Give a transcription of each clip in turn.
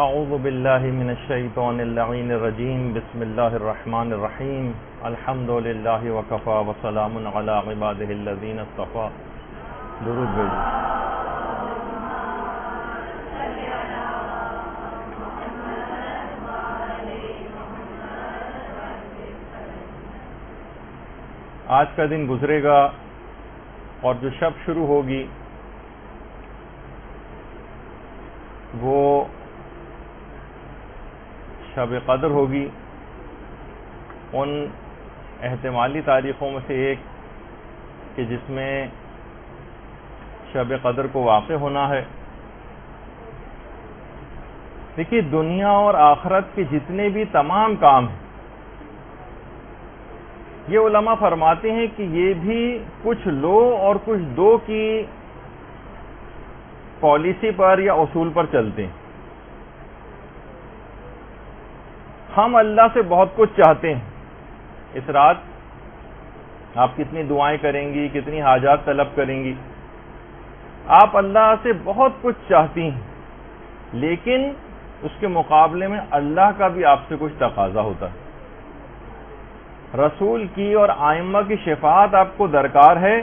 اعوذ باللہ من الشیطان اللعین الرجیم بسم اللہ الرحمن الرحیم الحمد للہ وکفا وسلام علی عبادہ الذین اصطفی. درود بھیجو. آج کا دن گزرے گا اور جو شب شروع ہوگی وہ شب قدر ہوگی. ان احتمالی تاریخوں میں سے ایک کہ جس میں شب قدر کو واقع ہونا ہے. دیکھیے، دنیا اور آخرت کے جتنے بھی تمام کام ہیں، یہ علماء فرماتے ہیں کہ یہ بھی کچھ لو اور کچھ دو کی پالیسی پر یا اصول پر چلتے ہیں. ہم اللہ سے بہت کچھ چاہتے ہیں. اس رات آپ کتنی دعائیں کریں گی، کتنی حاجات طلب کریں گی، آپ اللہ سے بہت کچھ چاہتی ہیں، لیکن اس کے مقابلے میں اللہ کا بھی آپ سے کچھ تقاضا ہوتا ہے. رسول کی اور ائمہ کی شفاعت آپ کو درکار ہے،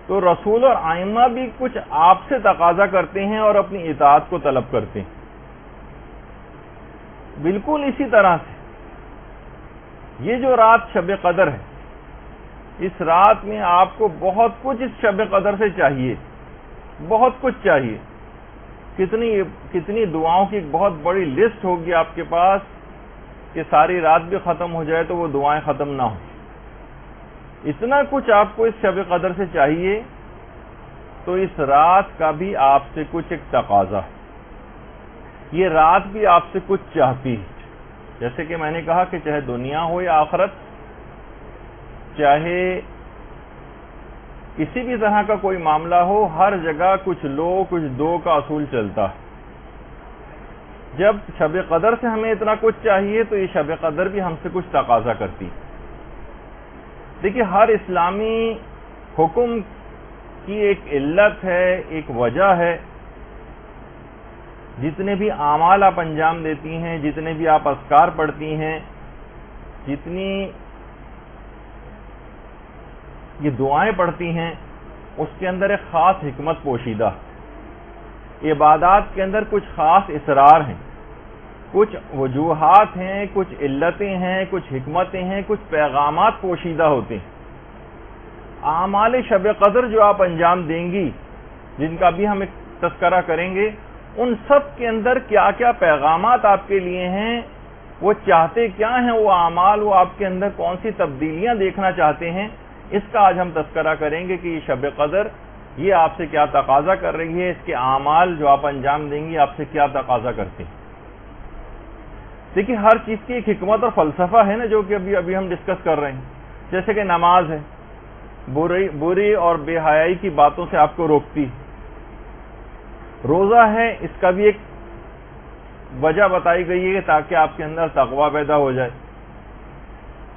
تو رسول اور ائمہ بھی کچھ آپ سے تقاضا کرتے ہیں اور اپنی اطاعت کو طلب کرتے ہیں. بالکل اسی طرح سے یہ جو رات شب قدر ہے، اس رات میں آپ کو بہت کچھ اس شب قدر سے چاہیے، بہت کچھ چاہیے. کتنی دعاؤں کی ایک بہت بڑی لسٹ ہوگی آپ کے پاس کہ ساری رات بھی ختم ہو جائے تو وہ دعائیں ختم نہ ہوں. اتنا کچھ آپ کو اس شب قدر سے چاہیے، تو اس رات کا بھی آپ سے کچھ ایک تقاضا ہے. یہ رات بھی آپ سے کچھ چاہتی ہے. جیسے کہ میں نے کہا کہ چاہے دنیا ہو یا آخرت، چاہے کسی بھی طرح کا کوئی معاملہ ہو، ہر جگہ کچھ لو کچھ دو کا اصول چلتا ہے. جب شب قدر سے ہمیں اتنا کچھ چاہیے تو یہ شب قدر بھی ہم سے کچھ تقاضا کرتی. دیکھیے، ہر اسلامی حکم کی ایک علت ہے، ایک وجہ ہے. جتنے بھی اعمال آپ انجام دیتی ہیں، جتنے بھی آپ اذکار پڑھتی ہیں، جتنی یہ دعائیں پڑھتی ہیں، اس کے اندر ایک خاص حکمت پوشیدہ. عبادات کے اندر کچھ خاص اسرار ہیں، کچھ وجوہات ہیں، کچھ علتیں ہیں، کچھ حکمتیں ہیں، کچھ پیغامات پوشیدہ ہوتے ہیں. اعمال شب قدر جو آپ انجام دیں گی، جن کا بھی ہم ایک تذکرہ کریں گے، ان سب کے اندر کیا کیا پیغامات آپ کے لیے ہیں، وہ چاہتے کیا ہیں وہ اعمال، وہ آپ کے اندر کون سی تبدیلیاں دیکھنا چاہتے ہیں، اس کا آج ہم تذکرہ کریں گے کہ یہ شب قدر یہ آپ سے کیا تقاضا کر رہی ہے، اس کے اعمال جو آپ انجام دیں گی آپ سے کیا تقاضا کرتے ہیں. دیکھیے، ہر چیز کی ایک حکمت اور فلسفہ ہے نا، جو کہ ابھی ہم ڈسکس کر رہے ہیں. جیسے کہ نماز ہے، بری اور بے حیائی کی باتوں سے آپ کو روکتی. روزہ ہے، اس کا بھی ایک وجہ بتائی گئی ہے تاکہ آپ کے اندر تقوی پیدا ہو جائے.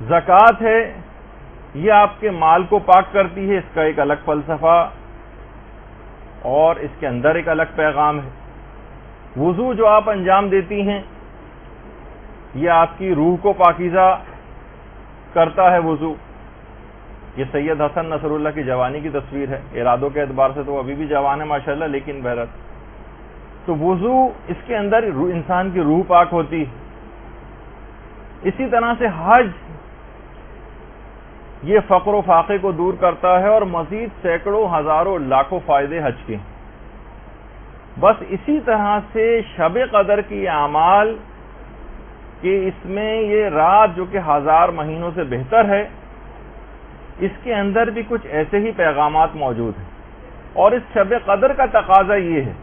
زکوٰۃ ہے، یہ آپ کے مال کو پاک کرتی ہے، اس کا ایک الگ فلسفہ اور اس کے اندر ایک الگ پیغام ہے. وضو جو آپ انجام دیتی ہیں، یہ آپ کی روح کو پاکیزہ کرتا ہے. وضو یہ سید حسن نصر اللہ کی جوانی کی تصویر ہے. ارادوں کے اعتبار سے تو ابھی بھی جوان ہے ماشاءاللہ، لیکن بہرحال تو وضو اس کے اندر انسان کی روح پاک ہوتی. اسی طرح سے حج یہ فقر و فاقے کو دور کرتا ہے اور مزید سینکڑوں ہزاروں لاکھوں فائدے حج کے. بس اسی طرح سے شب قدر کی اعمال کہ اس میں یہ رات جو کہ ہزار مہینوں سے بہتر ہے، اس کے اندر بھی کچھ ایسے ہی پیغامات موجود ہیں. اور اس شب قدر کا تقاضا یہ ہے،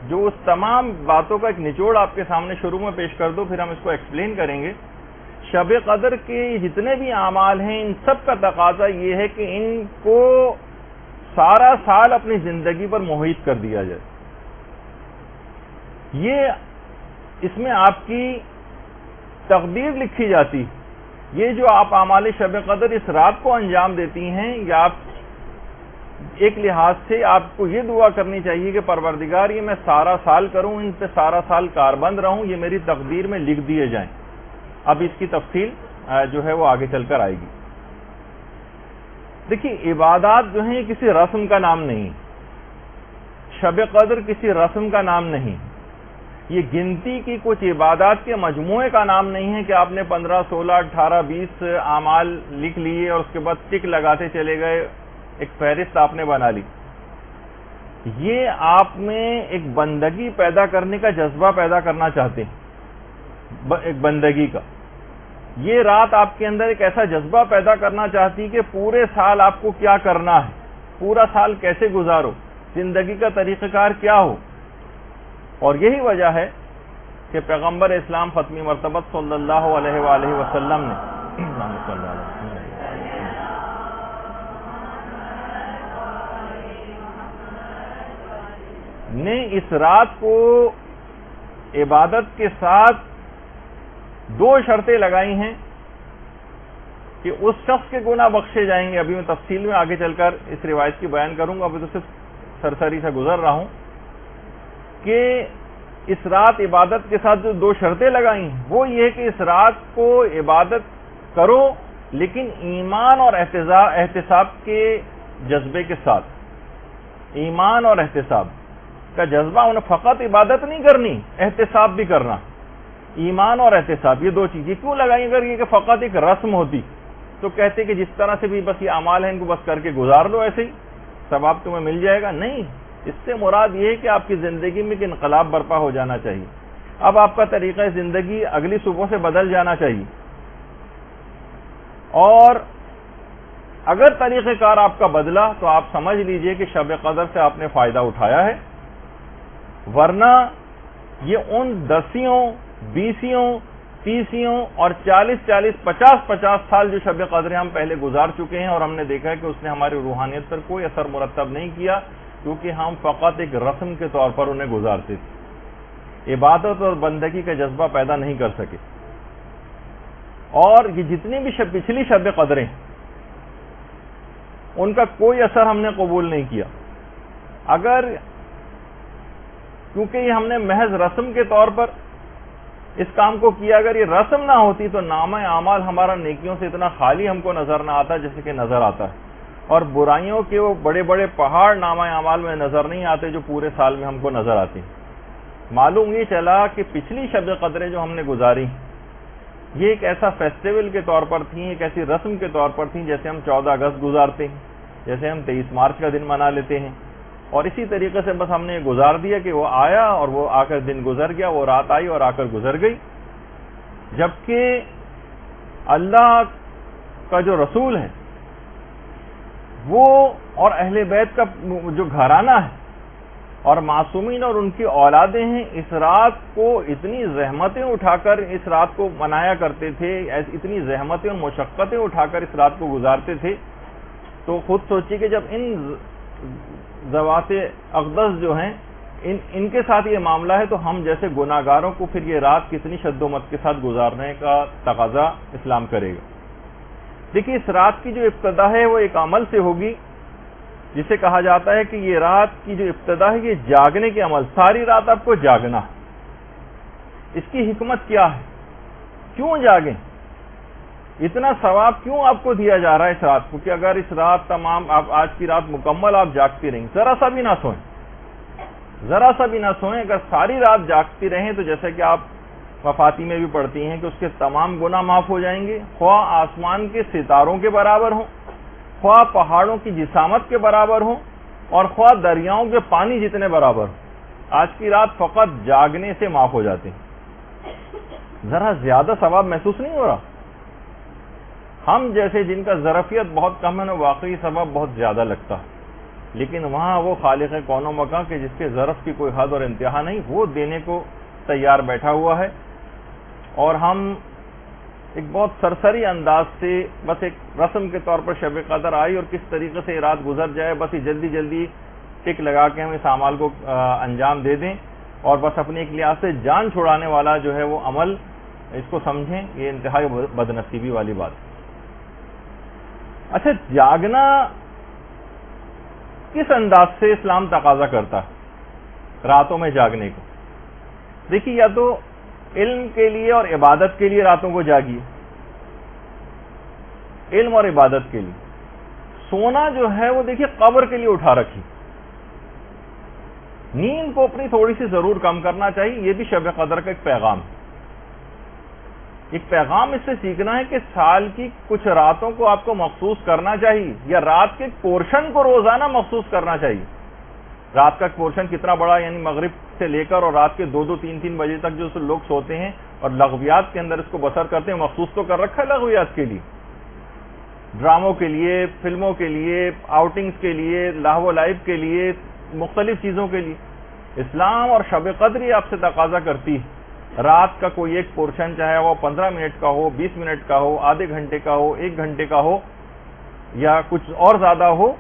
جو اس تمام باتوں کا ایک نچوڑ آپ کے سامنے شروع میں پیش کر دو، پھر ہم اس کو ایکسپلین کریں گے. شب قدر کے جتنے بھی اعمال ہیں، ان سب کا تقاضا یہ ہے کہ ان کو سارا سال اپنی زندگی پر محیط کر دیا جائے. یہ اس میں آپ کی تقدیر لکھی جاتی. یہ جو آپ اعمال شب قدر اس رات کو انجام دیتی ہیں، یا آپ ایک لحاظ سے آپ کو یہ دعا کرنی چاہیے کہ پروردگار یہ میں سارا سال کروں، ان پہ سارا سال کاربند رہوں، یہ میری تقدیر میں لکھ دیے جائیں۔ اب اس کی تفصیل جو ہے وہ آگے چل کر آئے گی۔ دیکھیے عبادات جو ہیں یہ کسی رسم کا نام نہیں، شب قدر کسی رسم کا نام نہیں، یہ گنتی کی کچھ عبادات کے مجموعے کا نام نہیں ہے کہ آپ نے 15 16 18 20 اعمال لکھ لیے اور اس کے بعد ٹک لگاتے چلے گئے، ایک فہرست آپ نے بنا لی۔ یہ آپ میں ایک بندگی پیدا کرنے کا جذبہ پیدا کرنا چاہتے ہیں، ایک بندگی کا۔ یہ رات آپ کے اندر ایک ایسا جذبہ پیدا کرنا چاہتی کہ پورے سال آپ کو کیا کرنا ہے، پورا سال کیسے گزارو، زندگی کا طریقہ کار کیا ہو۔ اور یہی وجہ ہے کہ پیغمبر اسلام ختمی مرتبت صلی اللہ علیہ وآلہ وسلم نے اس رات کو عبادت کے ساتھ 2 شرطیں لگائی ہیں کہ اس شخص کے گناہ بخشے جائیں گے۔ ابھی میں تفصیل میں آگے چل کر اس روایت کی بیان کروں گا، ابھی تو صرف سرسری سے گزر رہا ہوں کہ اس رات عبادت کے ساتھ جو 2 شرطیں لگائی ہیں وہ یہ ہے کہ اس رات کو عبادت کرو لیکن ایمان اور احتساب کے جذبے کے ساتھ۔ ایمان اور احتساب کا جذبہ، انہیں فقط عبادت نہیں کرنی، احتساب بھی کرنا۔ ایمان اور احتساب یہ 2 چیزیں کیوں لگائیں؟ اگر یہ کہ فقط ایک رسم ہوتی تو کہتے کہ جس طرح سے بھی بس یہ اعمال ہیں ان کو بس کر کے گزار لو، ایسے ہی ثواب تمہیں مل جائے گا۔ نہیں، اس سے مراد یہ ہے کہ آپ کی زندگی میں ایک انقلاب برپا ہو جانا چاہیے۔ اب آپ کا طریقہ زندگی اگلی صبح سے بدل جانا چاہیے، اور اگر طریقہ کار آپ کا بدلا تو آپ سمجھ لیجئے کہ شب قدر سے آپ نے فائدہ اٹھایا ہے، ورنہ یہ ان 10 20 30 اور 40 50 سال جو شب قدر ہم پہلے گزار چکے ہیں، اور ہم نے دیکھا ہے کہ اس نے ہماری روحانیت پر کوئی اثر مرتب نہیں کیا، کیونکہ ہم فقط ایک رسم کے طور پر انہیں گزارتے تھے، عبادت اور بندگی کا جذبہ پیدا نہیں کر سکے۔ اور یہ جتنی بھی پچھلی شب قدریں ان کا کوئی اثر ہم نے قبول نہیں کیا، کیونکہ یہ ہم نے محض رسم کے طور پر اس کام کو کیا۔ اگر یہ رسم نہ ہوتی تو نامہ اعمال ہمارا نیکیوں سے اتنا خالی ہم کو نظر نہ آتا جیسے کہ نظر آتا ہے، اور برائیوں کے وہ بڑے بڑے پہاڑ نامہ اعمال میں نظر نہیں آتے جو پورے سال میں ہم کو نظر آتے ہیں۔ معلوم یہ چلا کہ پچھلی شب قدریں جو ہم نے گزاری یہ ایک ایسا فیسٹیول کے طور پر تھیں، ایک ایسی رسم کے طور پر تھیں جیسے ہم 14 اگست گزارتے ہیں، جیسے ہم 23 مارچ کا دن منا لیتے ہیں، اور اسی طریقے سے بس ہم نے گزار دیا کہ وہ آیا اور وہ آ کر دن گزر گیا، وہ رات آئی اور آ کر گزر گئی۔ جبکہ اللہ کا جو رسول ہے وہ اور اہل بیت کا جو گھرانہ ہے اور معصومین اور ان کی اولادیں ہیں، اس رات کو اتنی زحمتیں اٹھا کر اس رات کو منایا کرتے تھے، اتنی زحمتیں اور مشقتیں اٹھا کر اس رات کو گزارتے تھے۔ تو خود سوچیے کہ جب ان ذوات اقدس جو ہیں ان کے ساتھ یہ معاملہ ہے تو ہم جیسے گناہگاروں کو پھر یہ رات کتنی شد و مت کے ساتھ گزارنے کا تقاضا اسلام کرے گا۔ دیکھیے اس رات کی جو ابتدا ہے وہ ایک عمل سے ہوگی جسے کہا جاتا ہے کہ یہ رات کی جو ابتدا ہے یہ جاگنے کے عمل، ساری رات آپ کو جاگنا ہے۔ اس کی حکمت کیا ہے؟ کیوں جاگیں؟ اتنا ثواب کیوں آپ کو دیا جا رہا ہے اس رات کو کہ اگر اس رات تمام آپ آج کی رات مکمل آپ جاگتی رہیں، ذرا سا بھی نہ سوئیں، ذرا سا بھی نہ سوئیں، اگر ساری رات جاگتی رہیں تو جیسے کہ آپ مفاتی میں بھی پڑھتی ہیں کہ اس کے تمام گناہ معاف ہو جائیں گے، خواہ آسمان کے ستاروں کے برابر ہوں، خواہ پہاڑوں کی جسامت کے برابر ہوں، اور خواہ دریاؤں کے پانی جتنے برابر ہوں۔ آج کی رات فقط جاگنے سے معاف ہو جاتے ہیں۔ ذرا زیادہ ثواب محسوس نہیں ہو رہا؟ ہم جیسے جن کا ظرفیت بہت کم ہے واقعی ثواب بہت زیادہ لگتا ہے، لیکن وہاں وہ خالق کون و مکان کہ جس کے ظرف کی کوئی حد اور انتہا نہیں، وہ دینے کو تیار بیٹھا ہوا ہے، اور ہم ایک بہت سرسری انداز سے بس ایک رسم کے طور پر شب قدر آئی اور کس طریقے سے رات گزر جائے، بس یہ جلدی جلدی ٹک لگا کے ہم اس اعمال کو انجام دے دیں اور بس اپنے ایک لحاظ سے جان چھڑانے والا جو ہے وہ عمل اس کو سمجھیں، یہ انتہائی بدنصیبی والی بات ہے۔ اچھا، جاگنا کس انداز سے اسلام تقاضا کرتا ہے راتوں میں جاگنے کو؟ دیکھیے، یا تو علم کے لیے اور عبادت کے لیے راتوں کو جاگیے، علم اور عبادت کے لیے۔ سونا جو ہے وہ دیکھیے قبر کے لیے اٹھا رکھی، نیند کو اپنی تھوڑی سی ضرور کم کرنا چاہیے۔ یہ بھی شب قدر کا ایک پیغام ہے۔ ایک پیغام اس سے سیکھنا ہے کہ سال کی کچھ راتوں کو آپ کو مخصوص کرنا چاہیے، یا رات کے ایک پورشن کو روزانہ مخصوص کرنا چاہیے۔ رات کا ایک پورشن کتنا بڑا، یعنی مغرب سے لے کر اور رات کے 2-2 3-3 بجے تک جو لوگ سوتے ہیں اور لغویات کے اندر اس کو بسر کرتے ہیں، مخصوص تو کر رکھا ہے لغویات کے لیے، ڈراموں کے لیے، فلموں کے لیے، آؤٹنگز کے لیے، لاہو و لائب کے لیے، مختلف چیزوں کے لیے۔ اسلام اور شب قدر یہ آپ سے تقاضا کرتی ہے رات کا کوئی ایک پورشن، چاہے وہ 15 منٹ کا ہو، 20 منٹ کا ہو، آدھے گھنٹے کا ہو، 1 گھنٹے کا ہو، یا کچھ اور زیادہ ہو،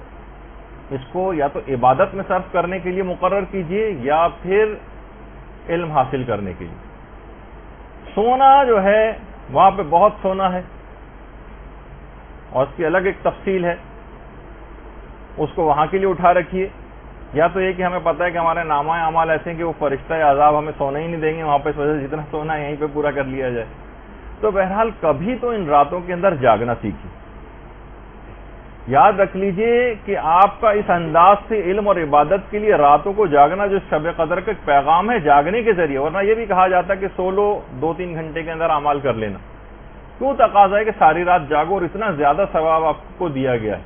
اس کو یا تو عبادت میں صرف کرنے کے لیے مقرر کیجئے یا پھر علم حاصل کرنے کے لیے۔ سونا جو ہے وہاں پہ بہت سونا ہے اور اس کی الگ ایک تفصیل ہے، اس کو وہاں کے لیے اٹھا رکھیے۔ یا تو یہ کہ ہمیں پتہ ہے کہ ہمارے نامہ اعمال ایسے ہیں کہ وہ فرشتہ عذاب ہمیں سونا ہی نہیں دیں گے، وہاں پہ اس وجہ سے جتنا سونا ہے یہیں پہ پورا کر لیا جائے۔ تو بہرحال کبھی تو ان راتوں کے اندر جاگنا سیکھیے۔ یاد رکھ لیجئے کہ آپ کا اس انداز سے علم اور عبادت کے لیے راتوں کو جاگنا جو شب قدر کا ایک پیغام ہے، جاگنے کے ذریعے، ورنہ یہ بھی کہا جاتا ہے کہ سو لو 2-3 گھنٹے کے اندر اعمال کر لینا۔ کیوں تقاضا ہے کہ ساری رات جاگو اور اتنا زیادہ ثواب آپ کو دیا گیا ہے،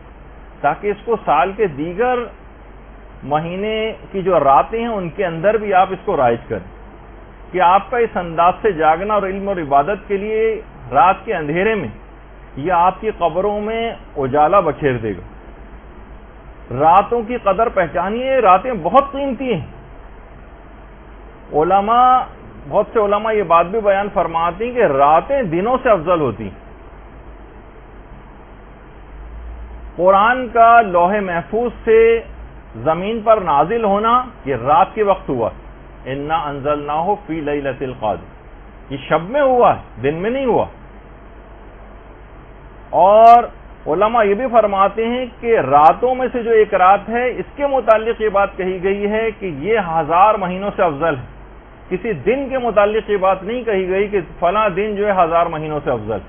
تاکہ اس کو سال کے دیگر مہینے کی جو راتیں ہیں ان کے اندر بھی آپ اس کو رائج کریں، کہ آپ کا اس انداز سے جاگنا اور علم اور عبادت کے لیے رات کے اندھیرے میں یہ آپ کی قبروں میں اجالا بکھیر دے گا۔ راتوں کی قدر پہچانیے، راتیں بہت قیمتی ہیں۔ بہت سے علماء یہ بات بھی بیان فرماتی ہیں کہ راتیں دنوں سے افضل ہوتی ہیں۔ قرآن کا لوح محفوظ سے زمین پر نازل ہونا یہ رات کے وقت ہوا، انا انزلناہ فی لیلۃ القدر، یہ شب میں ہوا ہے، دن میں نہیں ہوا۔ اور علماء یہ بھی فرماتے ہیں کہ راتوں میں سے جو ایک رات ہے اس کے متعلق یہ بات کہی گئی ہے کہ یہ 1000 مہینوں سے افضل ہے۔ کسی دن کے متعلق یہ بات نہیں کہی گئی کہ فلاں دن جو ہے 1000 مہینوں سے افضل۔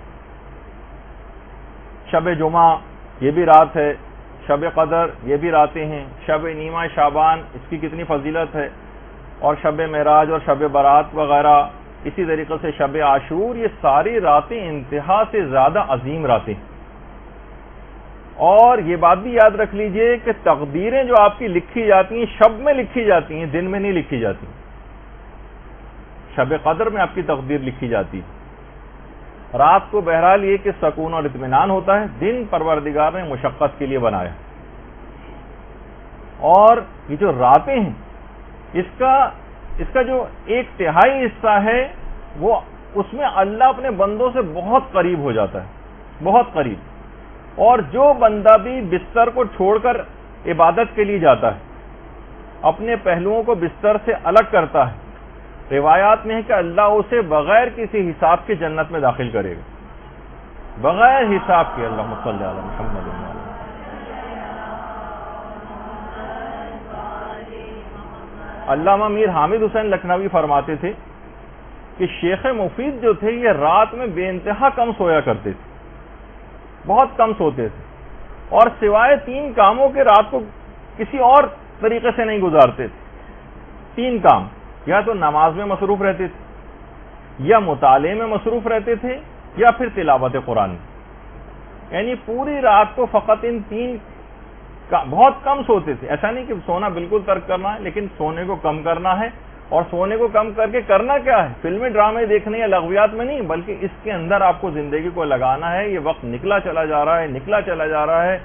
شب جمعہ یہ بھی رات ہے، شب قدر یہ بھی راتیں ہیں، شب نیمہ شعبان اس کی کتنی فضیلت ہے، اور شب معراج اور شب برات وغیرہ، اسی طریقے سے شب عاشور، یہ ساری راتیں انتہا سے زیادہ عظیم راتیں۔ اور یہ بات بھی یاد رکھ لیجئے کہ تقدیریں جو آپ کی لکھی جاتی ہیں شب میں لکھی جاتی ہیں، دن میں نہیں لکھی جاتی۔ شب قدر میں آپ کی تقدیر لکھی جاتی ہے۔ رات کو بہرحال یہ کہ سکون اور اطمینان ہوتا ہے، دن پروردگار نے مشقت کے لیے بنایا۔ اور یہ جو راتیں ہیں اس کا جو 1/3 حصہ ہے وہ اس میں اللہ اپنے بندوں سے بہت قریب ہو جاتا ہے، بہت قریب۔ اور جو بندہ بھی بستر کو چھوڑ کر عبادت کے لیے جاتا ہے، اپنے پہلوؤں کو بستر سے الگ کرتا ہے، روایات میں ہے کہ اللہ اسے بغیر کسی حساب کے جنت میں داخل کرے گا، بغیر حساب کے۔ اللہم صلی علی محمد۔ علامہ میر حامد حسین لکھنوی فرماتے تھے کہ شیخ مفید جو تھے یہ رات میں بے انتہا کم سویا کرتے تھے، بہت کم سوتے تھے، اور سوائے 3 کاموں کے رات کو کسی اور طریقے سے نہیں گزارتے تھے۔ 3 کام، یا تو نماز میں مصروف رہتے تھے، یا مطالعے میں مصروف رہتے تھے، یا پھر تلاوت قرآن میں۔ یعنی پوری رات کو فقط ان 3 بہت کم سوتے تھے۔ ایسا نہیں کہ سونا بالکل ترک کرنا ہے، لیکن سونے کو کم کرنا ہے۔ اور سونے کو کم کر کے کرنا کیا ہے؟ فلمیں ڈرامے دیکھنے یا لغویات میں نہیں، بلکہ اس کے اندر آپ کو زندگی کو لگانا ہے۔ یہ وقت نکلا چلا جا رہا ہے، نکلا چلا جا رہا ہے۔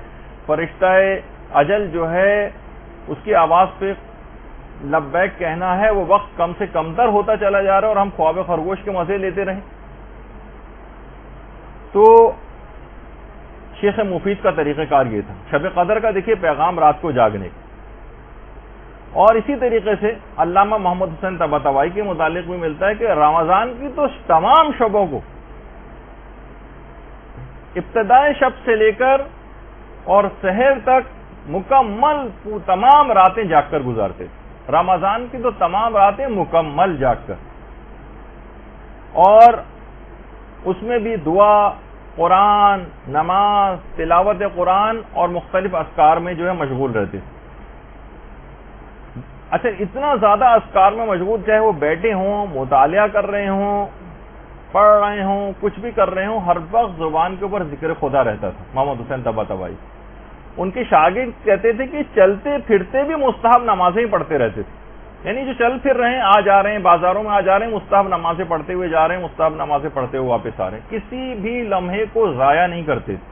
فرشتہ اجل جو ہے اس کی آواز پہ لبیک کہنا ہے، وہ وقت کم سے کم تر ہوتا چلا جا رہا ہے اور ہم خواب خرگوش کے مزے لیتے رہیں۔ تو شیخ مفید کا طریقہ کار یہ تھا۔ شب قدر کا دیکھیے پیغام رات کو جاگنے کا۔ اور اسی طریقے سے علامہ محمد حسین طباطبائی کے متعلق بھی ملتا ہے کہ رمضان کی تو تمام شبوں کو، ابتدائے شب سے لے کر اور سحر تک مکمل تمام راتیں جاگ کر گزارتے تھے، رمضان کی تو تمام راتیں مکمل جاگ کر، اور اس میں بھی دعا، قرآن، نماز، تلاوت قرآن اور مختلف اذکار میں جو ہے مشغول رہتے تھے۔ اچھا، اتنا زیادہ اذکار میں مشغول، چاہے وہ بیٹھے ہوں، مطالعہ کر رہے ہوں، پڑھ رہے ہوں، کچھ بھی کر رہے ہوں، ہر وقت زبان کے اوپر ذکر خدا رہتا تھا محمد حسین طباطبائی۔ ان کے شاگرد کہتے تھے کہ چلتے پھرتے بھی مستحب نمازیں ہی پڑھتے رہتے تھے، یعنی جو چل پھر رہے ہیں، آ جا رہے ہیں، بازاروں میں آ جا رہے ہیں، مستحب نمازیں پڑھتے ہوئے جا رہے ہیں، مستحب نمازیں پڑھتے ہوئے واپس آ رہے ہیں، کسی بھی لمحے کو ضائع نہیں کرتے تھے،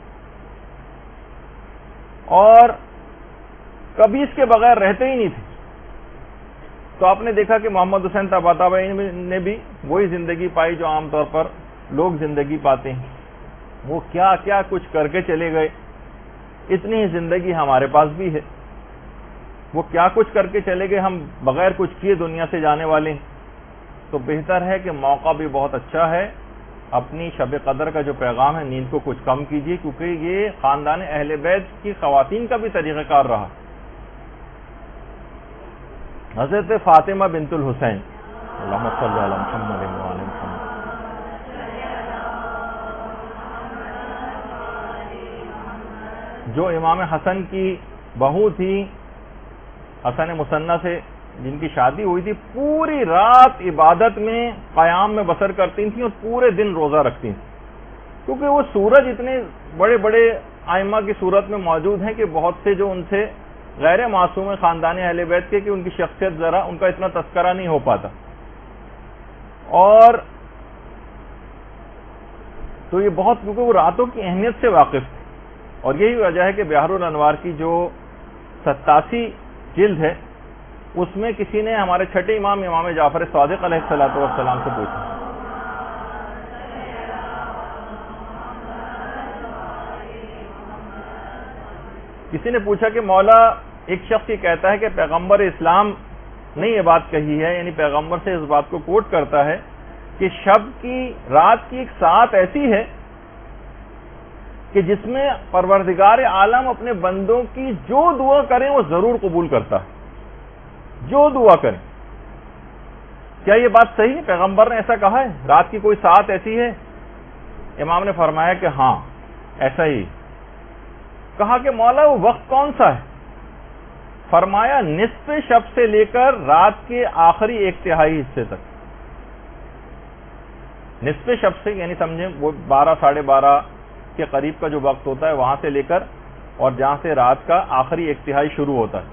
اور کبھی اس کے بغیر رہتے ہی نہیں تھے۔ تو آپ نے دیکھا کہ محمد حسین طباطبائی نے بھی وہی زندگی پائی جو عام طور پر لوگ زندگی پاتے ہیں۔ وہ کیا کیا کچھ کر کے چلے گئے، اتنی ہی زندگی ہمارے پاس بھی ہے۔ وہ کیا کچھ کر کے چلے گئے، ہم بغیر کچھ کیے دنیا سے جانے والے ہیں۔ تو بہتر ہے کہ موقع بھی بہت اچھا ہے، اپنی شب قدر کا جو پیغام ہے نیند کو کچھ کم کیجیے، کیونکہ یہ خاندان اہل بیت کی خواتین کا بھی طریقہ کار رہا۔ حضرت فاطمہ بنت الحسین، اللہم صلی علی محمد و آل محمد، جو امام حسن کی بہو تھی، حسن مثنی سے جن کی شادی ہوئی تھی، پوری رات عبادت میں قیام میں بسر کرتی تھیں اور پورے دن روزہ رکھتی تھیں، کیونکہ وہ سورج اتنے بڑے بڑے ائمہ کی صورت میں موجود ہیں کہ بہت سے جو ان سے غیر معصوم خاندان اہل بیت کے کہ ان کی شخصیت ذرا ان کا اتنا تذکرہ نہیں ہو پاتا، اور تو یہ بہت، کیونکہ وہ راتوں کی اہمیت سے واقف تھے، اور یہی وجہ ہے کہ بحر الانوار کی جو 87 جلد ہے اس میں کسی نے ہمارے چھٹے امام جعفر صادق علیہ السلام سے پوچھا، کسی نے پوچھا کہ مولا، ایک شخص یہ کہتا ہے کہ پیغمبر اسلام نے یہ بات کہی ہے، یعنی پیغمبر سے اس بات کو کوٹ کرتا ہے کہ شب کی، رات کی ایک ساعت ایسی ہے کہ جس میں پروردگار عالم اپنے بندوں کی جو دعا کریں وہ ضرور قبول کرتا ہے، جو دعا کریں۔ کیا یہ بات صحیح ہے؟ پیغمبر نے ایسا کہا ہے، رات کی کوئی ساعت ایسی ہے؟ امام نے فرمایا کہ ہاں ایسا ہی۔ کہا کہ مولا وہ وقت کون سا ہے؟ فرمایا نصف شب سے لے کر رات کے آخری 1/3 حصے تک۔ نصف شب سے یعنی سمجھیں وہ 12 ساڑھے 12 کے قریب کا جو وقت ہوتا ہے وہاں سے لے کر اور جہاں سے رات کا آخری 1/3 شروع ہوتا ہے،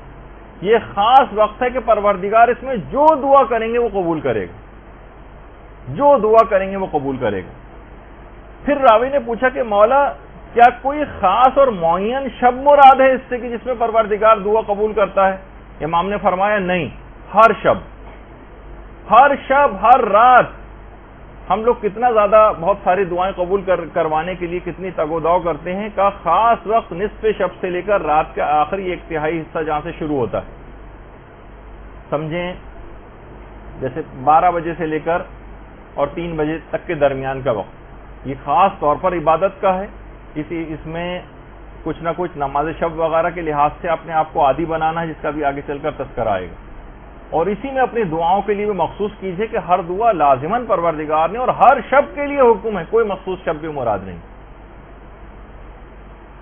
یہ خاص وقت ہے کہ پروردگار اس میں جو دعا کریں گے وہ قبول کرے گا، جو دعا کریں گے وہ قبول کرے گا۔ پھر راوی نے پوچھا کہ مولا کیا کوئی خاص اور معین شب مراد ہے اس سے کہ جس میں پروردگار دعا قبول کرتا ہے؟ امام نے فرمایا نہیں، ہر شب، ہر رات ہم لوگ کتنا زیادہ بہت ساری دعائیں قبول کروانے کے لیے کتنی تگ و دو کرتے ہیں، کا خاص وقت نصف شب سے لے کر رات کا آخری 1/3 حصہ جہاں سے شروع ہوتا ہے، سمجھیں جیسے 12 بجے سے لے کر اور 3 بجے تک کے درمیان کا وقت، یہ خاص طور پر عبادت کا ہے۔ اس میں کچھ نہ کچھ نماز شب وغیرہ کے لحاظ سے اپنے آپ کو عادی بنانا ہے، جس کا بھی آگے چل کر تذکرہ آئے گا، اور اسی میں اپنی دعاؤں کے لیے بھی مخصوص کیجئے کہ ہر دعا لازماً پروردگار نے اور ہر شب کے لیے حکم ہے، کوئی مخصوص شب بھی مراد نہیں۔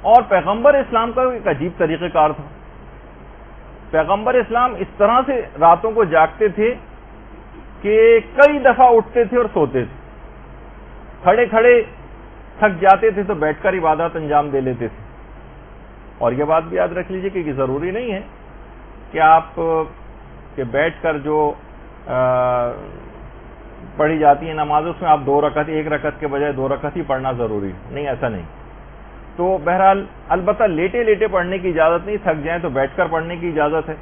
اور پیغمبر اسلام کا ایک عجیب طریقہ کار تھا، پیغمبر اسلام اس طرح سے راتوں کو جاگتے تھے کہ کئی دفعہ اٹھتے تھے اور سوتے تھے، کھڑے کھڑے تھک جاتے تھے تو بیٹھ کر عبادت انجام دے لیتے تھے۔ اور یہ بات بھی یاد رکھ لیجئے کہ ضروری نہیں ہے کہ آپ کہ بیٹھ کر جو پڑھی جاتی ہیں نماز اس میں آپ 2 رکعت، 1 رکعت کے بجائے 2 رکعت ہی پڑھنا ضروری نہیں، ایسا نہیں۔ تو بہرحال البتہ لیٹے لیٹے پڑھنے کی اجازت نہیں، تھک جائیں تو بیٹھ کر پڑھنے کی اجازت ہے۔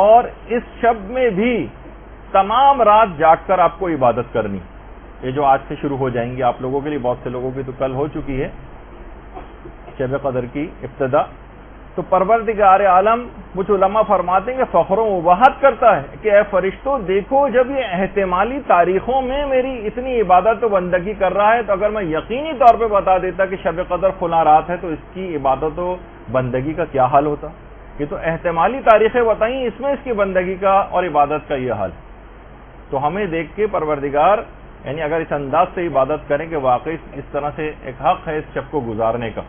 اور اس شب میں بھی تمام رات جاگ کر آپ کو عبادت کرنی، یہ جو آج سے شروع ہو جائیں گی آپ لوگوں کے لیے، بہت سے لوگوں کی تو کل ہو چکی ہے شب قدر کی ابتدا۔ تو پروردگار عالم کچھ علماء فرماتے ہیں کہ فخر و مباحت کرتا ہے کہ اے فرشتوں دیکھو، جب یہ احتمالی تاریخوں میں میری اتنی عبادت و بندگی کر رہا ہے تو اگر میں یقینی طور پہ بتا دیتا کہ شب قدر فلاں رات ہے تو اس کی عبادت و بندگی کا کیا حال ہوتا. یہ تو احتمالی تاریخیں بتائیں، اس میں اس کی بندگی کا اور عبادت کا یہ حال. تو ہمیں دیکھ کے پروردگار یعنی اگر اس انداز سے عبادت کریں کہ واقعی اس طرح سے ایک حق ہے اس شب کو گزارنے کا،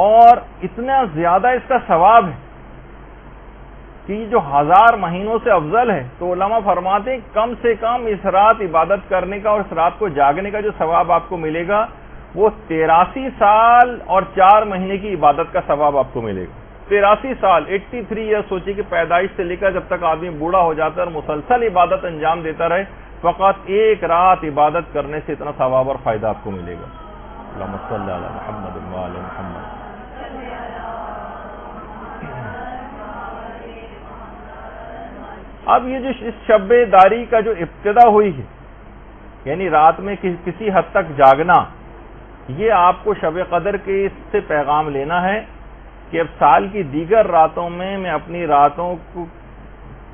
اور اتنا زیادہ اس کا ثواب ہے کہ یہ جو 1000 مہینوں سے افضل ہے، تو علماء فرماتے ہیں کم سے کم اس رات عبادت کرنے کا اور اس رات کو جاگنے کا جو ثواب آپ کو ملے گا وہ 83 سال اور 4 مہینے کی عبادت کا ثواب آپ کو ملے گا. 83 سال 83 ایئر، سوچیے کہ پیدائش سے لے کر جب تک آدمی بوڑھا ہو جاتا ہے اور مسلسل عبادت انجام دیتا رہے، فقط ایک رات عبادت کرنے سے اتنا ثواب اور فائدہ آپ کو ملے گا. اللہم صلی علی محمد و علی محمد. اب یہ جو اس شب داری کا جو ابتدا ہوئی ہے، یعنی رات میں کسی حد تک جاگنا، یہ آپ کو شب قدر کے اس سے پیغام لینا ہے کہ اب سال کی دیگر راتوں میں میں اپنی راتوں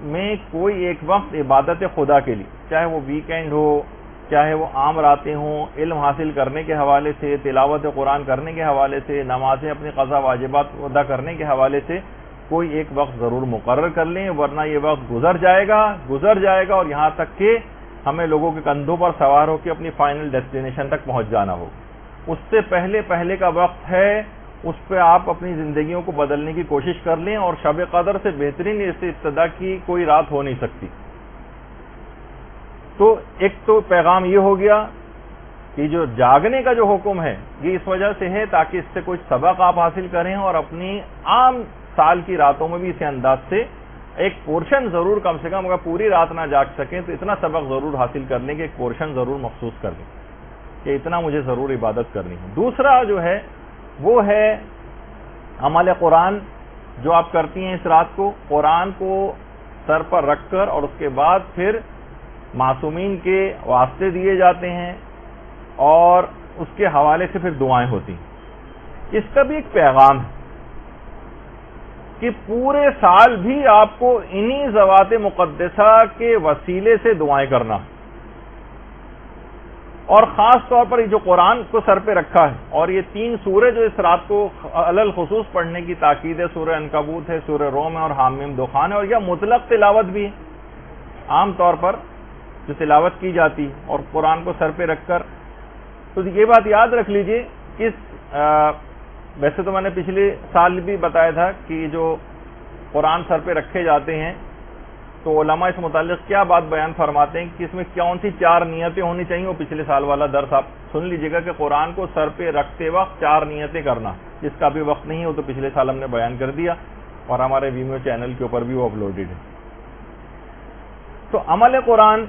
میں کوئی ایک وقت عبادت خدا کے لیے، چاہے وہ ویکینڈ ہو، چاہے وہ عام راتیں ہوں، علم حاصل کرنے کے حوالے سے، تلاوت قرآن کرنے کے حوالے سے، نمازیں اپنی قضا واجبات ادا کرنے کے حوالے سے کوئی ایک وقت ضرور مقرر کر لیں، ورنہ یہ وقت گزر جائے گا اور یہاں تک کہ ہمیں لوگوں کے کندھوں پر سوار ہو کے اپنی فائنل ڈیسٹینیشن تک پہنچ جانا ہو. اس سے پہلے کا وقت ہے، اس پہ آپ اپنی زندگیوں کو بدلنے کی کوشش کر لیں، اور شب قدر سے بہترین اس سے ابتدا کی کوئی رات ہو نہیں سکتی. تو ایک تو پیغام یہ ہو گیا کہ جو جاگنے کا جو حکم ہے یہ اس وجہ سے ہے تاکہ اس سے کچھ سبق آپ حاصل کریں اور اپنی عام سال کی راتوں میں بھی اسی انداز سے ایک پورشن ضرور، کم سے کم اگر پوری رات نہ جاگ سکیں تو اتنا سبق ضرور حاصل کر لیں کہ ایک پورشن ضرور مخصوص کر لیں کہ اتنا مجھے ضرور عبادت کرنی ہے. دوسرا جو ہے وہ ہے عمل قرآن جو آپ کرتی ہیں اس رات کو، قرآن کو سر پر رکھ کر، اور اس کے بعد پھر معصومین کے واسطے دیے جاتے ہیں اور اس کے حوالے سے پھر دعائیں ہوتی ہیں. اس کا بھی ایک پیغام ہے کہ پورے سال بھی آپ کو انہی ذوات مقدسہ کے وسیلے سے دعائیں کرنا، اور خاص طور پر یہ جو قرآن کو سر پہ رکھا ہے، اور یہ 3 سورے جو اس رات کو علل خصوص پڑھنے کی تاکید ہے، سورہ عنکبوت ہے، سورہ روم ہے اور حامیم دخان ہے، اور یہ مطلق تلاوت بھی ہے عام طور پر جو تلاوت کی جاتی ہے اور قرآن کو سر پہ رکھ کر. تو یہ بات یاد رکھ لیجئے کہ ویسے تو میں نے پچھلے سال بھی بتایا تھا کہ جو قرآن سر پہ رکھے جاتے ہیں تو علماء اس متعلق کیا بات بیان فرماتے ہیں کہ اس میں کون سی 4 نیتیں ہونی چاہیے. وہ پچھلے سال والا درس آپ سن لیجئے گا کہ قرآن کو سر پہ رکھتے وقت 4 نیتیں کرنا، جس کا بھی وقت نہیں ہو تو پچھلے سال ہم نے بیان کر دیا اور ہمارے ویمیو چینل کے اوپر بھی وہ اپلوڈڈ ہے. تو عمل قرآن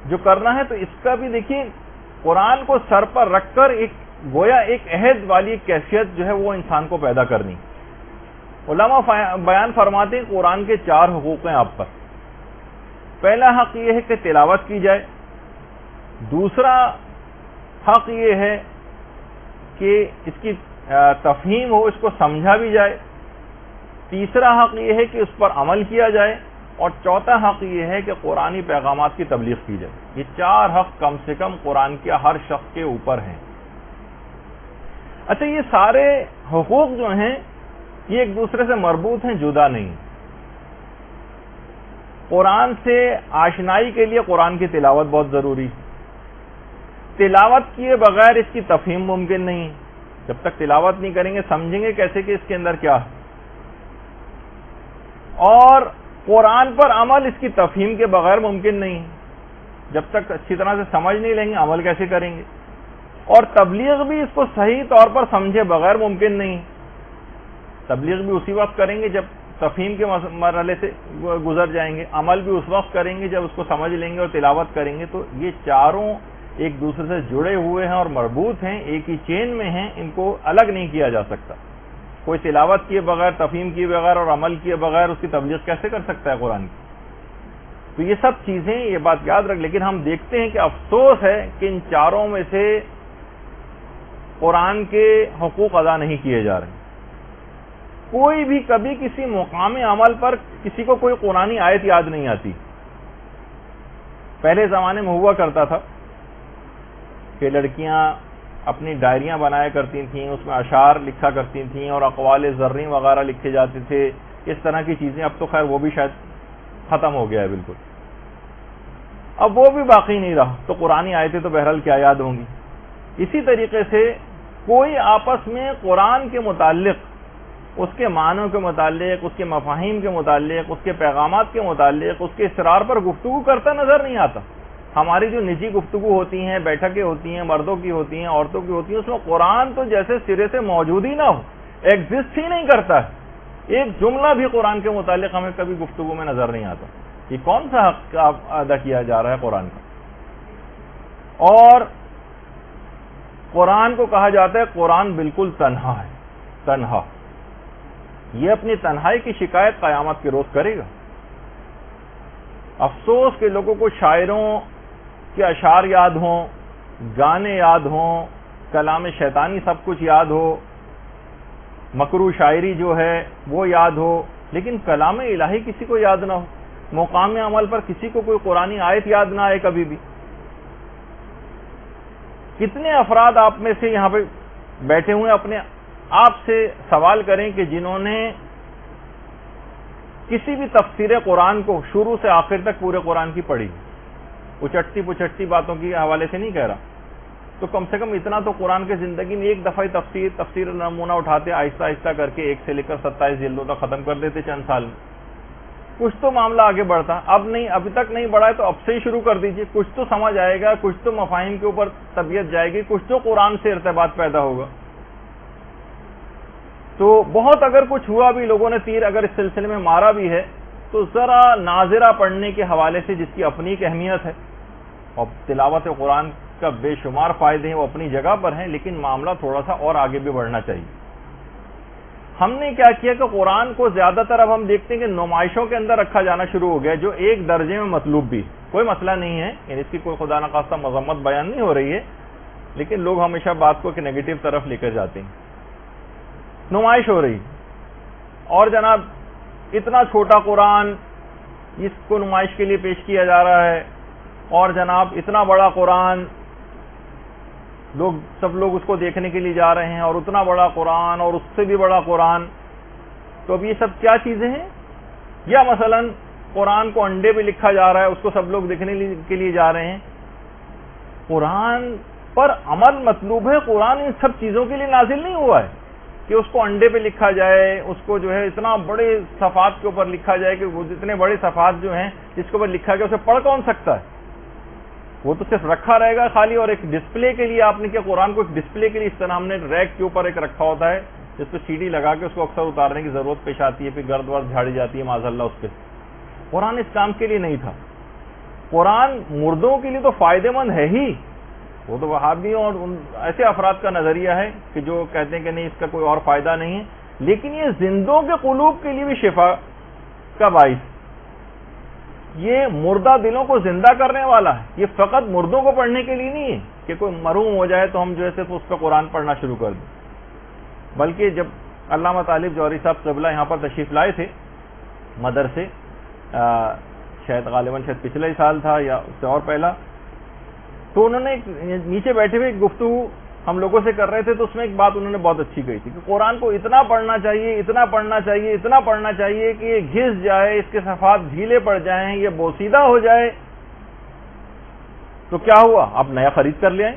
جو کرنا ہے تو اس کا بھی دیکھیے قرآن کو سر پر رکھ کر ایک گویا ایک عہد والی کیفیت جو ہے وہ انسان کو پیدا کرنی. علماء بیان فرماتے ہیں قرآن کے 4 حقوق ہیں آپ پر. پہلا حق یہ ہے کہ تلاوت کی جائے، دوسرا حق یہ ہے کہ اس کی تفہیم ہو، اس کو سمجھا بھی جائے، تیسرا حق یہ ہے کہ اس پر عمل کیا جائے، اور چوتھا حق یہ ہے کہ قرآنی پیغامات کی تبلیغ کی جائے. یہ 4 حق کم سے کم قرآن کے ہر شخص کے اوپر ہیں. اچھا، یہ سارے حقوق جو ہیں یہ ایک دوسرے سے مربوط ہیں، جدا نہیں. قرآن سے آشنائی کے لیے قرآن کی تلاوت بہت ضروری. تلاوت کیے بغیر اس کی تفہیم ممکن نہیں. جب تک تلاوت نہیں کریں گے سمجھیں گے کیسے کہ اس کے اندر کیا ہے. اور قرآن پر عمل اس کی تفہیم کے بغیر ممکن نہیں. جب تک اچھی طرح سے سمجھ نہیں لیں گے عمل کیسے کریں گے. اور تبلیغ بھی اس کو صحیح طور پر سمجھے بغیر ممکن نہیں. تبلیغ بھی اسی وقت کریں گے جب تفہیم کے مرحلے سے گزر جائیں گے، عمل بھی اس وقت کریں گے جب اس کو سمجھ لیں گے اور تلاوت کریں گے. تو یہ چاروں ایک دوسرے سے جڑے ہوئے ہیں اور مربوط ہیں، ایک ہی چین میں ہیں، ان کو الگ نہیں کیا جا سکتا. کوئی تلاوت کیے بغیر، تفہیم کیے بغیر اور عمل کیے بغیر اس کی تبلیغ کیسے کر سکتا ہے قرآن کی. تو یہ سب چیزیں، یہ بات یاد رکھ. لیکن ہم دیکھتے ہیں کہ افسوس ہے کہ ان چاروں میں سے قرآن کے حقوق ادا نہیں کیے جا رہے. کوئی بھی کبھی کسی مقام عمل پر کسی کو کوئی قرآنی آیت یاد نہیں آتی. پہلے زمانے میں ہوا کرتا تھا کہ لڑکیاں اپنی ڈائریاں بنایا کرتی تھیں، اس میں اشعار لکھا کرتی تھیں اور اقوال زرعی وغیرہ لکھے جاتے تھے، اس طرح کی چیزیں. اب تو خیر وہ بھی شاید ختم ہو گیا ہے بالکل، اب وہ بھی باقی نہیں رہا. تو قرآنی آیتیں تو بہرحال کیا یاد ہوں گی. اسی طریقے سے کوئی آپس میں قرآن کے متعلق، اس کے معنوں کے متعلق، اس کے مفاہیم کے متعلق، اس کے پیغامات کے متعلق، اس کے اسرار پر گفتگو کرتا نظر نہیں آتا. ہماری جو نجی گفتگو ہوتی ہیں، بیٹھکیں ہوتی ہیں، مردوں کی ہوتی ہیں، عورتوں کی ہوتی ہیں، اس میں قرآن تو جیسے سرے سے موجود ہی نہ ہو، ایگزسٹ ہی نہیں کرتا ہے. ایک جملہ بھی قرآن کے متعلق ہمیں کبھی گفتگو میں نظر نہیں آتا. یہ کون سا حق ادا کیا جا رہا ہے قرآن کا؟ اور قرآن کو کہا جاتا ہے قرآن بالکل تنہا ہے، تنہا. یہ اپنی تنہائی کی شکایت قیامت کے روز کرے گا. افسوس کہ لوگوں کو شاعروں کے اشعار یاد ہوں، گانے یاد ہوں، کلام شیطانی سب کچھ یاد ہو، مکروہ شاعری جو ہے وہ یاد ہو، لیکن کلام الہی کسی کو یاد نہ ہو. مقام عمل پر کسی کو کوئی قرآنی آیت یاد نہ آئے کبھی بھی. کتنے افراد آپ میں سے یہاں پہ بیٹھے ہوئے اپنے آپ سے سوال کریں کہ جنہوں نے کسی بھی تفسیر قرآن کو شروع سے آخر تک پورے قرآن کی پڑھی، اچٹتی پچٹتی باتوں کے حوالے سے نہیں کہہ رہا، تو کم سے کم اتنا تو قرآن کے زندگی میں ایک دفعہ تفسیر نمونہ اٹھاتے، آہستہ آہستہ کر کے 1 سے لے کر 27 جلدوں تک ختم کر دیتے چند سال میں. کچھ تو معاملہ آگے بڑھتا. اب نہیں، ابھی تک نہیں بڑھا ہے تو اب سے ہی شروع کر دیجئے. کچھ تو سمجھ آئے گا، کچھ تو مفاہیم کے اوپر طبیعت جائے گی، کچھ تو قرآن سے ارتباط پیدا ہوگا. تو بہت اگر کچھ ہوا بھی، لوگوں نے تیر اگر اس سلسلے میں مارا بھی ہے، تو ذرا ناظرہ پڑھنے کے حوالے سے، جس کی اپنی ایک اہمیت ہے اور تلاوت قرآن کا بے شمار فائدے ہیں، وہ اپنی جگہ پر ہیں، لیکن معاملہ تھوڑا سا اور آگے بھی بڑھنا چاہیے. ہم نے کیا کیا کہ قرآن کو زیادہ تر اب ہم دیکھتے ہیں کہ نمائشوں کے اندر رکھا جانا شروع ہو گیا، جو ایک درجے میں مطلوب بھی. کوئی مسئلہ نہیں ہے، یعنی اس کی کوئی خدا نخواستہ مذمت بیان نہیں ہو رہی ہے، لیکن لوگ ہمیشہ بات کو ایک نیگیٹو طرف لے کر جاتے ہیں. نمائش ہو رہی، اور جناب اتنا چھوٹا قرآن اس کو نمائش کے لیے پیش کیا جا رہا ہے، اور جناب اتنا بڑا قرآن سب لوگ اس کو دیکھنے کے لیے جا رہے ہیں، اور اتنا بڑا قرآن اور اس سے بھی بڑا قرآن. تو اب یہ سب کیا چیزیں ہیں؟ یا مثلا قرآن کو انڈے پہ لکھا جا رہا ہے، اس کو سب لوگ دیکھنے کے لیے جا رہے ہیں. قرآن پر عمل مطلوب ہے. قرآن ان سب چیزوں کے لیے نازل نہیں ہوا ہے کہ اس کو انڈے پہ لکھا جائے، اس کو جو ہے اتنا بڑے صفحات کے اوپر لکھا جائے کہ وہ جتنے بڑے صفحات جو ہیں جس کے اوپر لکھا گیا اسے پڑھ کون سکتا ہے؟ وہ تو صرف رکھا رہے گا خالی، اور ایک ڈسپلے کے لیے آپ نے کیا قرآن کو ایک ڈسپلے کے لیے اس طرح ہم نے ریک کے اوپر ایک رکھا ہوتا ہے جس پہ CD لگا کے اس کو اکثر اتارنے کی ضرورت پیش آتی ہے، پھر گرد ورد جھاڑی جاتی ہے معاذ اللہ اس پہ. قرآن اس کام کے لیے نہیں تھا. قرآن مردوں کے لیے تو فائدہ مند ہے ہی. وہ تو وہابیوں اور ایسے افراد کا نظریہ ہے کہ جو کہتے ہیں کہ نہیں اس کا کوئی اور فائدہ نہیں ہے، لیکن یہ زندوں کے قلوب کے لیے بھی شفا کا باعث، یہ مردہ دلوں کو زندہ کرنے والا ہے. یہ فقط مردوں کو پڑھنے کے لیے نہیں ہے کہ کوئی مرحوم ہو جائے تو ہم جو ہے تو اس پہ قرآن پڑھنا شروع کر دیں. بلکہ جب علامہ طالب جوہری صاحب قبلہ یہاں پر تشریف لائے تھے مدرسے، شاید غالباً پچھلے ہی سال تھا یا اس سے اور پہلا، تو انہوں نے نیچے بیٹھے ہوئے گفتگو ہم لوگوں سے کر رہے تھے، تو اس میں ایک بات انہوں نے بہت اچھی کہی تھی کہ قرآن کو اتنا پڑھنا چاہیے، اتنا پڑھنا چاہیے، اتنا پڑھنا چاہیے کہ یہ گھس جائے، اس کے صفحات ڈھیلے پڑ جائیں، یہ بوسیدہ ہو جائے. تو کیا ہوا؟ آپ نیا خرید کر لے آئیں.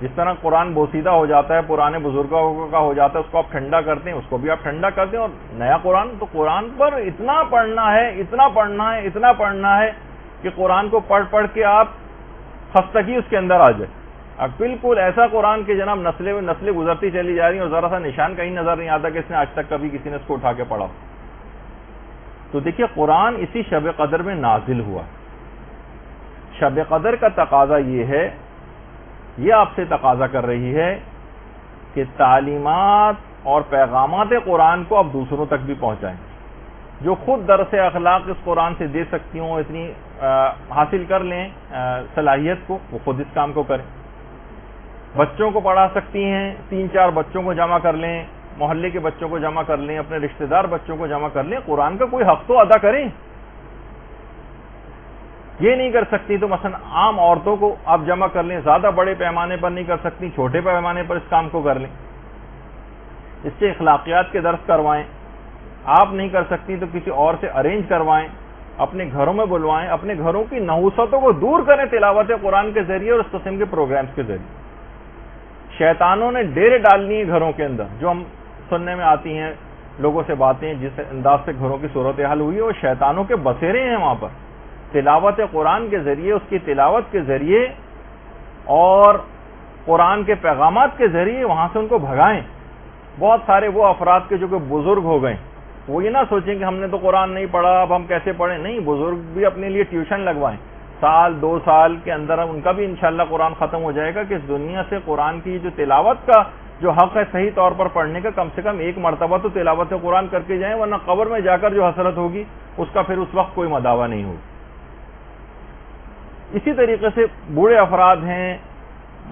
جس طرح قرآن بوسیدہ ہو جاتا ہے، پرانے بزرگوں کا ہو جاتا ہے، اس کو آپ ٹھنڈا کرتے ہیں، اس کو بھی آپ ٹھنڈا کرتے ہیں. اور نیا قرآن، تو قرآن پر اتنا پڑھنا ہے، اتنا پڑھنا ہے، اتنا پڑھنا ہے کہ قرآن کو پڑھ پڑھ کے آپ خستگی اس کے اندر آ جائے. اب بالکل ایسا قرآن کہ جناب نسلیں گزرتی چلی جا رہی ہیں اور ذرا سا نشان کہیں نظر نہیں آتا کہ اس نے آج تک کبھی کسی نے اس کو اٹھا کے پڑھا. تو دیکھیے قرآن اسی شب قدر میں نازل ہوا. شب قدر کا تقاضا یہ ہے، یہ آپ سے تقاضا کر رہی ہے کہ تعلیمات اور پیغامات قرآن کو آپ دوسروں تک بھی پہنچائیں. جو خود درس اخلاق اس قرآن سے دے سکتی ہوں، اتنی حاصل کر لیں صلاحیت کو، وہ خود اس کام کو کریں. بچوں کو پڑھا سکتی ہیں، 3-4 بچوں کو جمع کر لیں، محلے کے بچوں کو جمع کر لیں، اپنے رشتہ دار بچوں کو جمع کر لیں. قرآن کا کوئی حق تو ادا کریں. یہ نہیں کر سکتی تو مثلا عام عورتوں کو آپ جمع کر لیں، زیادہ بڑے پیمانے پر نہیں کر سکتی، چھوٹے پیمانے پر اس کام کو کر لیں، اس سے اخلاقیات کے درس کروائیں۔ آپ نہیں کر سکتی تو کسی اور سے ارینج کروائیں، اپنے گھروں میں بلوائیں، اپنے گھروں کی نحوستوں کو دور کریں تلاوت قرآن کے ذریعے اور اس قسم کے پروگرامز کے ذریعے۔ شیطانوں نے ڈیرے ڈالنی ہے گھروں کے اندر، جو ہم سننے میں آتی ہیں لوگوں سے باتیں جس انداز سے گھروں کی صورتحال ہوئی ہے، وہ شیطانوں کے بسیرے ہیں وہاں پر۔ تلاوت قرآن کے ذریعے، اس کی تلاوت کے ذریعے اور قرآن کے پیغامات کے ذریعے وہاں سے ان کو بھگائیں۔ بہت سارے وہ افراد کے جو کہ بزرگ ہو گئے، وہ یہ نہ سوچیں کہ ہم نے تو قرآن نہیں پڑھا اب ہم کیسے پڑھیں، نہیں، بزرگ بھی اپنے لیے ٹیوشن لگوائیں، سال 2 سال کے اندر ان کا بھی انشاءاللہ قرآن ختم ہو جائے گا کہ اس دنیا سے قرآن کی جو تلاوت کا جو حق ہے صحیح طور پر پڑھنے کا، کم سے کم ایک مرتبہ تو تلاوت قرآن کر کے جائیں، ورنہ قبر میں جا کر جو حسرت ہوگی اس کا پھر اس وقت کوئی مداوع نہیں ہوگی۔ اسی طریقے سے بوڑھے افراد ہیں،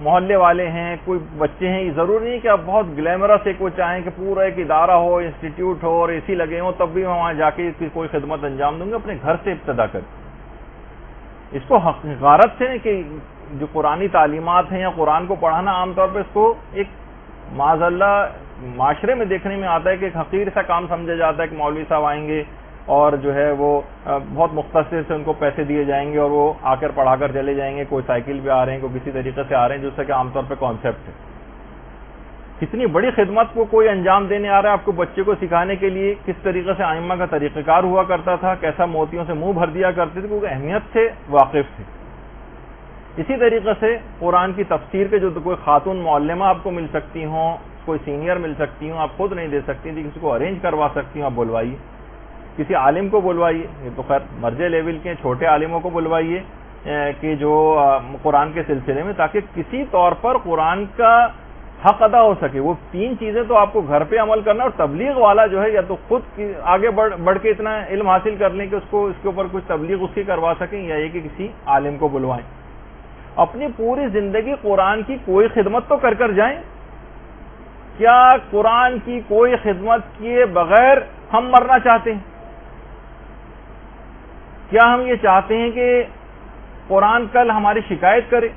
محلے والے ہیں، کوئی بچے ہیں، یہ ضروری نہیں کہ آپ بہت گلیمرس ایک وہ چاہیں کہ پورا ایک ادارہ ہو، انسٹیٹیوٹ ہو اور اے سی لگے ہوں تب بھی میں وہاں جا کے اس کی کوئی خدمت انجام دوں گا۔ اپنے گھر سے ابتدا کریں، اس کو حقارت سے کہ جو قرآنی تعلیمات ہیں یا قرآن کو پڑھانا عام طور پہ اس کو ایک معاذ اللہ معاشرے میں دیکھنے میں آتا ہے کہ ایک حقیر سا کام سمجھا جاتا ہے کہ مولوی صاحب آئیں گے اور جو ہے وہ بہت مختصر سے ان کو پیسے دیے جائیں گے اور وہ آ کر پڑھا کر چلے جائیں گے، کوئی سائیکل پہ آ رہے ہیں، کوئی کسی طریقے سے آ رہے ہیں، جس سے کہ عام طور پہ کانسیپٹ ہے۔ کتنی بڑی خدمت کو کوئی انجام دینے آ رہا ہے آپ کو بچے کو سکھانے کے لیے، کس طریقے سے ائمہ کا طریقہ کار ہوا کرتا تھا، کیسا موتیوں سے منہ بھر دیا کرتے تھے، کیونکہ اہمیت سے واقف تھے۔ اسی طریقے سے قرآن کی تفسیر کے جو کوئی خاتون معلمہ آپ کو مل سکتی ہوں، کوئی سینئر مل سکتی ہوں، آپ خود نہیں دے سکتی تھی، کسی کو ارینج کروا سکتی ہوں، آپ بلوائیے، کسی عالم کو بلوائیے، یہ تو خیر مرجع لیول کے چھوٹے عالموں کو بلوائیے کہ جو قرآن کے سلسلے میں، تاکہ کسی طور پر قرآن کا حق ادا ہو سکے۔ وہ 3 چیزیں تو آپ کو گھر پہ عمل کرنا، اور تبلیغ والا جو ہے یا تو خود آگے بڑھ کے اتنا علم حاصل کر لیں کہ اس کو اس کے اوپر کچھ تبلیغ اس کی کروا سکیں، یا یہ کہ کسی عالم کو بلوائیں۔ اپنی پوری زندگی قرآن کی کوئی خدمت تو کر جائیں۔ کیا قرآن کی کوئی خدمت کیے بغیر ہم مرنا چاہتے ہیں؟ کیا ہم یہ چاہتے ہیں کہ قرآن کل ہماری شکایت کرے؟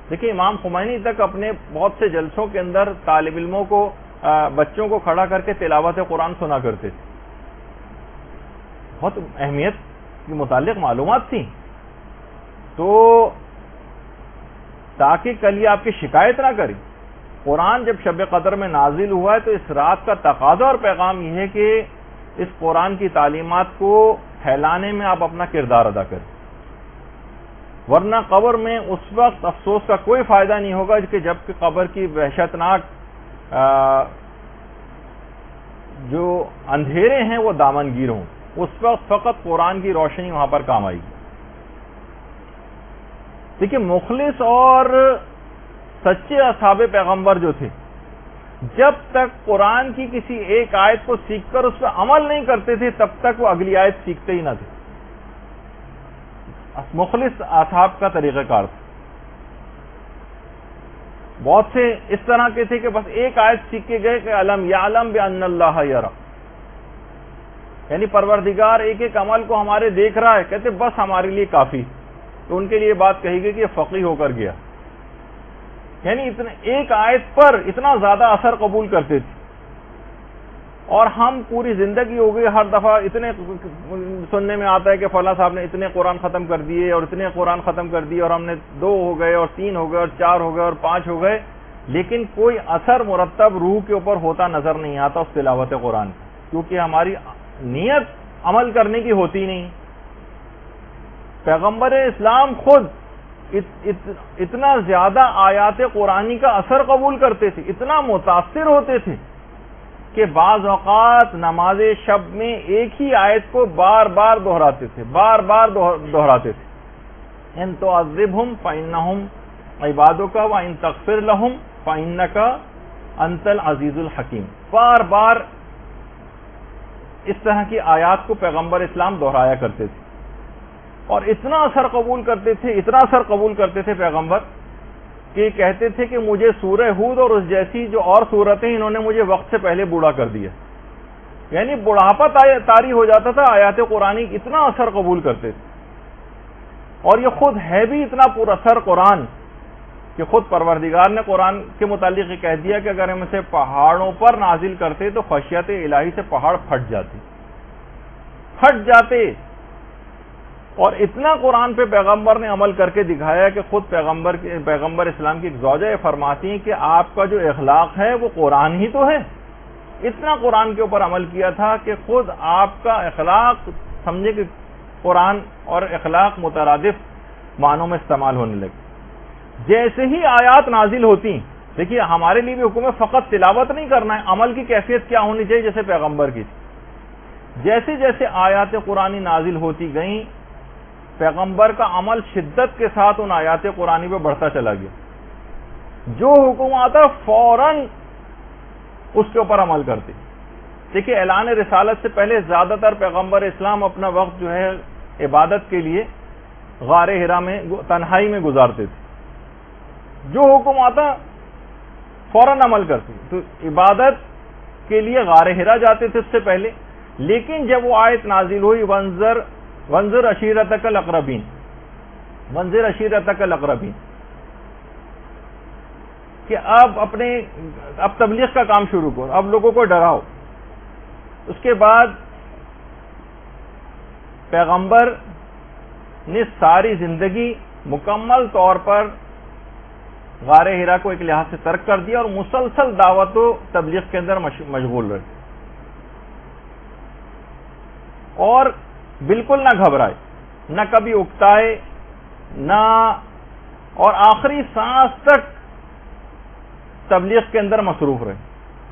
دیکھیں امام خمینی تک اپنے بہت سے جلسوں کے اندر طالب علموں کو، بچوں کو کھڑا کر کے تلاوت قرآن سنا کرتے تھے۔ بہت اہمیت کے متعلق معلومات تھیں، تو تاکہ کل یہ آپ کی شکایت نہ کریں۔ قرآن جب شب قدر میں نازل ہوا ہے تو اس رات کا تقاضا اور پیغام یہ ہے کہ اس قرآن کی تعلیمات کو پھیلانے میں آپ اپنا کردار ادا کریں، ورنہ قبر میں اس وقت افسوس کا کوئی فائدہ نہیں ہوگا کہ جب کہ قبر کی وحشتناک جو اندھیرے ہیں وہ دامنگیر ہوں، اس وقت فقط قرآن کی روشنی وہاں پر کام آئے گی۔ دیکھیے مخلص اور سچے اصحاب پیغمبر جو تھے، جب تک قرآن کی کسی ایک آیت کو سیکھ کر اس پہ عمل نہیں کرتے تھے تب تک وہ اگلی آیت سیکھتے ہی نہ تھے۔ مخلص اصحاب کا طریقہ کار تھا۔ بہت سے اس طرح کے تھے کہ بس ایک آیت سیکھ کے گئے کہ علم یعلم بان اللہ یرا، یعنی پروردگار ایک ایک عمل کو ہمارے دیکھ رہا ہے، کہتے بس ہمارے لیے کافی، تو ان کے لیے بات کہی گئی کہ یہ فقیہ ہو کر گیا، یعنی ایک آیت پر اتنا زیادہ اثر قبول کرتے تھے۔ اور ہم پوری زندگی ہو گئی، ہر دفعہ اتنے سننے میں آتا ہے کہ فلاں صاحب نے اتنے قرآن ختم کر دیے اور اتنے قرآن ختم کر دیے، اور ہم نے 2 ہو گئے اور 3 ہو گئے اور 4 ہو گئے اور 5 ہو گئے، لیکن کوئی اثر مرتب روح کے اوپر ہوتا نظر نہیں آتا اس تلاوت قرآن کا، کیونکہ ہماری نیت عمل کرنے کی ہوتی نہیں۔ پیغمبر اسلام خود اتنا زیادہ آیات قرآنی کا اثر قبول کرتے تھے، اتنا متاثر ہوتے تھے کہ بعض اوقات نماز شب میں ایک ہی آیت کو بار بار دہراتے تھے، بار بار دہراتے تھے۔ ان تعذبہم فانہم عبادک وان تغفر لہم فانک انت العزیز الحکیم، بار بار اس طرح کی آیات کو پیغمبر اسلام دہرایا کرتے تھے، اور اتنا اثر قبول کرتے تھے، اتنا اثر قبول کرتے تھے پیغمبر کہ کہتے تھے کہ مجھے سورہ ہود اور اس جیسی جو اور سورتیں انہوں نے مجھے وقت سے پہلے بوڑھا کر دیا، یعنی بڑھاپا طاری ہو جاتا تھا، آیات قرآنی اتنا اثر قبول کرتے تھے۔ اور یہ خود ہے بھی اتنا پر اثر قرآن کہ خود پروردگار نے قرآن کے متعلق یہ کہہ دیا کہ اگر ہم اسے پہاڑوں پر نازل کرتے تو خشیت الہی سے پہاڑ پھٹ جاتے. اور اتنا قرآن پہ پیغمبر نے عمل کر کے دکھایا کہ خود پیغمبر اسلام کی ایک زوجہ یہ فرماتی ہیں کہ آپ کا جو اخلاق ہے وہ قرآن ہی تو ہے. اتنا قرآن کے اوپر عمل کیا تھا کہ خود آپ کا اخلاق سمجھے کہ قرآن اور اخلاق مترادف معنوں میں استعمال ہونے لگے. جیسے ہی آیات نازل ہوتی، دیکھیے ہمارے لیے بھی حکم ہے فقط تلاوت نہیں کرنا ہے، عمل کی کیفیت کیا ہونی چاہیے جیسے پیغمبر کی. جیسے جیسے آیات قرآنی نازل ہوتی گئیں، پیغمبر کا عمل شدت کے ساتھ ان آیات قرآنی پہ بڑھتا چلا گیا. جو حکم آتا فوراً اس کے اوپر عمل کرتے. دیکھیے اعلان رسالت سے پہلے زیادہ تر پیغمبر اسلام اپنا وقت جو ہے عبادت کے لیے غار حرا میں تنہائی میں گزارتے تھے. جو حکم آتا فوراً عمل کرتے. تو عبادت کے لیے غار حرا جاتے تھے اس سے پہلے. لیکن جب وہ آیت نازل ہوئی وانذر عشیرتک الاقربین، وانذر عشیرتک الاقربین، کہ اب تبلیغ کا کام شروع کرو، اب لوگوں کو ڈراؤ. اس کے بعد پیغمبر نے ساری زندگی مکمل طور پر غار حرا کو ایک لحاظ سے ترک کر دیا اور مسلسل دعوت و تبلیغ کے اندر مشغول رہے اور بالکل نہ گھبرائے، نہ کبھی اکتائے، نہ، اور آخری سانس تک تبلیغ کے اندر مصروف رہے.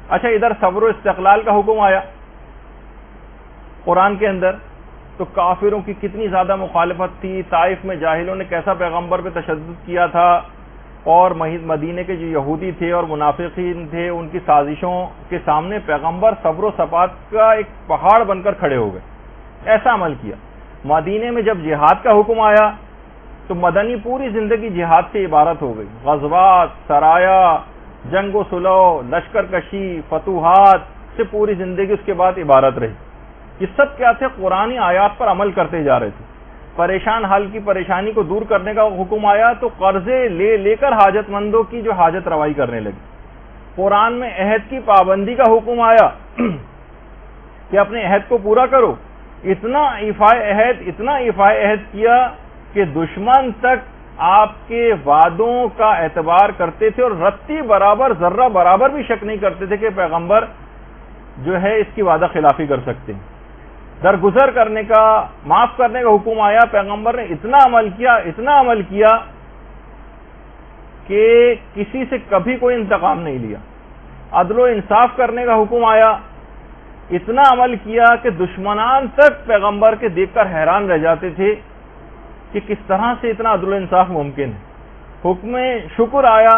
اچھا ادھر صبر و استقلال کا حکم آیا قرآن کے اندر، تو کافروں کی کتنی زیادہ مخالفت تھی. طائف میں جاہلوں نے کیسا پیغمبر پہ تشدد کیا تھا، اور مدینے کے جو یہودی تھے اور منافقین تھے ان کی سازشوں کے سامنے پیغمبر صبر و ثبات کا ایک پہاڑ بن کر کھڑے ہو گئے. ایسا عمل کیا. مدینے میں جب جہاد کا حکم آیا تو مدنی پوری زندگی جہاد سے عبارت ہو گئی. غزوات، سرایا، جنگ و صلح، لشکر کشی، فتوحات سے پوری زندگی اس کے بعد عبارت رہی. یہ سب کیا تھے؟ قرآنی آیات پر عمل کرتے جا رہے تھے. پریشان حال کی پریشانی کو دور کرنے کا حکم آیا تو قرضے لے کر حاجت مندوں کی جو حاجت روائی کرنے لگے. قرآن میں عہد کی پابندی کا حکم آیا کہ اپنے عہد کو پورا کرو. اتنا ایفائے عہد کیا کہ دشمن تک آپ کے وعدوں کا اعتبار کرتے تھے اور رتی برابر، ذرہ برابر بھی شک نہیں کرتے تھے کہ پیغمبر جو ہے اس کی وعدہ خلافی کر سکتے ہیں. درگزر کرنے کا، معاف کرنے کا حکم آیا. پیغمبر نے اتنا عمل کیا کہ کسی سے کبھی کوئی انتقام نہیں لیا. عدل و انصاف کرنے کا حکم آیا. اتنا عمل کیا کہ دشمنان تک پیغمبر کے دیکھ کر حیران رہ جاتے تھے کہ کس طرح سے اتنا عدل و انصاف ممکن ہے. حکم شکر آیا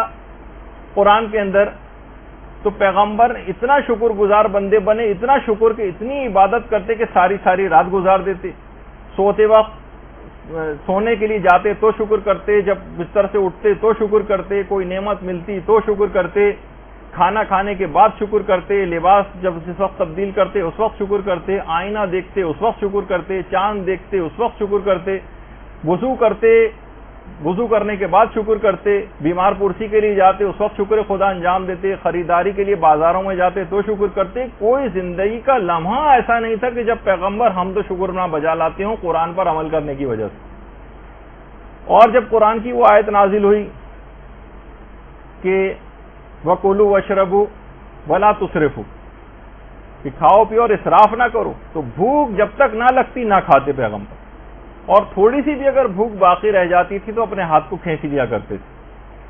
قرآن کے اندر، تو پیغمبر اتنا شکر گزار بندے بنے، اتنا شکر کہ اتنی عبادت کرتے کہ ساری رات گزار دیتے. سوتے وقت سونے کے لیے جاتے تو شکر کرتے، جب بستر سے اٹھتے تو شکر کرتے، کوئی نعمت ملتی تو شکر کرتے، کھانا کھانے کے بعد شکر کرتے، لباس جب جس وقت تبدیل کرتے اس وقت شکر کرتے، آئینہ دیکھتے اس وقت شکر کرتے، چاند دیکھتے اس وقت شکر کرتے، وضو کرنے کے بعد شکر کرتے، بیمار پرسی کے لیے جاتے اس وقت شکر خدا انجام دیتے، خریداری کے لیے بازاروں میں جاتے تو شکر کرتے. کوئی زندگی کا لمحہ ایسا نہیں تھا کہ جب پیغمبر حمد و شکر نہ بجا لاتے ہوں قرآن پر عمل کرنے کی وجہ سے. اور جب قرآن کی وہ آیت نازل ہوئی کہ وَكُلُوا وَاشْرَبُوا وَلَا تُسْرِفُوا، کہ کھاؤ پیو اور اسراف نہ کرو، تو بھوک جب تک نہ لگتی نہ کھاتے پیغمبر. اور تھوڑی سی بھی اگر بھوک باقی رہ جاتی تھی تو اپنے ہاتھ کو کھینچ لیا کرتے تھے.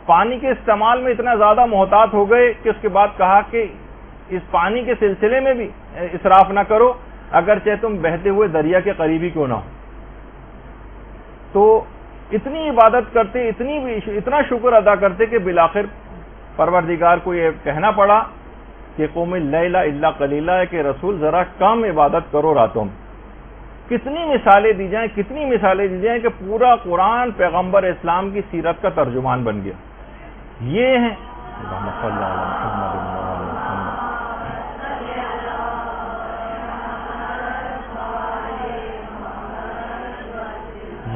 پانی کے استعمال میں اتنا زیادہ محتاط ہو گئے کہ اس کے بعد کہا کہ اس پانی کے سلسلے میں بھی اسراف نہ کرو، اگرچہ تم بہتے ہوئے دریا کے قریب ہی کیوں نہ ہو. تو اتنی عبادت کرتے، اتنا شکر ادا کرتے کہ بالآخر پروردگار کو یہ کہنا پڑا کہ قوم اللیل الا قلیلا، کہ رسول ذرا کم عبادت کرو راتوں میں. کتنی مثالیں دی جائیں کہ پورا قرآن پیغمبر اسلام کی سیرت کا ترجمان بن گیا. یہ ہیں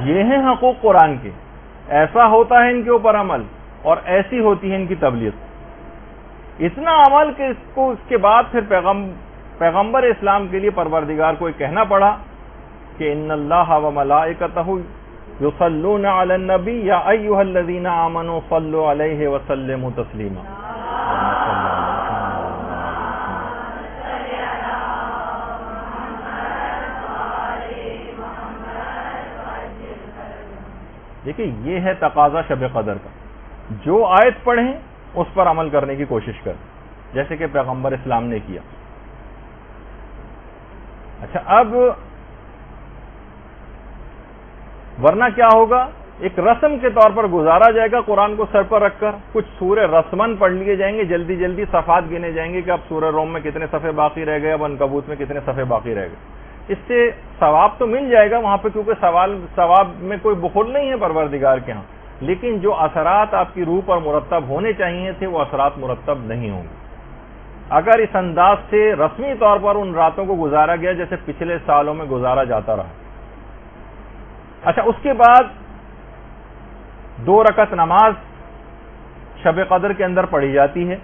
یہ ہیں حقوق قرآن کے، ایسا ہوتا ہے ان کے اوپر عمل اور ایسی ہوتی ہے ان کی تبلیغ. اتنا عمل کہ اس کے بعد پھر پیغمبر اسلام کے لیے پروردگار کو کہنا پڑا کہ ان اللہ و ملائکتہ یصلون علی النبی یا ایھا الذین آمنوا صلوا علیہ وسلموا تسلیما. دیکھیے یہ ہے تقاضا شب قدر کا. جو آیت پڑھیں اس پر عمل کرنے کی کوشش کریں جیسے کہ پیغمبر اسلام نے کیا. اچھا اب ورنہ کیا ہوگا؟ ایک رسم کے طور پر گزارا جائے گا قرآن کو سر پر رکھ کر، کچھ سورہ رسمن پڑھ لیے جائیں گے، جلدی جلدی صفحات گنے جائیں گے کہ اب سورہ روم میں کتنے صفحے باقی رہ گئے، اب عنکبوت میں کتنے صفحے باقی رہ گئے. اس سے ثواب تو مل جائے گا وہاں پہ، کیونکہ ثواب میں کوئی بخل نہیں ہے پروردگار کے ہاں، لیکن جو اثرات آپ کی روح پر مرتب ہونے چاہیے تھے وہ اثرات مرتب نہیں ہوں گے اگر اس انداز سے رسمی طور پر ان راتوں کو گزارا گیا جیسے پچھلے سالوں میں گزارا جاتا رہا. اچھا اس کے بعد 2 رکعت نماز شب قدر کے اندر پڑھی جاتی ہے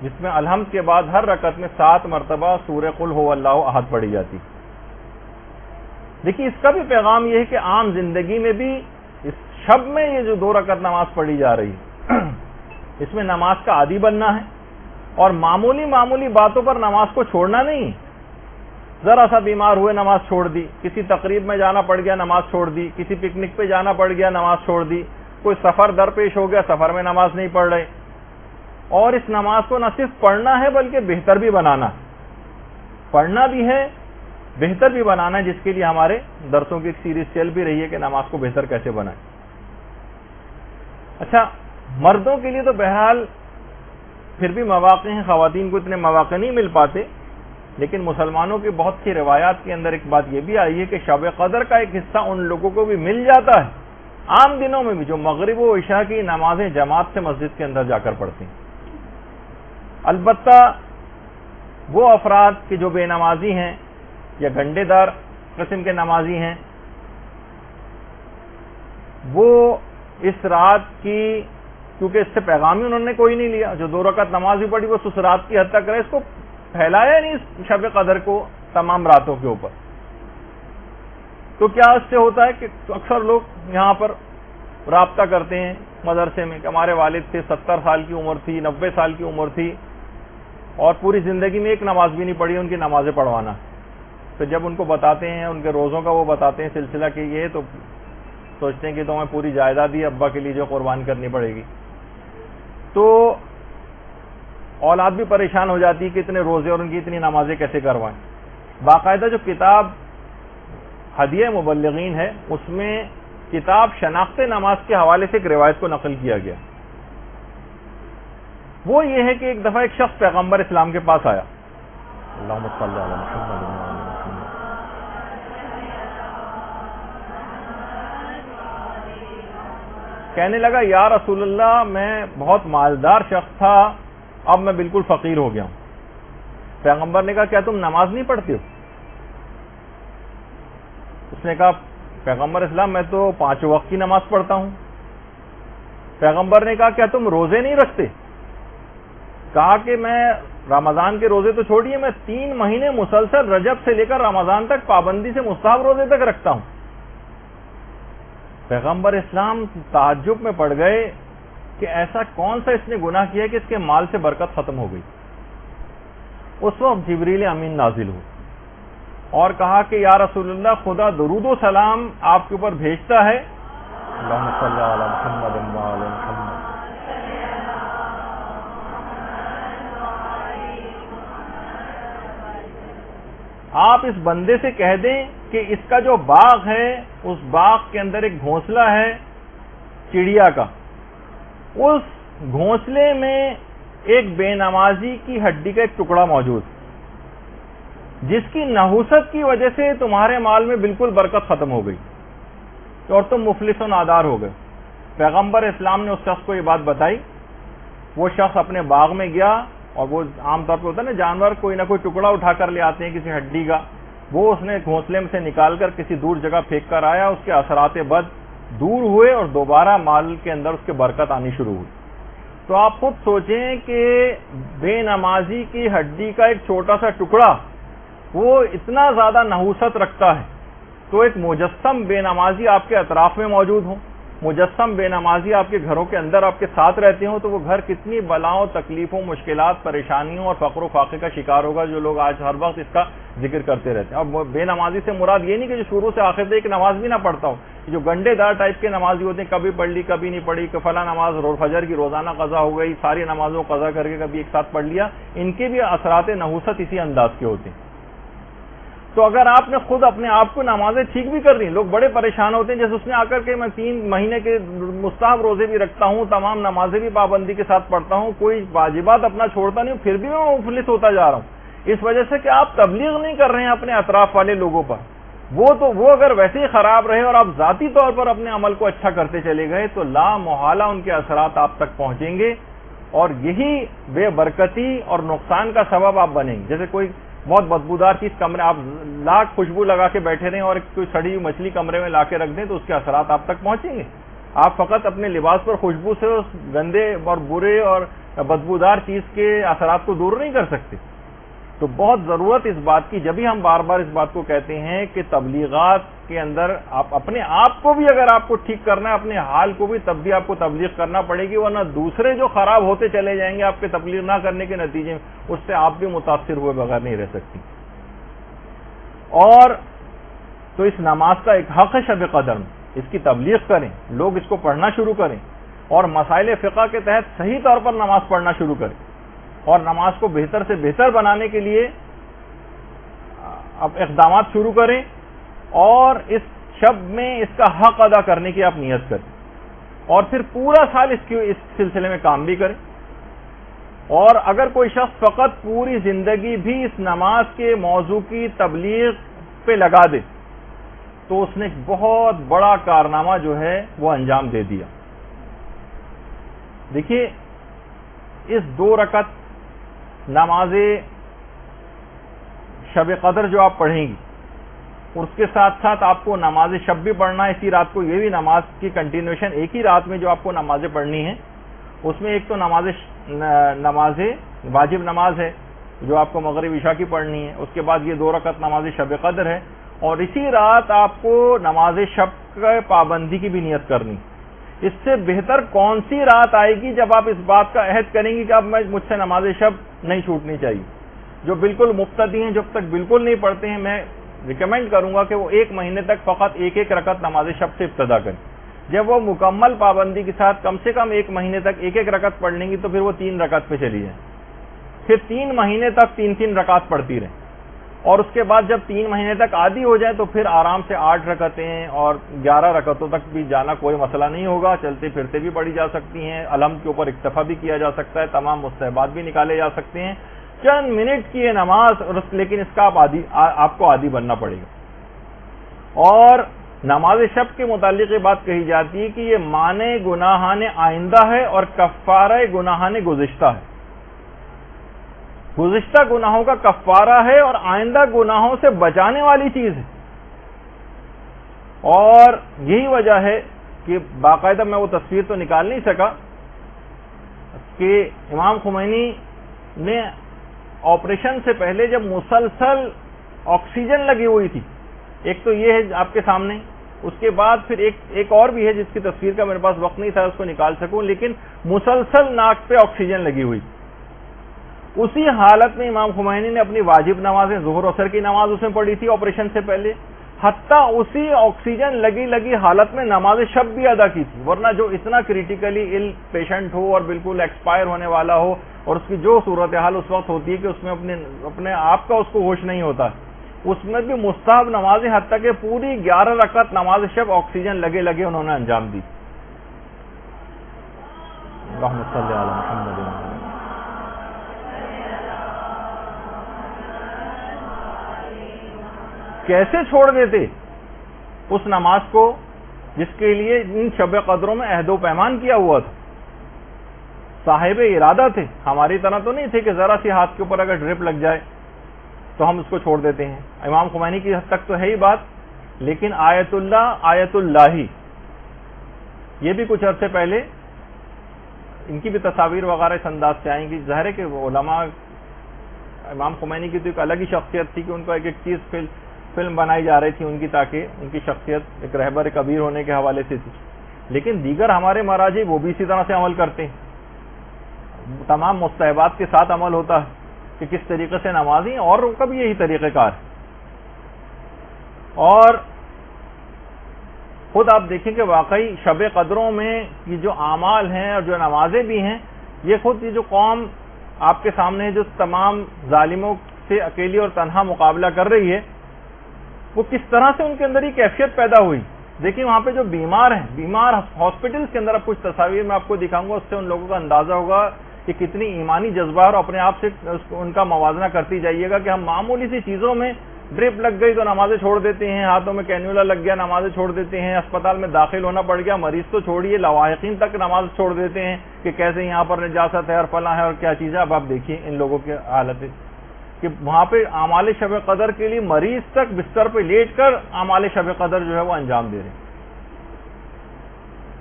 جس میں الحمد کے بعد ہر رکعت میں 7 مرتبہ سورہ قل هو اللہ احد پڑھی جاتی. دیکھیے اس کا بھی پیغام یہ ہے کہ عام زندگی میں بھی اس شب میں یہ جو 2 رکعت نماز پڑھی جا رہی ہے اس میں نماز کا عادی بننا ہے اور معمولی باتوں پر نماز کو چھوڑنا نہیں. ذرا سا بیمار ہوئے نماز چھوڑ دی، کسی تقریب میں جانا پڑ گیا نماز چھوڑ دی، کسی پکنک پہ جانا پڑ گیا نماز چھوڑ دی، کوئی سفر درپیش ہو گیا سفر میں نماز نہیں پڑھ رہے. اور اس نماز کو نہ صرف پڑھنا ہے بلکہ بہتر بھی بنانا ہے. پڑھنا بھی ہے، بہتر بھی بنانا ہے، جس کے لیے ہمارے درسوں کی ایک سیریز چل بھی رہی ہے کہ نماز کو بہتر کیسے بنائیں. اچھا مردوں کے لیے تو بہرحال پھر بھی مواقع ہیں، خواتین کو اتنے مواقع نہیں مل پاتے، لیکن مسلمانوں کی بہت سی روایات کے اندر ایک بات یہ بھی آئی ہے کہ شب قدر کا ایک حصہ ان لوگوں کو بھی مل جاتا ہے عام دنوں میں بھی جو مغرب و عشاء کی نمازیں جماعت سے مسجد کے اندر جا کر پڑھتے ہیں. البتہ وہ افراد کہ جو بے نمازی ہیں یا گنڈے دار قسم کے نمازی ہیں وہ اس رات کی، کیونکہ اس سے پیغام ہی انہوں نے کوئی نہیں لیا، جو 2 رکعت نماز بھی پڑھی وہ اس رات کی حد تک رہے، اس کو پھیلایا نہیں اس شب قدر کو تمام راتوں کے اوپر. تو کیا اس سے ہوتا ہے کہ اکثر لوگ یہاں پر رابطہ کرتے ہیں مدرسے میں کہ ہمارے والد تھے، 70 سال کی عمر تھی، 90 سال کی عمر تھی اور پوری زندگی میں ایک نماز بھی نہیں پڑھی، ان کی نمازیں پڑھوانا. تو جب ان کو بتاتے ہیں ان کے روزوں کا وہ بتاتے ہیں سلسلہ کہ یہ تو سوچتے ہیں کہ تمہیں پوری جائیداد ہی ابا کے لیے جو قربان کرنی پڑے گی. تو اولاد بھی پریشان ہو جاتی ہے کہ اتنے روزے اور ان کی اتنی نمازیں کیسے کروائیں. باقاعدہ جو کتاب ہدیہ مبلغین ہے اس میں کتاب شناخت نماز کے حوالے سے ایک روایت کو نقل کیا گیا. وہ یہ ہے کہ ایک دفعہ ایک شخص پیغمبر اسلام کے پاس آیا، اللہم صلی علی محمد، کہنے لگا یا رسول اللہ میں بہت مالدار شخص تھا، اب میں بالکل فقیر ہو گیا ہوں. پیغمبر نے کہا کیا تم نماز نہیں پڑھتے ہو؟ اس نے کہا پیغمبر اسلام میں تو 5 وقت کی نماز پڑھتا ہوں. پیغمبر نے کہا کیا تم روزے نہیں رکھتے؟ کہا کہ میں رمضان کے روزے تو چھوڑیے، میں 3 مہینے مسلسل رجب سے لے کر رمضان تک پابندی سے مستحب روزے تک رکھتا ہوں. پیغمبر اسلام تعجب میں پڑ گئے کہ ایسا کون سا اس نے گناہ کیا کہ اس کے مال سے برکت ختم ہو گئی. اس وقت جبریل امین نازل ہو اور کہا کہ یا رسول اللہ خدا درود و سلام آپ کے اوپر بھیجتا ہے، اللہم صلی علی محمد وعلی محمد. آپ اس بندے سے کہہ دیں کہ اس کا جو باغ ہے اس باغ کے اندر ایک گھونسلہ ہے چڑیا کا، اس گھونسلے میں ایک بے نمازی کی ہڈی کا ایک ٹکڑا موجود جس کی نحوست کی وجہ سے تمہارے مال میں بالکل برکت ختم ہو گئی اور تم مفلس و نادار ہو گئے. پیغمبر اسلام نے اس شخص کو یہ بات بتائی. وہ شخص اپنے باغ میں گیا اور وہ عام طور پہ ہوتا ہے نا جانور کوئی نہ کوئی ٹکڑا اٹھا کر لے آتے ہیں کسی ہڈی کا، وہ اس نے گھونسلے میں سے نکال کر کسی دور جگہ پھینک کر آیا، اس کے اثرات بد دور ہوئے اور دوبارہ مال کے اندر اس کے برکت آنی شروع ہوئی۔ تو آپ خود سوچیں کہ بے نمازی کی ہڈی کا ایک چھوٹا سا ٹکڑا وہ اتنا زیادہ نحوست رکھتا ہے، تو ایک مجسم بے نمازی آپ کے اطراف میں موجود ہوں، مجسم بے نمازی آپ کے گھروں کے اندر آپ کے ساتھ رہتے ہوں، تو وہ گھر کتنی بلاؤں، تکلیفوں، مشکلات، پریشانیوں اور فقر و فاقے کا شکار ہوگا، جو لوگ آج ہر وقت اس کا ذکر کرتے رہتے ہیں۔ اب بے نمازی سے مراد یہ نہیں کہ جو شروع سے آخر تک نماز بھی نہ پڑھتا ہو، جو گنڈے دار ٹائپ کے نمازی ہوتے ہیں، کبھی پڑھ لی کبھی نہیں پڑھی، کہ فلاں نماز فجر کی روزانہ قضا ہو گئی، ساری نمازوں قضا کر کے کبھی ایک ساتھ پڑھ لیا، ان کے بھی اثرات نحوست اسی انداز کے ہوتے ہیں۔ تو اگر آپ نے خود اپنے آپ کو نمازیں ٹھیک بھی کر رہی، لوگ بڑے پریشان ہوتے ہیں، جیسے اس نے آ کر کے میں 3 مہینے کے مستحب روزے بھی رکھتا ہوں، تمام نمازیں بھی پابندی کے ساتھ پڑھتا ہوں، کوئی واجبات اپنا چھوڑتا نہیں، پھر بھی میں مفلس ہوتا جا رہا ہوں، اس وجہ سے کہ آپ تبلیغ نہیں کر رہے ہیں اپنے اطراف والے لوگوں پر۔ وہ اگر ویسے ہی خراب رہے اور آپ ذاتی طور پر اپنے عمل کو اچھا کرتے چلے گئے تو لا محالہ ان کے اثرات آپ تک پہنچیں گے، اور یہی بے برکتی اور نقصان کا سبب آپ بنیں گے۔ جیسے کوئی بہت بدبودار چیز کمرے، آپ لاکھ خوشبو لگا کے بیٹھے رہیں اور کوئی سڑی ہوئی مچھلی کمرے میں لا کے رکھ دیں تو اس کے اثرات آپ تک پہنچیں گے۔ آپ فقط اپنے لباس پر خوشبو سے اس گندے اور برے اور بدبودار چیز کے اثرات کو دور نہیں کر سکتے۔ تو بہت ضرورت اس بات کی، جب ہی ہم بار بار اس بات کو کہتے ہیں کہ تبلیغات کے اندر آپ اپنے آپ کو بھی، اگر آپ کو ٹھیک کرنا ہے اپنے حال کو بھی، تب بھی آپ کو تبلیغ کرنا پڑے گی، ورنہ دوسرے جو خراب ہوتے چلے جائیں گے آپ کے تبلیغ نہ کرنے کے نتیجے میں، اس سے آپ بھی متاثر ہوئے بغیر نہیں رہ سکتی۔ اور تو اس نماز کا ایک حق ہے شب قدر میں، اس کی تبلیغ کریں، لوگ اس کو پڑھنا شروع کریں، اور مسائل فقہ کے تحت صحیح طور پر نماز پڑھنا شروع کریں، اور نماز کو بہتر سے بہتر بنانے کے لیے اب اقدامات شروع کریں، اور اس شب میں اس کا حق ادا کرنے کی آپ نیت کریں، اور پھر پورا سال اس سلسلے میں کام بھی کریں۔ اور اگر کوئی شخص فقط پوری زندگی بھی اس نماز کے موضوع کی تبلیغ پہ لگا دے تو اس نے ایک بہت بڑا کارنامہ جو ہے وہ انجام دے دیا۔ دیکھیے، اس 2 رکعت نماز شب قدر جو آپ پڑھیں گی، اس کے ساتھ ساتھ آپ کو نماز شب بھی پڑھنا ہے اسی رات کو، یہ بھی نماز کی کنٹینیوشن ایک ہی رات میں جو آپ کو نمازیں پڑھنی ہیں، اس میں ایک تو نماز واجب نماز ہے جو آپ کو مغرب عشاء کی پڑھنی ہے، اس کے بعد یہ 2 رکعت نماز شب قدر ہے، اور اسی رات آپ کو نماز شب کی پابندی کی بھی نیت کرنی۔ اس سے بہتر کون سی رات آئے گی جب آپ اس بات کا عہد کریں گی کہ اب مجھ سے نماز شب نہیں چھوٹنی چاہیے۔ جو بالکل مبتدی ہیں، جب تک بالکل نہیں پڑھتے ہیں، میں ریکمینڈ کروں گا کہ وہ 1 مہینے تک فقط ایک رکعت نماز شب سے ابتدا کریں۔ جب وہ مکمل پابندی کے ساتھ کم سے کم 1 مہینے تک ایک رکعت پڑھ لیں گی تو پھر وہ 3 رکعت پہ چلی جائیں، پھر 3 مہینے تک 3 رکعت پڑھتی رہیں، اور اس کے بعد جب 3 مہینے تک عادی ہو جائے تو پھر آرام سے 8 رکعتیں اور 11 رکعتوں تک بھی جانا کوئی مسئلہ نہیں ہوگا، چلتے پھرتے بھی پڑھی جا سکتی ہیں، الحمد کے اوپر اکتفا بھی کیا جا سکتا ہے، تمام مستحبات بھی نکالے جا سکتے ہیں، چند منٹ کی یہ نماز، لیکن اس کا آپ کو عادی بننا پڑے گا۔ اور نماز شب کے متعلق یہ بات کہی جاتی ہے کہ یہ مانے گناہان آئندہ ہے اور کفارہ گناہان گزشتہ ہے، گزشتہ گناہوں کا کفارہ ہے اور آئندہ گناہوں سے بچانے والی چیز ہے۔ اور یہی وجہ ہے کہ باقاعدہ میں وہ تصویر تو نکال نہیں سکا کہ امام خمینی نے آپریشن سے پہلے جب مسلسل آکسیجن لگی ہوئی تھی، ایک تو یہ ہے آپ کے سامنے، اس کے بعد پھر ایک اور بھی ہے جس کی تصویر کا میرے پاس وقت نہیں تھا اس کو نکال سکوں، لیکن مسلسل ناک پہ آکسیجن لگی ہوئی، اسی حالت میں امام خمینی نے اپنی واجب نمازیں ظہر اثر کی نماز اس میں پڑھی تھی آپریشن سے پہلے، حتیٰ اسی آکسیجن لگی حالت میں نماز شب بھی ادا کی تھی، ورنہ جو اتنا کریٹیکلی ال پیشنٹ ہو اور بالکل ایکسپائر ہونے والا ہو اور اس کی جو صورتحال اس وقت ہوتی ہے کہ اس میں اپنے آپ کا اس کو ہوش نہیں ہوتا، اس میں بھی مستحب نمازیں حتیٰ کہ پوری 11 رکعت نماز شب آکسیجن لگے انہوں نے انجام دی۔ اللہم صلی علی محمد۔ کیسے چھوڑ دیتے اس نماز کو جس کے لیے ان شب قدروں میں عہد و پیمان کیا ہوا تھا، صاحب ارادہ تھے، ہماری طرح تو نہیں تھے کہ ذرا سی ہاتھ کے اوپر اگر ڈرپ لگ جائے تو ہم اس کو چھوڑ دیتے ہیں. امام خمینی کی حد تک تو ہے ہی بات, لیکن آیت اللہ آیت اللہ یہ بھی کچھ عرصے پہلے ان کی بھی تصاویر وغیرہ اس انداز سے آئیں گی. ظاہر ہے کہ علماء, امام خمینی کی تو ایک الگ ہی شخصیت تھی کہ ان کو ایک ایک چیز فلم بنائی جا رہی تھی ان کی, تاکہ ان کی شخصیت ایک رہبر کبیر ہونے کے حوالے سے تھی. لیکن دیگر ہمارے مراجع وہ بھی اسی طرح سے عمل کرتے ہیں, تمام مستحبات کے ساتھ عمل ہوتا ہے کہ کس طریقے سے نمازی اور ان کا بھی یہی طریقہ کار ہے. اور خود آپ دیکھیں کہ واقعی شب قدروں میں یہ جو اعمال ہیں اور جو نمازیں بھی ہیں, یہ خود یہ جو قوم آپ کے سامنے جو تمام ظالموں سے اکیلی اور تنہا مقابلہ کر رہی ہے, وہ کس طرح سے ان کے اندر یہ کیفیت پیدا ہوئی. دیکھیں وہاں پہ جو بیمار ہیں, بیمار ہاسپٹلز کے اندر, اب کچھ تصاویر میں آپ کو دکھاؤں گا, اس سے ان لوگوں کا اندازہ ہوگا کہ کتنی ایمانی جذبہ اور اپنے آپ سے ان کا موازنہ کرتی جائیے گا کہ ہم معمولی سی چیزوں میں ڈرپ لگ گئی تو نمازیں چھوڑ دیتے ہیں, ہاتھوں میں کینولا لگ گیا نمازیں چھوڑ دیتے ہیں, اسپتال میں داخل ہونا پڑ گیا, مریض تو چھوڑیے لواحقین تک نماز چھوڑ دیتے ہیں کہ کیسے یہاں پر نجاست ہے اور فلاں ہے اور کیا چیز ہے. اب آپ دیکھیے ان لوگوں کی حالت کہ وہاں پہ اعمال شب قدر کے لیے مریض تک بستر پہ لیٹ کر اعمال شب قدر جو ہے وہ انجام دے رہے ہیں.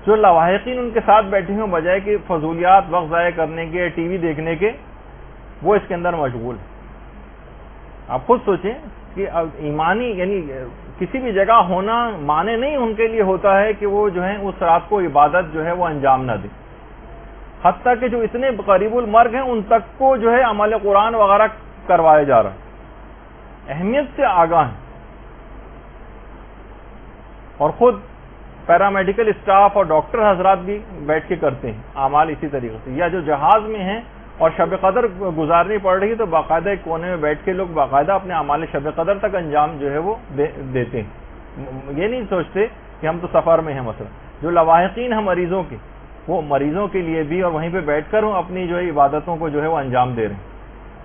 جو لواحقین ان کے ساتھ بیٹھے ہوں بجائے کہ فضولیات وقت ضائع کرنے کے, ٹی وی دیکھنے کے, وہ اس کے اندر مشغول ہیں. آپ خود سوچیں کہ ایمانی یعنی کسی بھی جگہ ہونا معنی نہیں ان کے لیے ہوتا ہے کہ وہ جو ہے اس رات کو عبادت جو ہے وہ انجام نہ دیں. حتیٰ کہ جو اتنے قریب المرگ ہیں ان تک کو جو ہے عمل قرآن وغیرہ کروایا جا رہا ہے, اہمیت سے آگاہ ہیں. اور خود پیرامیڈیکل اسٹاف اور ڈاکٹر حضرات بھی بیٹھ کے کرتے ہیں اعمال اسی طریقے سے. یا جو جہاز میں ہیں اور شب قدر گزارنی پڑ رہی ہے تو باقاعدہ ایک کونے میں بیٹھ کے لوگ باقاعدہ اپنے اعمال شب قدر تک انجام جو ہے وہ دیتے ہیں. یہ نہیں سوچتے کہ ہم تو سفر میں ہیں. مثلا جو لواحقین ہیں مریضوں کے, وہ مریضوں کے لیے بھی اور وہیں پہ بیٹھ کر اپنی جو ہے عبادتوں کو جو ہے وہ انجام دے رہے ہیں.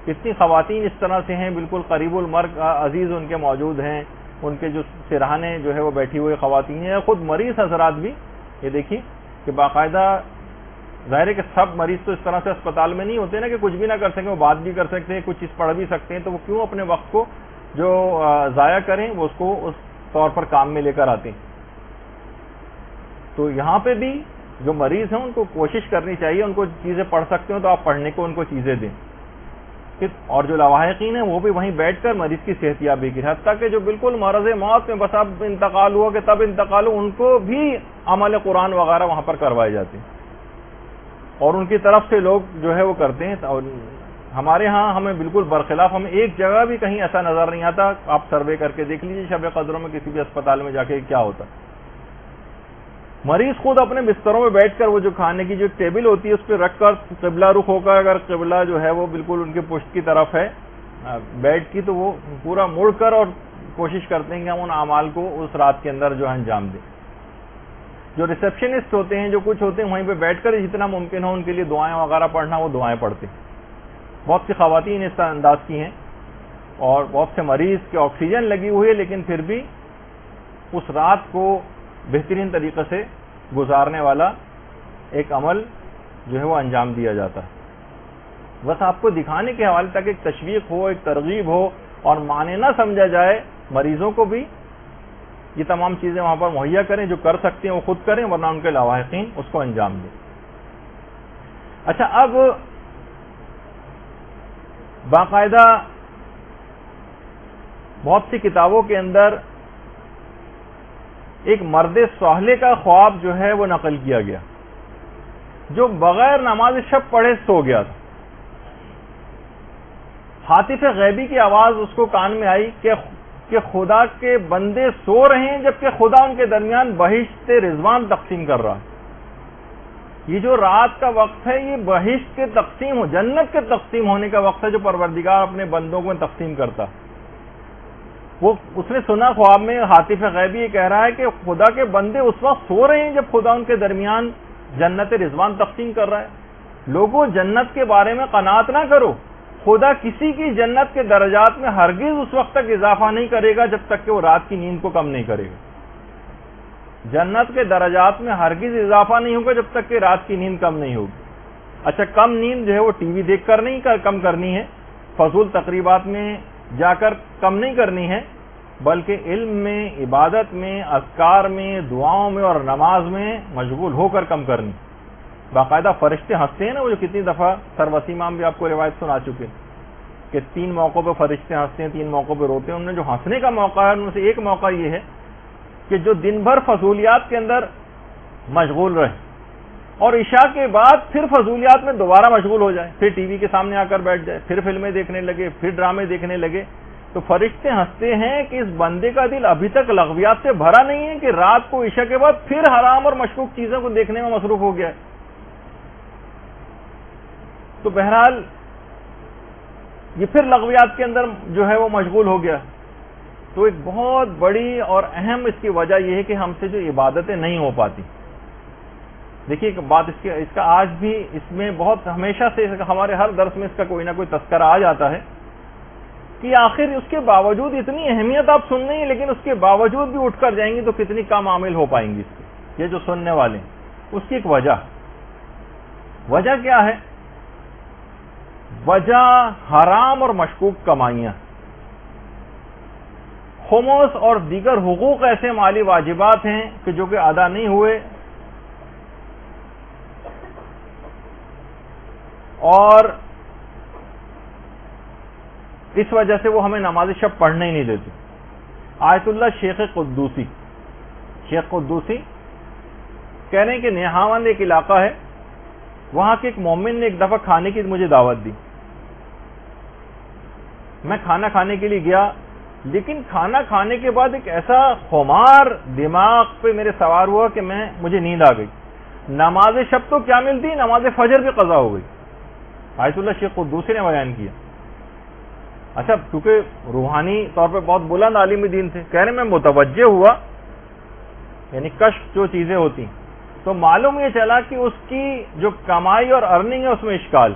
کتنی خواتین اس طرح سے ہیں بالکل قریب المرگ عزیز ان کے موجود ہیں, ان کے جو سرہانے جو ہے وہ بیٹھی ہوئی خواتین ہیں. خود مریض حضرات بھی یہ دیکھیے کہ باقاعدہ, ظاہر ہے کہ سب مریض تو اس طرح سے اسپتال میں نہیں ہوتے نا کہ کچھ بھی نہ کر سکیں, وہ بات بھی کر سکتے ہیں, کچھ چیز پڑھ بھی سکتے ہیں, تو وہ کیوں اپنے وقت کو جو ضائع کریں, وہ اس کو اس طور پر کام میں لے کر آتے ہیں. تو یہاں پہ بھی جو مریض ہیں ان کو کوشش کرنی چاہیے, ان کو چیزیں پڑھ سکتے ہوں تو آپ پڑھنے کو ان کو چیزیں دیں. اور جو لواحقین ہیں وہ بھی وہیں بیٹھ کر مریض کی صحت یابی کی, حتیٰ کہ جو بالکل مرض موت میں بس اب انتقال ہوا کہ تب انتقال ہو, ان کو بھی عمل قرآن وغیرہ وہاں پر کروائے جاتے ہیں اور ان کی طرف سے لوگ جو ہے وہ کرتے ہیں. اور ہمارے ہاں ہمیں بالکل برخلاف, ہمیں ایک جگہ بھی کہیں ایسا نظر نہیں آتا. آپ سروے کر کے دیکھ لیجیے شب قدروں میں کسی بھی اسپتال میں جا کے کیا ہوتا. مریض خود اپنے بستروں میں بیٹھ کر وہ جو کھانے کی جو ٹیبل ہوتی ہے اس پہ رکھ کر قبلہ رخ ہو کر, اگر قبلہ جو ہے وہ بالکل ان کے پشت کی طرف ہے بیڈ کی, تو وہ پورا مڑ کر اور کوشش کرتے ہیں کہ ہم ان اعمال کو اس رات کے اندر جو ہے انجام دیں. جو ریسیپشنسٹ ہوتے ہیں, جو کچھ ہوتے ہیں, وہیں پہ بیٹھ کر جتنا ممکن ہو ان کے لیے دعائیں وغیرہ پڑھنا, وہ دعائیں پڑھتے ہیں. بہت سی خواتین اس انداز کی ہیں اور بہت سے مریض کے آکسیجن لگی ہوئی ہے, لیکن پھر بھی اس رات کو بہترین طریقے سے گزارنے والا ایک عمل جو ہے وہ انجام دیا جاتا ہے. بس آپ کو دکھانے کے حوالے تک ایک تشویق ہو, ایک ترغیب ہو اور معنی نہ سمجھا جائے, مریضوں کو بھی یہ تمام چیزیں وہاں پر مہیا کریں, جو کر سکتے ہیں وہ خود کریں, ورنہ ان کے لواحقین اس کو انجام دیں. اچھا, اب باقاعدہ بہت سی کتابوں کے اندر ایک مرد صالح کا خواب جو ہے وہ نقل کیا گیا, جو بغیر نماز شب پڑھے سو گیا تھا. ہاتف غیبی کی آواز اس کو کان میں آئی کہ خدا کے بندے سو رہے ہیں جبکہ خدا ان کے درمیان بہشت رضوان تقسیم کر رہا ہے. یہ جو رات کا وقت ہے یہ بہشت کے تقسیم ہو, جنت کے تقسیم ہونے کا وقت ہے, جو پروردگار اپنے بندوں کو تقسیم کرتا. وہ اس نے سنا خواب میں, ہاتف غیبی یہ کہہ رہا ہے کہ خدا کے بندے اس وقت سو رہے ہیں جب خدا ان کے درمیان جنت رضوان تقسیم کر رہا ہے. لوگوں, جنت کے بارے میں قناعت نہ کرو, خدا کسی کی جنت کے درجات میں ہرگز اس وقت تک اضافہ نہیں کرے گا جب تک کہ وہ رات کی نیند کو کم نہیں کرے گا. جنت کے درجات میں ہرگز اضافہ نہیں ہوگا جب تک کہ رات کی نیند کم نہیں ہوگی. اچھا, کم نیند جو ہے وہ ٹی وی دیکھ کر نہیں کم کرنی ہے, فضول تقریبات میں جا کر کم نہیں کرنی ہے، بلکہ علم میں، عبادت میں، اذکار میں، دعاؤں میں اور نماز میں مشغول ہو کر کم کرنی۔ باقاعدہ فرشتے ہنستے ہیں نا، وہ جو کتنی دفعہ سر وسیم امام بھی آپ کو روایت سنا چکے کہ 3 موقعوں پہ فرشتے ہنستے ہیں، 3 موقعوں پہ روتے ہیں۔ انہوں نے جو ہنسنے کا موقع ہے ان میں سے ایک موقع یہ ہے کہ جو دن بھر فضولیات کے اندر مشغول رہے اور عشاء کے بعد پھر فضولیات میں دوبارہ مشغول ہو جائے، پھر ٹی وی کے سامنے آ کر بیٹھ جائے، پھر فلمیں دیکھنے لگے، پھر ڈرامے دیکھنے لگے، تو فرشتے ہنستے ہیں کہ اس بندے کا دل ابھی تک لغویات سے بھرا نہیں ہے کہ رات کو عشاء کے بعد پھر حرام اور مشکوک چیزوں کو دیکھنے میں مصروف ہو گیا ہے۔ تو بہرحال یہ پھر لغویات کے اندر جو ہے وہ مشغول ہو گیا۔ تو ایک بہت بڑی اور اہم اس کی وجہ یہ ہے کہ ہم سے جو عبادتیں نہیں ہو پاتی۔ دیکھیے ایک بات اس کا آج بھی اس میں بہت ہمیشہ سے ہمارے ہر درس میں اس کا کوئی نہ کوئی تذکرہ آ جاتا ہے کہ آخر اس کے باوجود اتنی اہمیت آپ سن رہی ہیں لیکن اس کے باوجود بھی اٹھ کر جائیں گی تو کتنی کم عامل ہو پائیں گی اس کی، یہ جو سننے والے ہیں۔ اس کی ایک وجہ کیا ہے؟ وجہ حرام اور مشکوک کمائیاں، خمس اور دیگر حقوق ایسے مالی واجبات ہیں کہ جو کہ ادا نہیں ہوئے اور اس وجہ سے وہ ہمیں نماز شب پڑھنے ہی نہیں دیتے۔ آیت اللہ شیخ قدوسی کہہ رہے ہیں کہ نیہاوند ایک علاقہ ہے، وہاں کے ایک مومن نے ایک دفعہ کھانے کی مجھے دعوت دی۔ میں کھانا کھانے کے لیے گیا، لیکن کھانا کھانے کے بعد ایک ایسا خمار دماغ پہ میرے سوار ہوا کہ مجھے نیند آ گئی۔ نماز شب تو کیا ملتی، نماز فجر بھی قضا ہو گئی۔ آیت اللہ شیخ قدوسی نے بیان کیا۔ اچھا، کیونکہ روحانی طور پہ بہت بلند عالم دین تھے، کہہ رہے میں متوجہ ہوا، یعنی کشف جو چیزیں ہوتی تو معلوم یہ چلا کہ اس کی جو کمائی اور ارننگ ہے اس میں اشکال،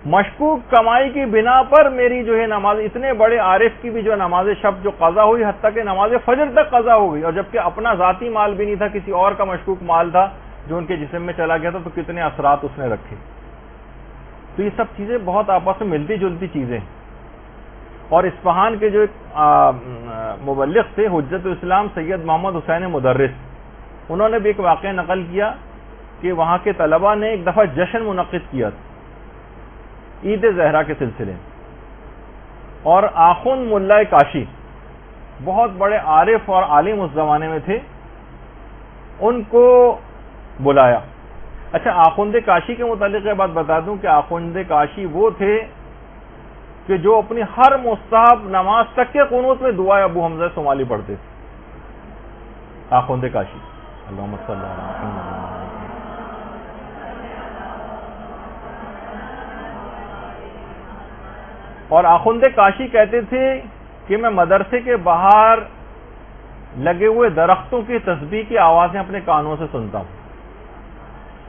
مشکوک کمائی کی بنا پر میری جو ہے نماز، اتنے بڑے عارف کی بھی جو نماز شب جو قضا ہوئی، حتیٰ کہ نماز فجر تک قضا ہو گئی، اور جبکہ اپنا ذاتی مال بھی نہیں تھا، کسی اور کا مشکوک مال تھا جو ان کے جسم میں چلا گیا تھا، تو کتنے اثرات اس نے رکھے۔ تو یہ سب چیزیں بہت آپس میں ملتی جلتی چیزیں۔ اور اصفہان کے جو ایک مبلغ تھے حجت الاسلام سید محمد حسین مدرس، انہوں نے بھی ایک واقعہ نقل کیا کہ وہاں کے طلباء نے ایک دفعہ جشن منعقد کیا تھا عید زہرا کے سلسلے میں، اور آخوند ملا کاشی بہت بڑے عارف اور عالم اس زمانے میں تھے، ان کو بلایا۔ اچھا، آخوند کاشی کے متعلق یہ بات بتا دوں کہ آخوند کاشی وہ تھے کہ جو اپنی ہر مستحب نماز تک کے قنوت میں دعائے ابو حمزہ صومالی پڑھتے تھے۔ آخوند کاشی، اللہم صلی اللہ علیہ وسلم۔ اور آخوند کاشی کہتے تھے کہ میں مدرسے کے باہر لگے ہوئے درختوں کی تسبیح کی آوازیں اپنے کانوں سے سنتا ہوں،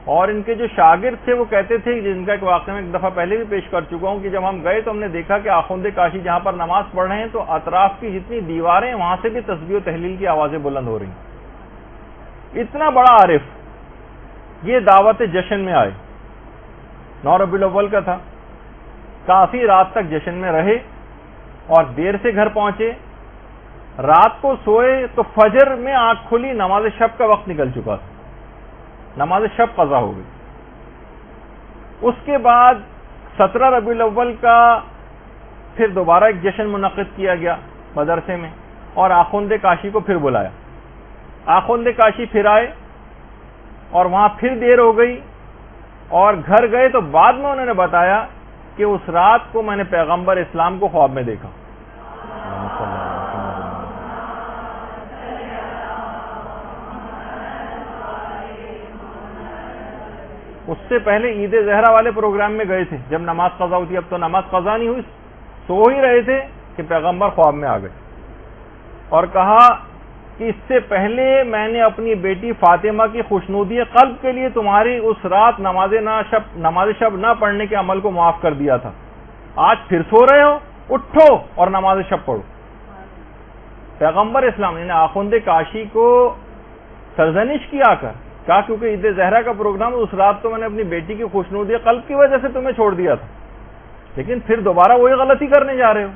اور ان کے جو شاگرد تھے وہ کہتے تھے، جن کا ایک واقعہ میں ایک دفعہ پہلے بھی پیش کر چکا ہوں، کہ جب ہم گئے تو ہم نے دیکھا کہ آخوند کاشی جہاں پر نماز پڑھ رہے ہیں تو اطراف کی جتنی دیواریں وہاں سے بھی تسبیح و تحلیل کی آوازیں بلند ہو رہی ہیں۔ اتنا بڑا عارف یہ دعوت جشن میں آئے، 9 ربیع الاول کا تھا، کافی رات تک جشن میں رہے اور دیر سے گھر پہنچے، رات کو سوئے تو فجر میں آنکھ کھلی، نماز شب کا وقت نکل چکا تھا، نماز شب قضا ہو گئی۔ اس کے بعد 17 ربیع الاول کا پھر دوبارہ ایک جشن منعقد کیا گیا مدرسے میں، اور آخوند کاشی کو پھر بلایا۔ آخوند کاشی پھر آئے اور وہاں پھر دیر ہو گئی، اور گھر گئے تو بعد میں انہوں نے بتایا کہ اس رات کو میں نے پیغمبر اسلام کو خواب میں دیکھا۔ اس سے پہلے عید زہرا والے پروگرام میں گئے تھے جب نماز قضا ہوئی تھی، اب تو نماز قضا نہیں ہوئی، سو ہی رہے تھے کہ پیغمبر خواب میں آ گئے اور کہا کہ اس سے پہلے میں نے اپنی بیٹی فاطمہ کی خوشنودی قلب کے لیے تمہاری اس رات نماز شب نہ پڑھنے کے عمل کو معاف کر دیا تھا، آج پھر سو رہے ہو، اٹھو اور نماز شب پڑھو۔ پیغمبر اسلام نے آخوند کاشی کو سرزنش کیا کر کہا کیونکہ عید زہرا کا پروگرام اس رات تو میں نے اپنی بیٹی کی خوشنودی قلب کی وجہ سے تمہیں چھوڑ دیا تھا، لیکن پھر دوبارہ وہی غلطی کرنے جا رہے ہو.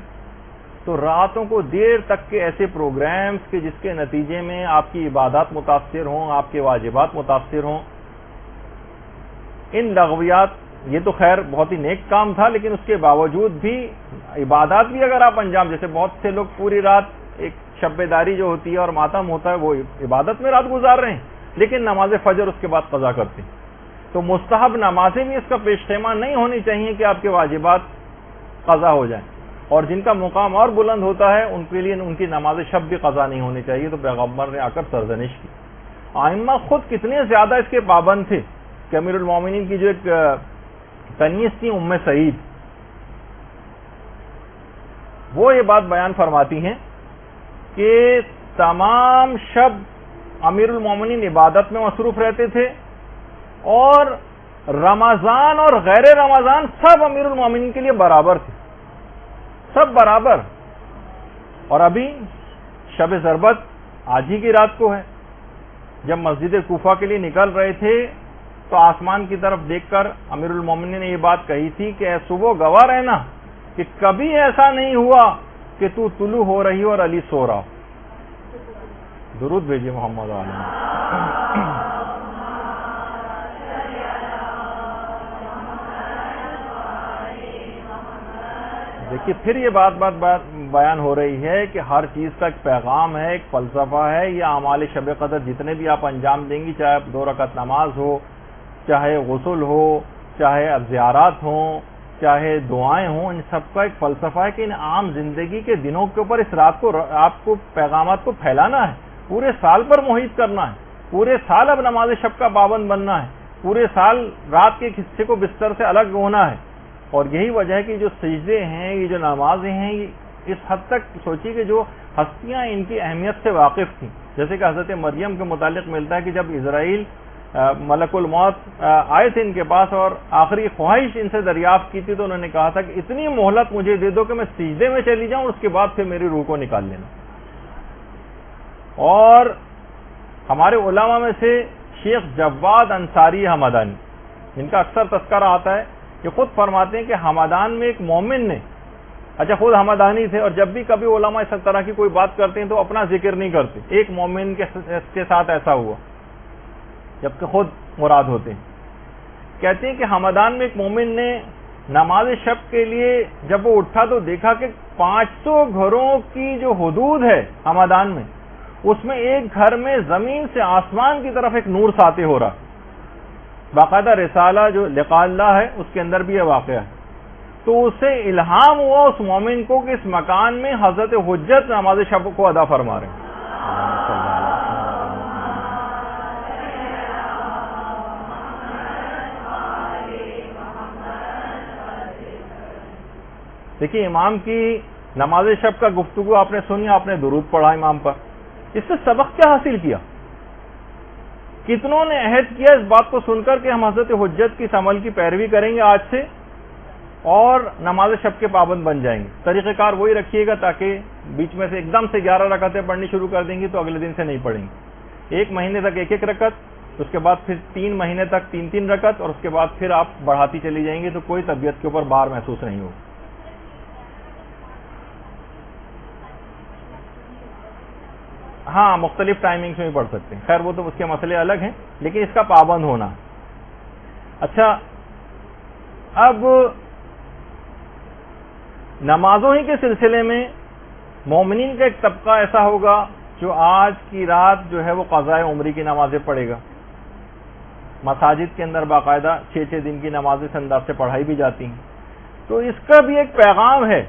تو راتوں کو دیر تک کے ایسے پروگرامز کے جس کے نتیجے میں آپ کی عبادات متاثر ہوں، آپ کے واجبات متاثر ہوں، ان لغویات، یہ تو خیر بہت ہی نیک کام تھا، لیکن اس کے باوجود بھی عبادات بھی اگر آپ انجام، جیسے بہت سے لوگ پوری رات ایک شب بیداری جو ہوتی ہے اور ماتم ہوتا ہے وہ عبادت میں رات گزار رہے ہیں، لیکن نماز فجر اس کے بعد قضا کرتے ہیں. تو مستحب نمازیں بھی اس کا پیش خیمہ نہیں ہونی چاہیے کہ آپ کے واجبات قضا ہو جائیں، اور جن کا مقام اور بلند ہوتا ہے ان کے لیے ان کی نماز شب بھی قضا نہیں ہونی چاہیے. تو پیغمبر نے آ کر سرزنش کی. ائمہ خود کتنے زیادہ اس کے پابند تھے کہ امیر المومنین کی جو ایک تنیس تھی ام سعید، وہ یہ بات بیان فرماتی ہیں کہ تمام شب امیر المومنین عبادت میں مصروف رہتے تھے، اور رمضان اور غیر رمضان سب امیر المومنین کے لیے برابر تھے، سب برابر. اور ابھی شب ضربت آج ہی کی رات کو ہے. جب مسجد کوفہ کے لیے نکل رہے تھے تو آسمان کی طرف دیکھ کر امیر المومنین نے یہ بات کہی تھی کہ اے صبح گواہ رہنا کہ کبھی ایسا نہیں ہوا کہ تو طلوع ہو رہی ہو اور علی سو رہا. درود بھیجیے محمد علیہ. دیکھیے پھر یہ بات بیان ہو رہی ہے کہ ہر چیز کا ایک پیغام ہے، ایک فلسفہ ہے. یہ اعمال شب قدر جتنے بھی آپ انجام دیں گی، چاہے 2 رکعت نماز ہو، چاہے غسل ہو، چاہے زیارات ہوں، چاہے دعائیں ہوں، ان سب کا ایک فلسفہ ہے کہ ان عام زندگی کے دنوں کے اوپر اس رات کو آپ کو پیغامات کو پھیلانا ہے، پورے سال پر محیط کرنا ہے. پورے سال اب نماز شب کا پابند بننا ہے، پورے سال رات کے حصے کو بستر سے الگ ہونا ہے. اور یہی وجہ ہے کہ جو سجدے ہیں، یہ جو نمازیں ہیں، یہ اس حد تک سوچیے کہ جو ہستیاں ان کی اہمیت سے واقف تھیں، جیسے کہ حضرت مریم کے متعلق ملتا ہے کہ جب اسرائیل ملک الموت آئے تھے ان کے پاس اور آخری خواہش ان سے دریافت کی تھی، تو انہوں نے کہا تھا کہ اتنی مہلت مجھے دے دو کہ میں سجدے میں چلی جاؤں، اس کے بعد پھر میری روح کو نکال لینا. اور ہمارے علماء میں سے شیخ جواد انصاری حمدانی، جن کا اکثر تذکرہ آتا ہے، یہ خود فرماتے ہیں کہ حمدان میں ایک مومن نے، اچھا خود حمدانی تھے، اور جب بھی کبھی علماء اس طرح کی کوئی بات کرتے ہیں تو اپنا ذکر نہیں کرتے. ایک مومن کے ساتھ ایسا ہوا جبکہ خود مراد ہوتے ہیں. کہتے ہیں کہ حمدان میں ایک مومن نے نماز شب کے لیے جب وہ اٹھا تو دیکھا کہ 500 گھروں کی جو حدود ہے حمدان میں، اس میں ایک گھر میں زمین سے آسمان کی طرف ایک نور ساطع ہو رہا. باقاعدہ رسالہ جو لقاء اللہ ہے اس کے اندر بھی یہ واقعہ ہے. تو اسے الہام ہوا اس مومن کو کہ اس مکان میں حضرت حجت نماز شب کو ادا فرما رہے ہیں. دیکھیے امام کی نماز شب کا گفتگو آپ نے سنی، آپ نے درود پڑھا امام پر، اس سے سبق کیا حاصل کیا؟ کتنوں نے عہد کیا اس بات کو سن کر کہ ہم حضرت حجت کی اس عمل کی پیروی کریں گے آج سے اور نماز شب کے پابند بن جائیں گے. طریقہ کار وہی رکھیے گا تاکہ بیچ میں سے ایک دم سے 11 رکعتیں پڑھنی شروع کر دیں گی تو اگلے دن سے نہیں پڑھیں گے. 1 مہینے تک 1 رکعت، اس کے بعد پھر 3 مہینے تک 3 رکعت، اور اس کے بعد پھر آپ بڑھاتی چلی جائیں گے تو کوئی طبیعت کے اوپر بار محسوس نہیں ہوگا. ہاں مختلف ٹائمنگز میں بھی پڑھ سکتے ہیں، خیر وہ تو اس کے مسئلے الگ ہیں، لیکن اس کا پابند ہونا. اچھا اب نمازوں ہی کے سلسلے میں مومنین کا ایک طبقہ ایسا ہوگا جو آج کی رات جو ہے وہ قضاء عمری کی نمازیں پڑھے گا. مساجد کے اندر باقاعدہ 6 دن کی نمازیں اس انداز سے پڑھائی بھی جاتی ہیں. تو اس کا بھی ایک پیغام ہے،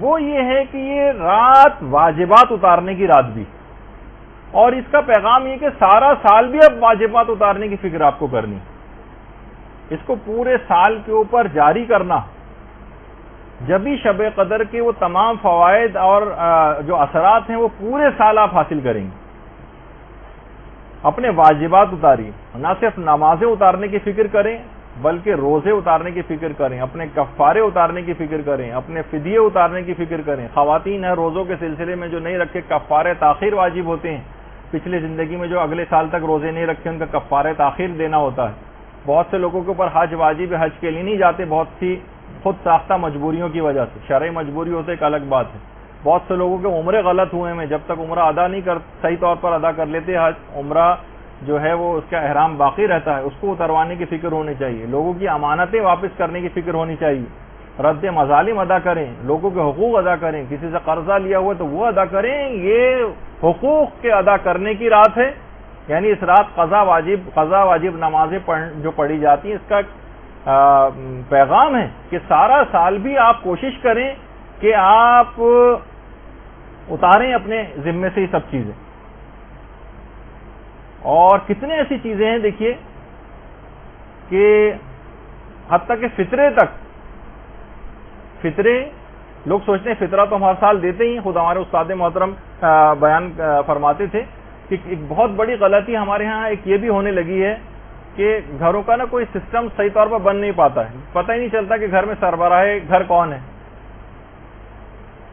وہ یہ ہے کہ یہ رات واجبات اتارنے کی رات بھی، اور اس کا پیغام یہ کہ سارا سال بھی اب واجبات اتارنے کی فکر آپ کو کرنی، اس کو پورے سال کے اوپر جاری کرنا. جبھی شب قدر کے وہ تمام فوائد اور جو اثرات ہیں وہ پورے سال آپ حاصل کریں گے. اپنے واجبات اتاریے، نہ صرف نمازیں اتارنے کی فکر کریں بلکہ روزے اتارنے کی فکر کریں، اپنے کفارے اتارنے کی فکر کریں، اپنے فدیے اتارنے کی فکر کریں. خواتین ہیں روزوں کے سلسلے میں جو نہیں رکھے، کفارے تاخیر واجب ہوتے ہیں. پچھلی زندگی میں جو اگلے سال تک روزے نہیں رکھے ان کا کفارے تاخیر دینا ہوتا ہے. بہت سے لوگوں کے اوپر حج واجب ہے، حج کے لیے نہیں جاتے، بہت سی خود ساختہ مجبوریوں کی وجہ سے. شرعی مجبوری ہوتے ایک الگ بات ہے. بہت سے لوگوں کے عمرے غلط ہوئے ہیں, جب تک عمرہ ادا نہیں صحیح طور پر ادا کر لیتے, عمرہ جو ہے وہ اس کا احرام باقی رہتا ہے, اس کو اتروانے کی فکر ہونی چاہیے. لوگوں کی امانتیں واپس کرنے کی فکر ہونی چاہیے. رد مظالم ادا کریں, لوگوں کے حقوق ادا کریں. کسی سے قرضہ لیا ہوا تو وہ ادا کریں. یہ حقوق کے ادا کرنے کی رات ہے. یعنی اس رات قضا واجب نمازیں جو پڑھی جاتی ہیں, اس کا پیغام ہے کہ سارا سال بھی آپ کوشش کریں کہ آپ اتاریں اپنے ذمے سے یہ سب چیزیں. اور کتنے ایسی چیزیں ہیں دیکھیے کہ حتیٰ کہ فطرے لوگ سوچتے ہیں فطرہ تو ہم ہر سال دیتے ہی. خود ہمارے استاد محترم بیان فرماتے تھے کہ ایک بہت بڑی غلطی ہمارے ہاں ایک یہ بھی ہونے لگی ہے کہ گھروں کا نا کوئی سسٹم صحیح طور پر بن نہیں پاتا ہے. پتہ ہی نہیں چلتا کہ گھر میں سربراہ گھر کون ہے.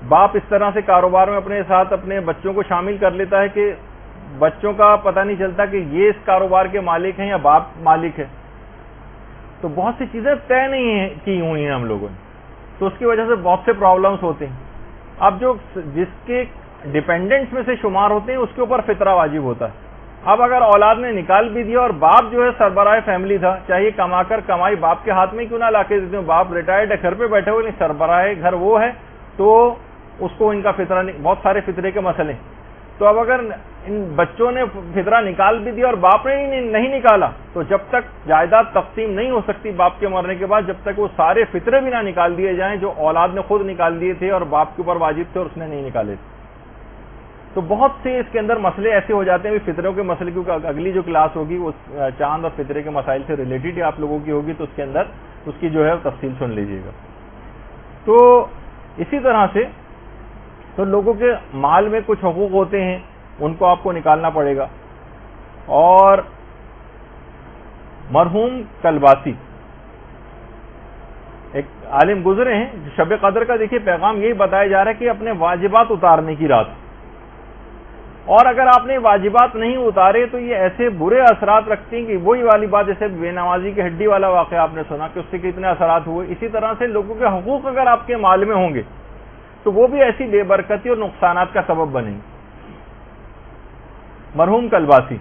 باپ اس طرح سے کاروبار میں اپنے ساتھ اپنے بچوں کو شامل کر لیتا ہے کہ بچوں کا پتہ نہیں چلتا کہ یہ اس کاروبار کے مالک ہیں یا باپ مالک ہے. تو بہت سی چیزیں طے نہیں کی ہوئی ہیں ہم لوگوں نے, تو اس کی وجہ سے بہت سے پرابلمس ہوتے ہیں. اب جو جس کے ڈیپینڈنٹس میں سے شمار ہوتے ہیں اس کے اوپر فطرہ واجب ہوتا ہے. اب اگر اولاد نے نکال بھی دیا اور باپ جو ہے سربراہ فیملی تھا, چاہیے کمائی باپ کے ہاتھ میں کیوں نہ لا کے دیتے ہیں, باپ ریٹائرڈ ہے گھر پہ بیٹھے ہوئے, نہیں سربراہ گھر وہ ہے, تو اس کو ان کا فطرہ بہت سارے فطرے کے مسئلے. تو اب اگر ان بچوں نے فطرہ نکال بھی دیا اور باپ نے نہیں نکالا, تو جب تک جائیداد تقسیم نہیں ہو سکتی باپ کے مرنے کے بعد, جب تک وہ سارے فطرے بھی نہ نکال دیے جائیں جو اولاد نے خود نکال دیے تھے اور باپ کے اوپر واجب تھے اور اس نے نہیں نکالے تھے. تو بہت سے اس کے اندر مسئلے ایسے ہو جاتے ہیں. فطروں کے مسئلے, کیونکہ اگلی جو کلاس ہوگی وہ چاند اور فطرے کے مسائل سے ریلیٹڈ آپ لوگوں کی ہوگی, تو اس کے اندر اس کی جو ہے تفصیل سن لیجیے گا. تو اسی طرح سے تو لوگوں کے مال میں کچھ حقوق ہوتے ہیں, ان کو آپ کو نکالنا پڑے گا. اور مرحوم کلباسی ایک عالم گزرے ہیں, شب قدر کا دیکھیے پیغام یہی بتایا جا رہا ہے کہ اپنے واجبات اتارنے کی رات, اور اگر آپ نے واجبات نہیں اتارے تو یہ ایسے برے اثرات رکھتے ہیں کہ وہی والی بات جیسے بے نمازی کی ہڈی والا واقعہ آپ نے سنا کہ اس سے کتنے اثرات ہوئے. اسی طرح سے لوگوں کے حقوق اگر آپ کے مال میں ہوں گے تو وہ بھی ایسی بے برکتی اور نقصانات کا سبب بنیں گے. مرحوم کلباسی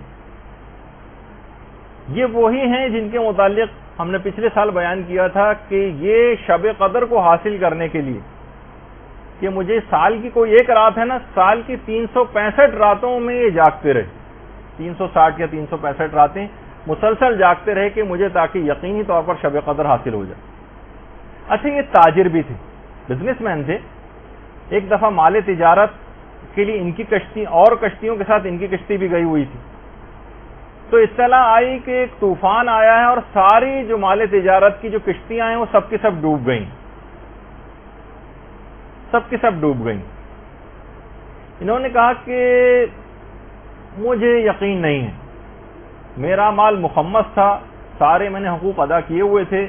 یہ وہی ہیں جن کے متعلق ہم نے پچھلے سال بیان کیا تھا کہ یہ شب قدر کو حاصل کرنے کے لیے کہ مجھے سال کی کوئی ایک رات ہے نا, سال کی 365 راتوں میں یہ جاگتے رہے, 360 یا 365 راتیں مسلسل جاگتے رہے کہ مجھے تاکہ یقینی طور پر شب قدر حاصل ہو جائے. اچھا یہ تاجر بھی تھے, بزنس مین تھے. ایک دفعہ مال تجارت کے لیے ان کی کشتی اور کشتیوں کے ساتھ ان کی کشتی بھی گئی ہوئی تھی. تو اطلاع آئی کہ ایک طوفان آیا ہے اور ساری جو مال تجارت کی جو کشتیاں ہیں وہ سب کی سب ڈوب گئیں, سب کی سب ڈوب گئیں. انہوں نے کہا کہ مجھے یقین نہیں ہے, میرا مال مخمس تھا, سارے میں نے حقوق ادا کیے ہوئے تھے,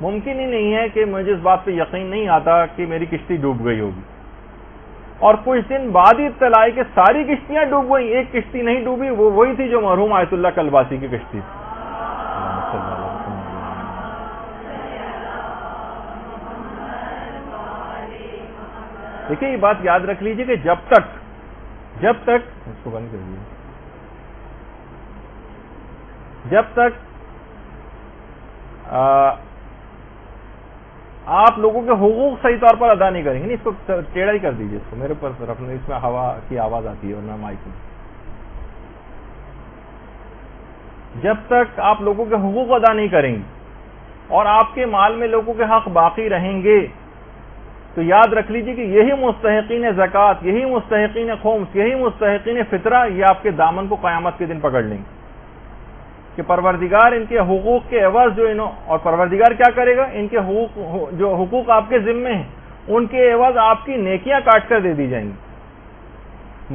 ممکن ہی نہیں ہے کہ مجھے اس بات پہ یقین نہیں آتا کہ میری کشتی ڈوب گئی ہوگی. اور کچھ دن بعد ہی اطلاع آئی کہ ساری کشتیاں ڈوب گئیں, ایک کشتی نہیں ڈوبی, وہ وہی تھی جو مرحوم آیت اللہ کلباسی کی کشتی تھی. دیکھیں یہ بات یاد رکھ لیجئے کہ جب تک اس کو بند کر دیجیے, جب تک آپ لوگوں کے حقوق صحیح طور پر ادا نہیں کریں گے, نہیں اس کو ٹیڑھا ہی کر دیجیے, اس کو میرے اوپر رکھنا, اس میں ہوا کی آواز آتی ہے ورنہ مائک میں. جب تک آپ لوگوں کے حقوق ادا نہیں کریں گے اور آپ کے مال میں لوگوں کے حق باقی رہیں گے تو یاد رکھ لیجیے کہ یہی مستحقین زکوٰۃ, یہی مستحقین خمس, یہی مستحقین فطرہ یہ آپ کے دامن کو قیامت کے دن پکڑ لیں گے کہ پروردگار ان کے حقوق کے عوض جو اور پروردگار کیا کرے گا, ان کے حقوق آپ کے ذمے ہیں ان کے عوض آپ کی نیکیاں کاٹ کر دے دی جائیں گی.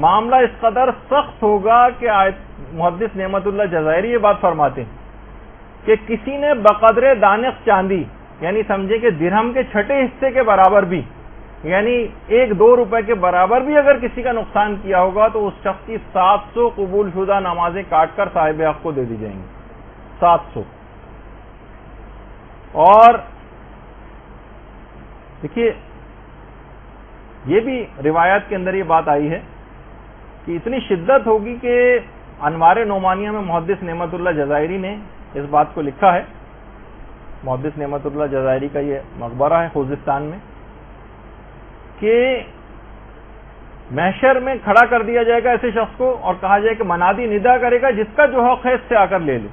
معاملہ اس قدر سخت ہوگا کہ محدث نعمت اللہ جزائری یہ بات فرماتے ہیں کہ کسی نے بقدر دانق چاندی, یعنی سمجھے کہ درہم کے چھٹے حصے کے برابر بھی, یعنی 1-2 روپے کے برابر بھی اگر کسی کا نقصان کیا ہوگا تو اس شخص کی 700 قبول شدہ نمازیں کاٹ کر صاحب حق کو دے دی جائیں گی. 700. اور دیکھیے یہ بھی روایات کے اندر یہ بات آئی ہے کہ اتنی شدت ہوگی کہ انوار نعمانیہ میں محدث نعمت اللہ جزائری نے اس بات کو لکھا ہے. محدث نعمت اللہ جزائری کا یہ مقبرہ ہے خوزستان میں, کہ محشر میں کھڑا کر دیا جائے گا ایسے شخص کو اور کہا جائے کہ منادی ندا کرے گا جس کا جو حق ہے اس سے آ کر لے لے.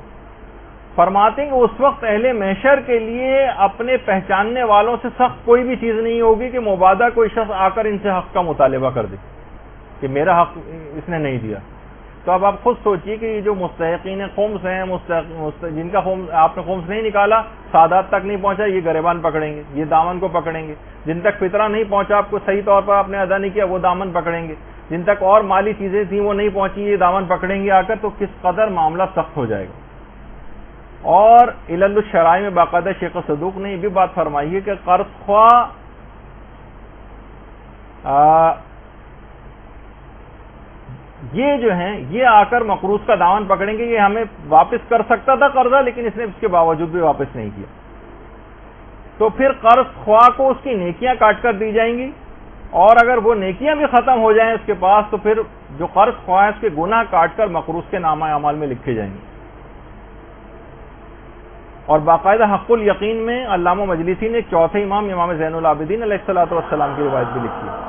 فرماتے ہیں کہ اس وقت اہل محشر کے لیے اپنے پہچاننے والوں سے سخت کوئی بھی چیز نہیں ہوگی کہ مبادہ کوئی شخص آ کر ان سے حق کا مطالبہ کر دے کہ میرا حق اس نے نہیں دیا. تو اب آپ خود سوچئے کہ یہ جو مستحقین خمس ہیں, جن کا آپ نے خمس نہیں نکالا, سادات تک نہیں پہنچا, یہ گریبان پکڑیں گے, یہ دامن کو پکڑیں گے. جن تک فطرہ نہیں پہنچا, آپ کو صحیح طور پر آپ نے ادا نہیں کیا, وہ دامن پکڑیں گے. جن تک اور مالی چیزیں تھیں وہ نہیں پہنچی, یہ دامن پکڑیں گے آ کر. تو کس قدر معاملہ سخت ہو جائے گا. اور علل الشرائع میں باقاعدہ شیخ صدوق نے یہ بھی بات فرمائی ہے کہ قرض خواہ یہ جو ہیں یہ آ کر مقروض کا دامن پکڑیں گے, یہ ہمیں واپس کر سکتا تھا قرضہ لیکن اس نے اس کے باوجود بھی واپس نہیں کیا. تو پھر قرض خواہ کو اس کی نیکیاں کاٹ کر دی جائیں گی, اور اگر وہ نیکیاں بھی ختم ہو جائیں اس کے پاس تو پھر جو قرض خواہ ہے اس کے گناہ کاٹ کر مقروض کے نامہ اعمال میں لکھے جائیں گے. اور باقاعدہ حق الیقین میں علامہ مجلسی نے چوتھے امام زین العابدین علیہ الصلوۃ والسلام کی روایت بھی لکھی ہے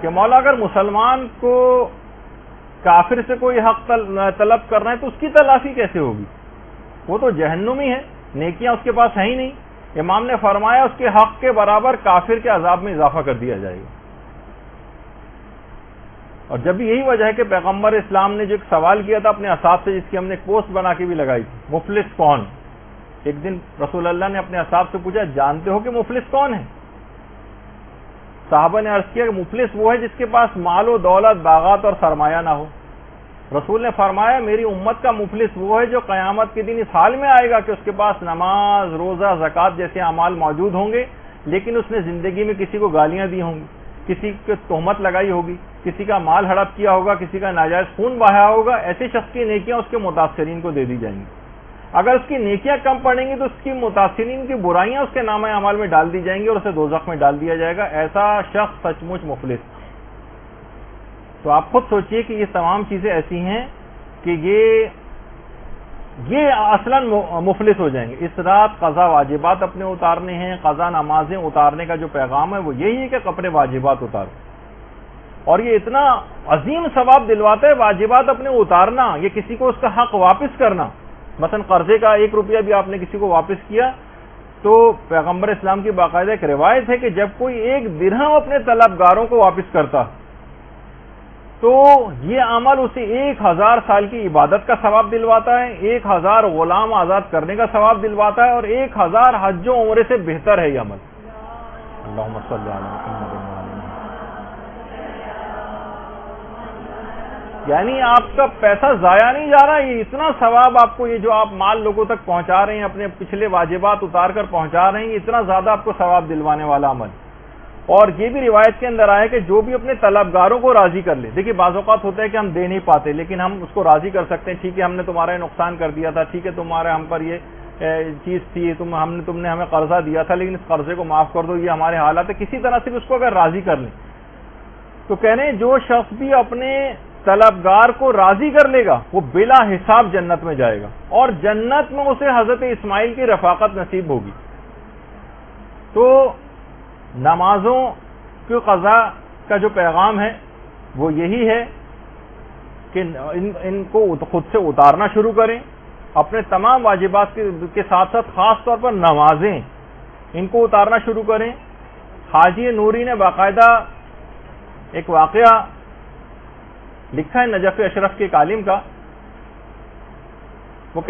کہ مولا اگر مسلمان کو کافر سے کوئی حق طلب کرنا ہے تو اس کی تلافی کیسے ہوگی؟ وہ تو جہنمی ہے, نیکیاں اس کے پاس ہیں ہی نہیں. امام نے فرمایا اس کے حق کے برابر کافر کے عذاب میں اضافہ کر دیا جائے گا. اور جب یہی وجہ ہے کہ پیغمبر اسلام نے جو ایک سوال کیا تھا اپنے اصحاب سے, جس کی ہم نے ایک پوسٹ بنا کے بھی لگائی تھی, مفلس کون؟ ایک دن رسول اللہ نے اپنے اصحاب سے پوچھا جانتے ہو کہ مفلس کون ہے؟ صحابہ نے عرض کیا کہ مفلس وہ ہے جس کے پاس مال و دولت, باغات اور سرمایہ نہ ہو. رسول نے فرمایا میری امت کا مفلس وہ ہے جو قیامت کے دن اس حال میں آئے گا کہ اس کے پاس نماز, روزہ, زکوٰۃ جیسے اعمال موجود ہوں گے, لیکن اس نے زندگی میں کسی کو گالیاں دی ہوں گی, کسی کو تہمت لگائی ہوگی, کسی کا مال ہڑپ کیا ہوگا, کسی کا ناجائز خون بہایا ہوگا. ایسے شخص کی نیکیاں اس کے متاثرین کو دے دی جائیں گی. اگر اس کی نیکیاں کم پڑیں گی تو اس کی متاثرین کی برائیاں اس کے نامہ اعمال میں ڈال دی جائیں گی اور اسے دوزخ میں ڈال دیا جائے گا. ایسا شخص سچ مچ مفلس. تو آپ خود سوچئے کہ یہ تمام چیزیں ایسی ہیں کہ یہ اصلاً مفلس ہو جائیں گے. اس رات قضا واجبات اپنے اتارنے ہیں. قضا نمازیں اتارنے کا جو پیغام ہے وہ یہی ہے کہ اپنے واجبات اتارو, اور یہ اتنا عظیم ثواب دلواتا ہے. واجبات اپنے اتارنا, یہ کسی کو اس کا حق واپس کرنا. مثلا قرضے کا 1 روپیہ بھی آپ نے کسی کو واپس کیا تو پیغمبر اسلام کی باقاعدہ ایک روایت ہے کہ جب کوئی 1 درہم اپنے طلبگاروں کو واپس کرتا تو یہ عمل اسے 1000 سال کی عبادت کا ثواب دلواتا ہے, 1000 غلام آزاد کرنے کا ثواب دلواتا ہے, اور 1000 حج و عمرے سے بہتر ہے یہ عمل. اللہم صلی علی محمد. یعنی آپ کا پیسہ ضائع نہیں جا رہا, یہ اتنا ثواب آپ کو, یہ جو آپ مال لوگوں تک پہنچا رہے ہیں, اپنے پچھلے واجبات اتار کر پہنچا رہے ہیں, اتنا زیادہ آپ کو ثواب دلوانے والا عمل. اور یہ بھی روایت کے اندر آیا کہ جو بھی اپنے طلبگاروں کو راضی کر لے. دیکھیے بعض اوقات ہوتا ہے کہ ہم دے نہیں پاتے لیکن ہم اس کو راضی کر سکتے ہیں. ٹھیک ہے ہم نے تمہارا نقصان کر دیا تھا, ٹھیک ہے تمہارے ہم پر یہ چیز تھی, تم نے ہمیں قرضہ دیا تھا لیکن اس قرضے کو معاف کر دو, یہ ہمارے حالات ہے. کسی طرح سے بھی اس کو اگر راضی کر لیں تو کہہ رہے ہیں جو شخص بھی اپنے طلبگار کو راضی کر لے گا وہ بلا حساب جنت میں جائے گا, اور جنت میں اسے حضرت اسماعیل کی رفاقت نصیب ہوگی. تو نمازوں کی قضا کا جو پیغام ہے وہ یہی ہے کہ ان کو خود سے اتارنا شروع کریں. اپنے تمام واجبات کے ساتھ ساتھ خاص طور پر نمازیں ان کو اتارنا شروع کریں. حاجی نوری نے باقاعدہ ایک واقعہ لکھا ہے نجف اشرف کے ایک عالم کا. وہ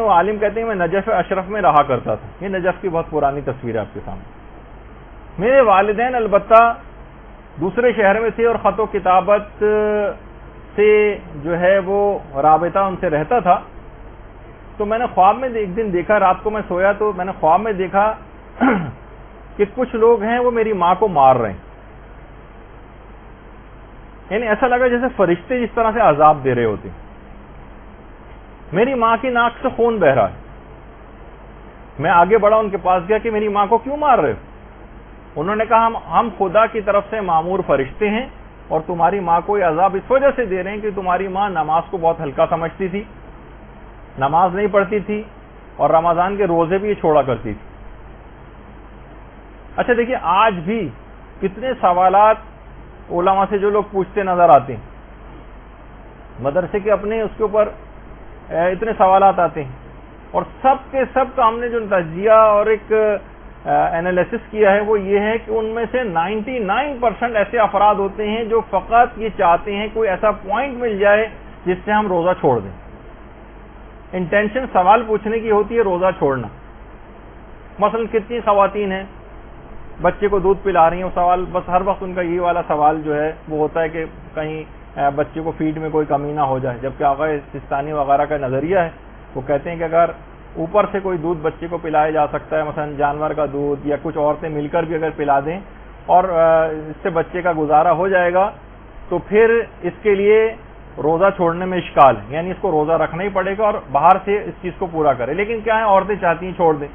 عالم کہتے ہیں میں نجف اشرف میں رہا کرتا تھا. یہ نجف کی بہت پرانی تصویر ہے آپ کے سامنے. میرے والدین البتہ دوسرے شہر میں تھے اور خط و کتابت سے جو ہے وہ رابطہ ان سے رہتا تھا. تو میں نے خواب میں ایک دن دیکھا, رات کو میں سویا تو میں نے خواب میں دیکھا کہ کچھ لوگ ہیں وہ میری ماں کو مار رہے ہیں. یعنی ایسا لگا جیسے فرشتے جس طرح سے عذاب دے رہے ہوتے. میری ماں کی ناک سے خون بہ رہا ہے. میں آگے بڑھا ان کے پاس گیا کہ میری ماں کو کیوں مار رہے ہو؟ انہوں نے کہا ہم خدا کی طرف سے مامور فرشتے ہیں اور تمہاری ماں کو یہ عذاب اس وجہ سے دے رہے ہیں کہ تمہاری ماں نماز کو بہت ہلکا سمجھتی تھی، نماز نہیں پڑھتی تھی اور رمضان کے روزے بھی یہ چھوڑا کرتی تھی۔ اچھا دیکھیے، آج بھی کتنے سوالات علماء سے جو لوگ پوچھتے نظر آتے ہیں، مدرسے کے اپنے اس کے اوپر اتنے سوالات آتے ہیں، اور سب کے سب کا ہم نے جو تجزیہ اور ایک انالیسس کیا ہے وہ یہ ہے کہ ان میں سے 99% ایسے افراد ہوتے ہیں جو فقط یہ چاہتے ہیں کوئی ایسا پوائنٹ مل جائے جس سے ہم روزہ چھوڑ دیں۔ انٹینشن سوال پوچھنے کی ہوتی ہے روزہ چھوڑنا۔ مثلا کتنی خواتین ہیں بچے کو دودھ پلا رہی ہیں، سوال بس ہر وقت ان کا یہ والا سوال جو ہے وہ ہوتا ہے کہ کہیں بچے کو فیڈ میں کوئی کمی نہ ہو جائے، جبکہ آقا سستانی وغیرہ کا نظریہ ہے، وہ کہتے ہیں کہ اگر اوپر سے کوئی دودھ بچے کو پلایا جا سکتا ہے، مثلا جانور کا دودھ یا کچھ عورتیں مل کر بھی اگر پلا دیں اور اس سے بچے کا گزارا ہو جائے گا تو پھر اس کے لیے روزہ چھوڑنے میں اشکال ہے، یعنی اس کو روزہ رکھنا ہی پڑے گا اور باہر سے اس چیز کو پورا کرے۔ لیکن کیا ہے، عورتیں چاہتی ہیں چھوڑ دیں۔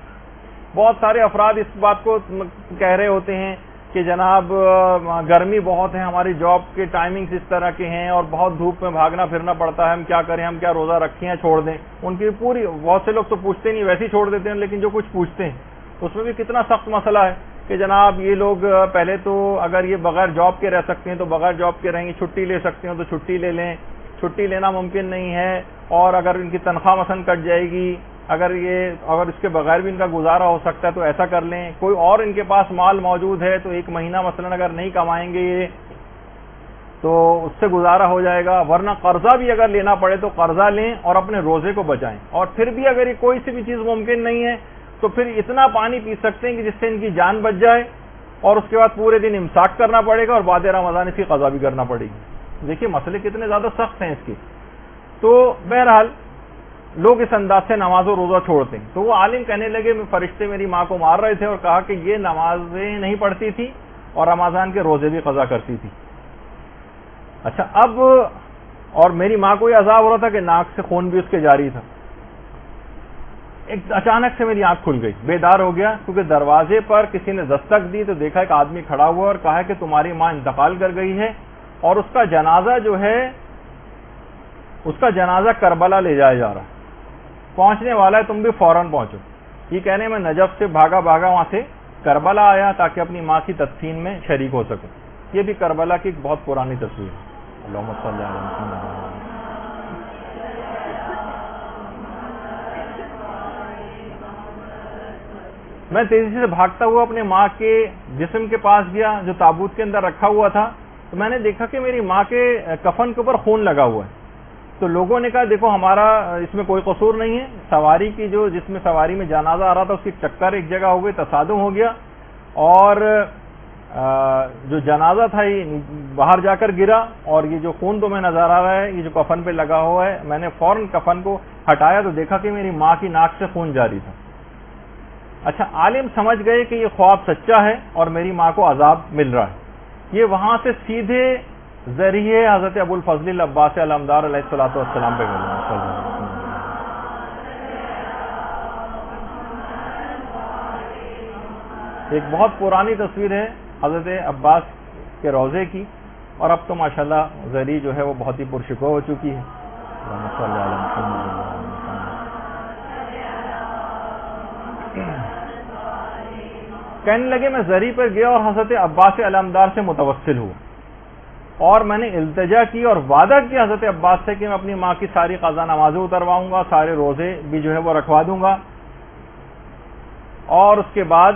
بہت سارے افراد اس بات کو کہہ رہے ہوتے ہیں کہ جناب گرمی بہت ہے، ہماری جاب کے ٹائمنگز اس طرح کے ہیں اور بہت دھوپ میں بھاگنا پھرنا پڑتا ہے، ہم کیا کریں، ہم کیا روزہ رکھیں یا چھوڑ دیں۔ ان کی پوری، بہت سے لوگ تو پوچھتے نہیں، ویسے ہی چھوڑ دیتے ہیں، لیکن جو کچھ پوچھتے ہیں اس میں بھی کتنا سخت مسئلہ ہے کہ جناب یہ لوگ پہلے تو اگر یہ بغیر جاب کے رہ سکتے ہیں تو بغیر جاب کے رہیں گے، چھٹی لے سکتے ہیں تو چھٹی لے لیں، چھٹی لینا ممکن نہیں ہے، اور اگر ان کی تنخواہ مثلا کٹ جائے گی، اگر اس کے بغیر بھی ان کا گزارا ہو سکتا ہے تو ایسا کر لیں، کوئی اور ان کے پاس مال موجود ہے تو ایک مہینہ مثلا اگر نہیں کمائیں گے یہ تو اس سے گزارا ہو جائے گا، ورنہ قرضہ بھی اگر لینا پڑے تو قرضہ لیں اور اپنے روزے کو بچائیں، اور پھر بھی اگر یہ کوئی سی بھی چیز ممکن نہیں ہے تو پھر اتنا پانی پی سکتے ہیں کہ جس سے ان کی جان بچ جائے، اور اس کے بعد پورے دن امساک کرنا پڑے گا اور بعد رمضان اس کی قضا بھی کرنا پڑے گی۔ دیکھیے مسئلے کتنے زیادہ سخت ہیں اس کے۔ تو بہرحال لوگ اس انداز سے نماز و روزہ چھوڑتے ہیں۔ تو وہ عالم کہنے لگے فرشتے میری ماں کو مار رہے تھے اور کہا کہ یہ نمازیں نہیں پڑھتی تھی اور رمضان کے روزے بھی قضا کرتی تھی۔ اچھا، اب اور میری ماں کو یہ عذاب ہو رہا تھا کہ ناک سے خون بھی اس کے جاری تھا۔ ایک اچانک سے میری آنکھ کھل گئی، بیدار ہو گیا، کیونکہ دروازے پر کسی نے دستک دی تو دیکھا ایک آدمی کھڑا ہوا اور کہا کہ تمہاری ماں انتقال کر گئی ہے اور اس کا جنازہ جو ہے، اس کا جنازہ کربلا لے جایا جا رہا ہے، پہنچنے والا ہے، تم بھی فوراً پہنچو۔ یہ کہنے میں نجف سے بھاگا وہاں سے کربلا آیا تاکہ اپنی ماں کی تدفین میں شریک ہو سکے۔ یہ بھی کربلا کی ایک بہت پرانی تصویر ہے۔ اللہم صلی علی محمد۔ میں تیزی سے بھاگتا ہوا اپنے ماں کے جسم کے پاس گیا جو تابوت کے اندر رکھا ہوا تھا، تو میں نے دیکھا کہ میری ماں کے کفن کے اوپر خون لگا ہوا ہے۔ تو لوگوں نے کہا دیکھو ہمارا اس میں کوئی قصور نہیں ہے، سواری کی جس میں سواری میں جنازہ آ رہا تھا اس کی چکر ایک جگہ ہو گئی، تصادم ہو گیا، اور جو جنازہ تھا یہ باہر جا کر گرا، اور یہ جو خون تمہیں نظر آ رہا ہے یہ جو کفن پہ لگا ہوا ہے، میں نے فوراً کفن کو ہٹایا تو دیکھا کہ میری ماں کی ناک سے خون جاری تھا۔ اچھا، عالم سمجھ گئے کہ یہ خواب سچا ہے اور میری ماں کو عذاب مل رہا ہے۔ یہ وہاں سے سیدھے ذریعے حضرت ابو الفضل العباس علمدار علیہ الصلوۃ والسلام پہ گئے۔ ایک بہت پرانی تصویر ہے حضرت عباس کے روضے کی، اور اب تو ماشاءاللہ ذریعہ جو ہے وہ بہت ہی پرشکوہ ہو چکی ہے۔ کہنے لگے میں ذریعہ پر گیا اور حضرت عباس علمدار سے متوسل ہوا، اور میں نے التجا کی اور وعدہ کیا حضرت عباس سے کہ میں اپنی ماں کی ساری قضا نمازیں اترواؤں گا، سارے روزے بھی جو ہے وہ رکھوا دوں گا، اور اس کے بعد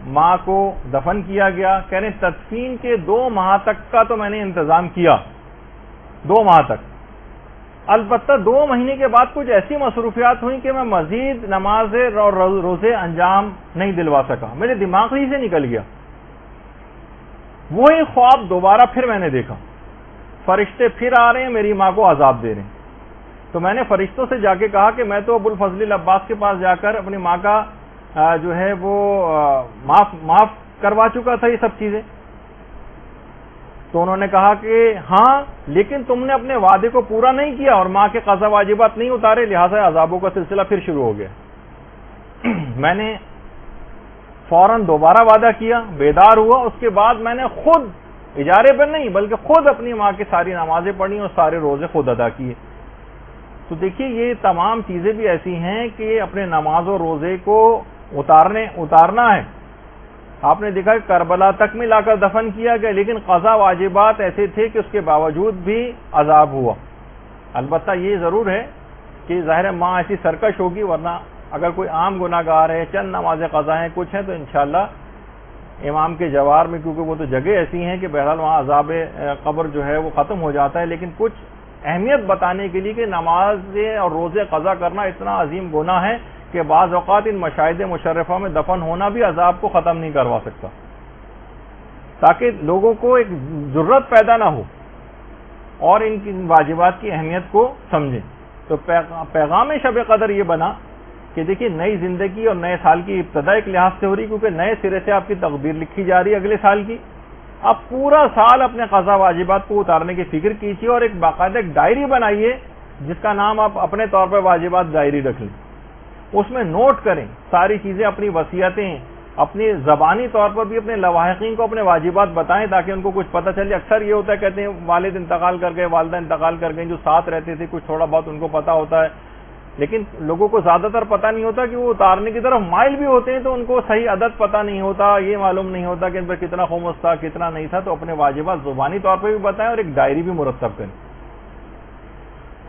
ماں کو دفن کیا گیا۔ کہہ رہے تدفین کے 2 ماہ تک کا تو میں نے انتظام کیا، 2 ماہ تک، البتہ 2 مہینے کے بعد کچھ ایسی مصروفیات ہوئیں کہ میں مزید نمازیں اور روزے انجام نہیں دلوا سکا، میرے دماغ ہی سے نکل گیا۔ وہی خواب دوبارہ پھر میں نے دیکھا، فرشتے پھر آ رہے ہیں میری ماں کو عذاب دے رہے ہیں۔ تو میں نے فرشتوں سے جا کے کہا کہ میں تو ابو الفضل العباس کے پاس جا کر اپنی ماں کا جو ہے وہ معاف کروا چکا تھا یہ سب چیزیں۔ تو انہوں نے کہا کہ ہاں، لیکن تم نے اپنے وعدے کو پورا نہیں کیا اور ماں کے قضا واجبات نہیں اتارے، لہٰذا عذابوں کا سلسلہ پھر شروع ہو گیا۔ میں نے فوراً دوبارہ وعدہ کیا، بیدار ہوا، اس کے بعد میں نے خود اجارے پر نہیں بلکہ خود اپنی ماں کی ساری نمازیں پڑھی اور سارے روزے خود ادا کیے۔ تو دیکھیے یہ تمام چیزیں بھی ایسی ہیں کہ اپنے نماز و روزے کو اتارنا ہے۔ آپ نے دیکھا کہ کربلا تک میں لا کر دفن کیا گیا، لیکن قضا واجبات ایسے تھے کہ اس کے باوجود بھی عذاب ہوا۔ البتہ یہ ضرور ہے کہ ظاہر ماں ایسی سرکش ہوگی، ورنہ اگر کوئی عام گناہ گار ہے، چند نمازیں قضا ہیں، کچھ ہیں، تو انشاءاللہ امام کے جوار میں، کیونکہ وہ تو جگہ ایسی ہیں کہ بہرحال وہاں عذاب قبر جو ہے وہ ختم ہو جاتا ہے، لیکن کچھ اہمیت بتانے کے لیے کہ نمازیں اور روزے قضا کرنا اتنا عظیم گناہ ہے کہ بعض اوقات ان مشاہد مشرفہ میں دفن ہونا بھی عذاب کو ختم نہیں کروا سکتا، تاکہ لوگوں کو ایک جرت پیدا نہ ہو اور ان کی واجبات کی اہمیت کو سمجھیں۔ تو پیغام شب قدر یہ بنا کہ دیکھیے نئی زندگی اور نئے سال کی ابتدا ایک لحاظ سے ہو رہی، کیونکہ نئے سرے سے آپ کی تقدیر لکھی جا رہی ہے اگلے سال کی۔ اب پورا سال اپنے قضا واجبات کو اتارنے کی فکر کیجیے اور ایک باقاعدہ ایک ڈائری بنائیے جس کا نام آپ اپنے طور پر واجبات ڈائری رکھ لیں، اس میں نوٹ کریں ساری چیزیں، اپنی وصیتیں، اپنی زبانی طور پر بھی اپنے لواحقین کو اپنے واجبات بتائیں تاکہ ان کو کچھ پتہ چلے۔ اکثر یہ ہوتا ہے کہتے ہیں والد انتقال کر گئے، والدہ انتقال کر گئیں، جو ساتھ رہتے تھے کچھ تھوڑا بہت ان کو پتہ ہوتا ہے، لیکن لوگوں کو زیادہ تر پتہ نہیں ہوتا کہ وہ اتارنے کی طرف مائل بھی ہوتے ہیں تو ان کو صحیح عدد پتہ نہیں ہوتا، یہ معلوم نہیں ہوتا کہ ان پر کتنا خمس تھا کتنا نہیں تھا۔ تو اپنے واجبات زبانی طور پہ بھی بتائیں اور ایک ڈائری بھی مرتب کریں۔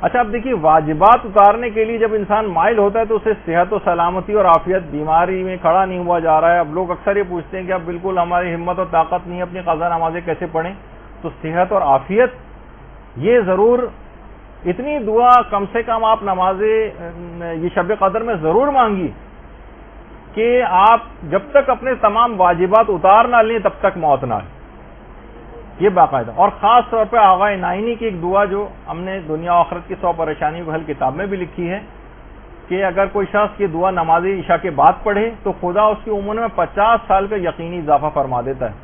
اچھا اب دیکھیے واجبات اتارنے کے لیے جب انسان مائل ہوتا ہے تو اسے صحت و سلامتی اور عافیت، بیماری میں کھڑا نہیں ہوا جا رہا ہے۔ اب لوگ اکثر یہ پوچھتے ہیں کہ اب بالکل ہماری ہمت اور طاقت نہیں ہے، اپنی قضا نمازیں کیسے پڑھیں؟ تو صحت اور عافیت یہ ضرور اتنی دعا کم سے کم آپ یہ شب قدر میں ضرور مانگی کہ آپ جب تک اپنے تمام واجبات اتار نہ لیں تب تک موت نہ آئے، یہ باقاعدہ۔ اور خاص طور پہ آغا نائینی کی ایک دعا جو ہم نے دنیا و آخرت کی 100 پریشانیوں کو حل کتاب میں بھی لکھی ہے کہ اگر کوئی شخص یہ دعا نماز عشاء کے بعد پڑھے تو خدا اس کی عمر میں 50 سال کا یقینی اضافہ فرما دیتا ہے،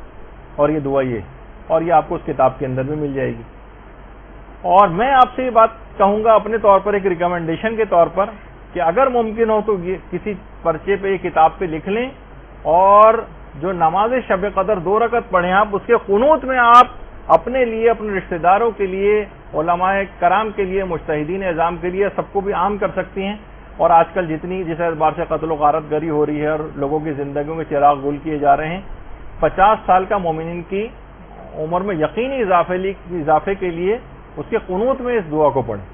اور یہ دعا یہ، اور یہ آپ کو اس کتاب کے اندر بھی مل جائے گی۔ اور میں آپ سے یہ بات کہوں گا اپنے طور پر ایک ریکمنڈیشن کے طور پر کہ اگر ممکن ہو تو یہ کسی پرچے پہ یہ کتاب پہ لکھ لیں، اور جو نماز شب قدر 2 رکعت پڑھیں آپ، اس کے قنوت میں آپ اپنے لیے، اپنے رشتہ داروں کے لیے، علماء کرام کے لیے، مجتہدین اعظام کے لیے، سب کو بھی عام کر سکتی ہیں۔ اور آج کل جس اعتبار سے قتل و غارت گری ہو رہی ہے اور لوگوں کی زندگیوں کے چراغ گل کیے جا رہے ہیں، 50 سال کا مومنین کی عمر میں یقینی اضافے کے لیے اس کے قنوت میں اس دعا کو پڑھیں۔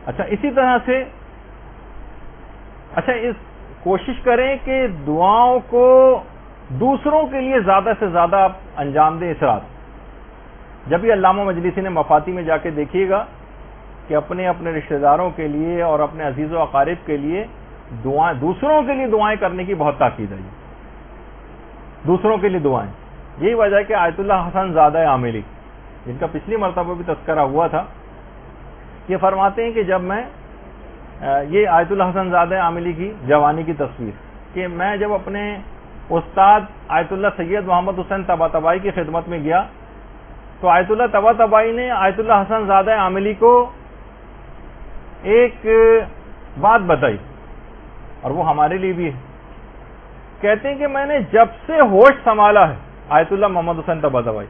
اچھا اسی طرح سے اس کوشش کریں کہ دعاؤں کو دوسروں کے لیے زیادہ سے زیادہ آپ انجام دیں اس رات۔ جب یہ علامہ مجلسی نے مفاتی میں جا کے دیکھیے گا کہ اپنے رشتہ داروں کے لیے اور اپنے عزیز و اقارب کے لیے دوسروں کے لیے دعائیں کرنے کی بہت تاکید ہے، دوسروں کے لیے دعائیں۔ یہی وجہ ہے کہ آیت اللہ حسن زادہ عاملی، جن کا پچھلی مرتبہ بھی تذکرہ ہوا تھا، یہ فرماتے ہیں کہ جب میں یہ آیت اللہ حسن زادہ عاملی کی جوانی کی تصویر کہ میں جب اپنے استاد آیت اللہ سید محمد حسین طباطبائی کی خدمت میں گیا تو آیت اللہ طباطبائی نے آیت اللہ حسن زادہ عاملی کو ایک بات بتائی، اور وہ ہمارے لیے بھی ہے۔ کہتے ہیں کہ میں نے جب سے ہوش سنبھالا ہے، آیت اللہ محمد حسین طباطبائی،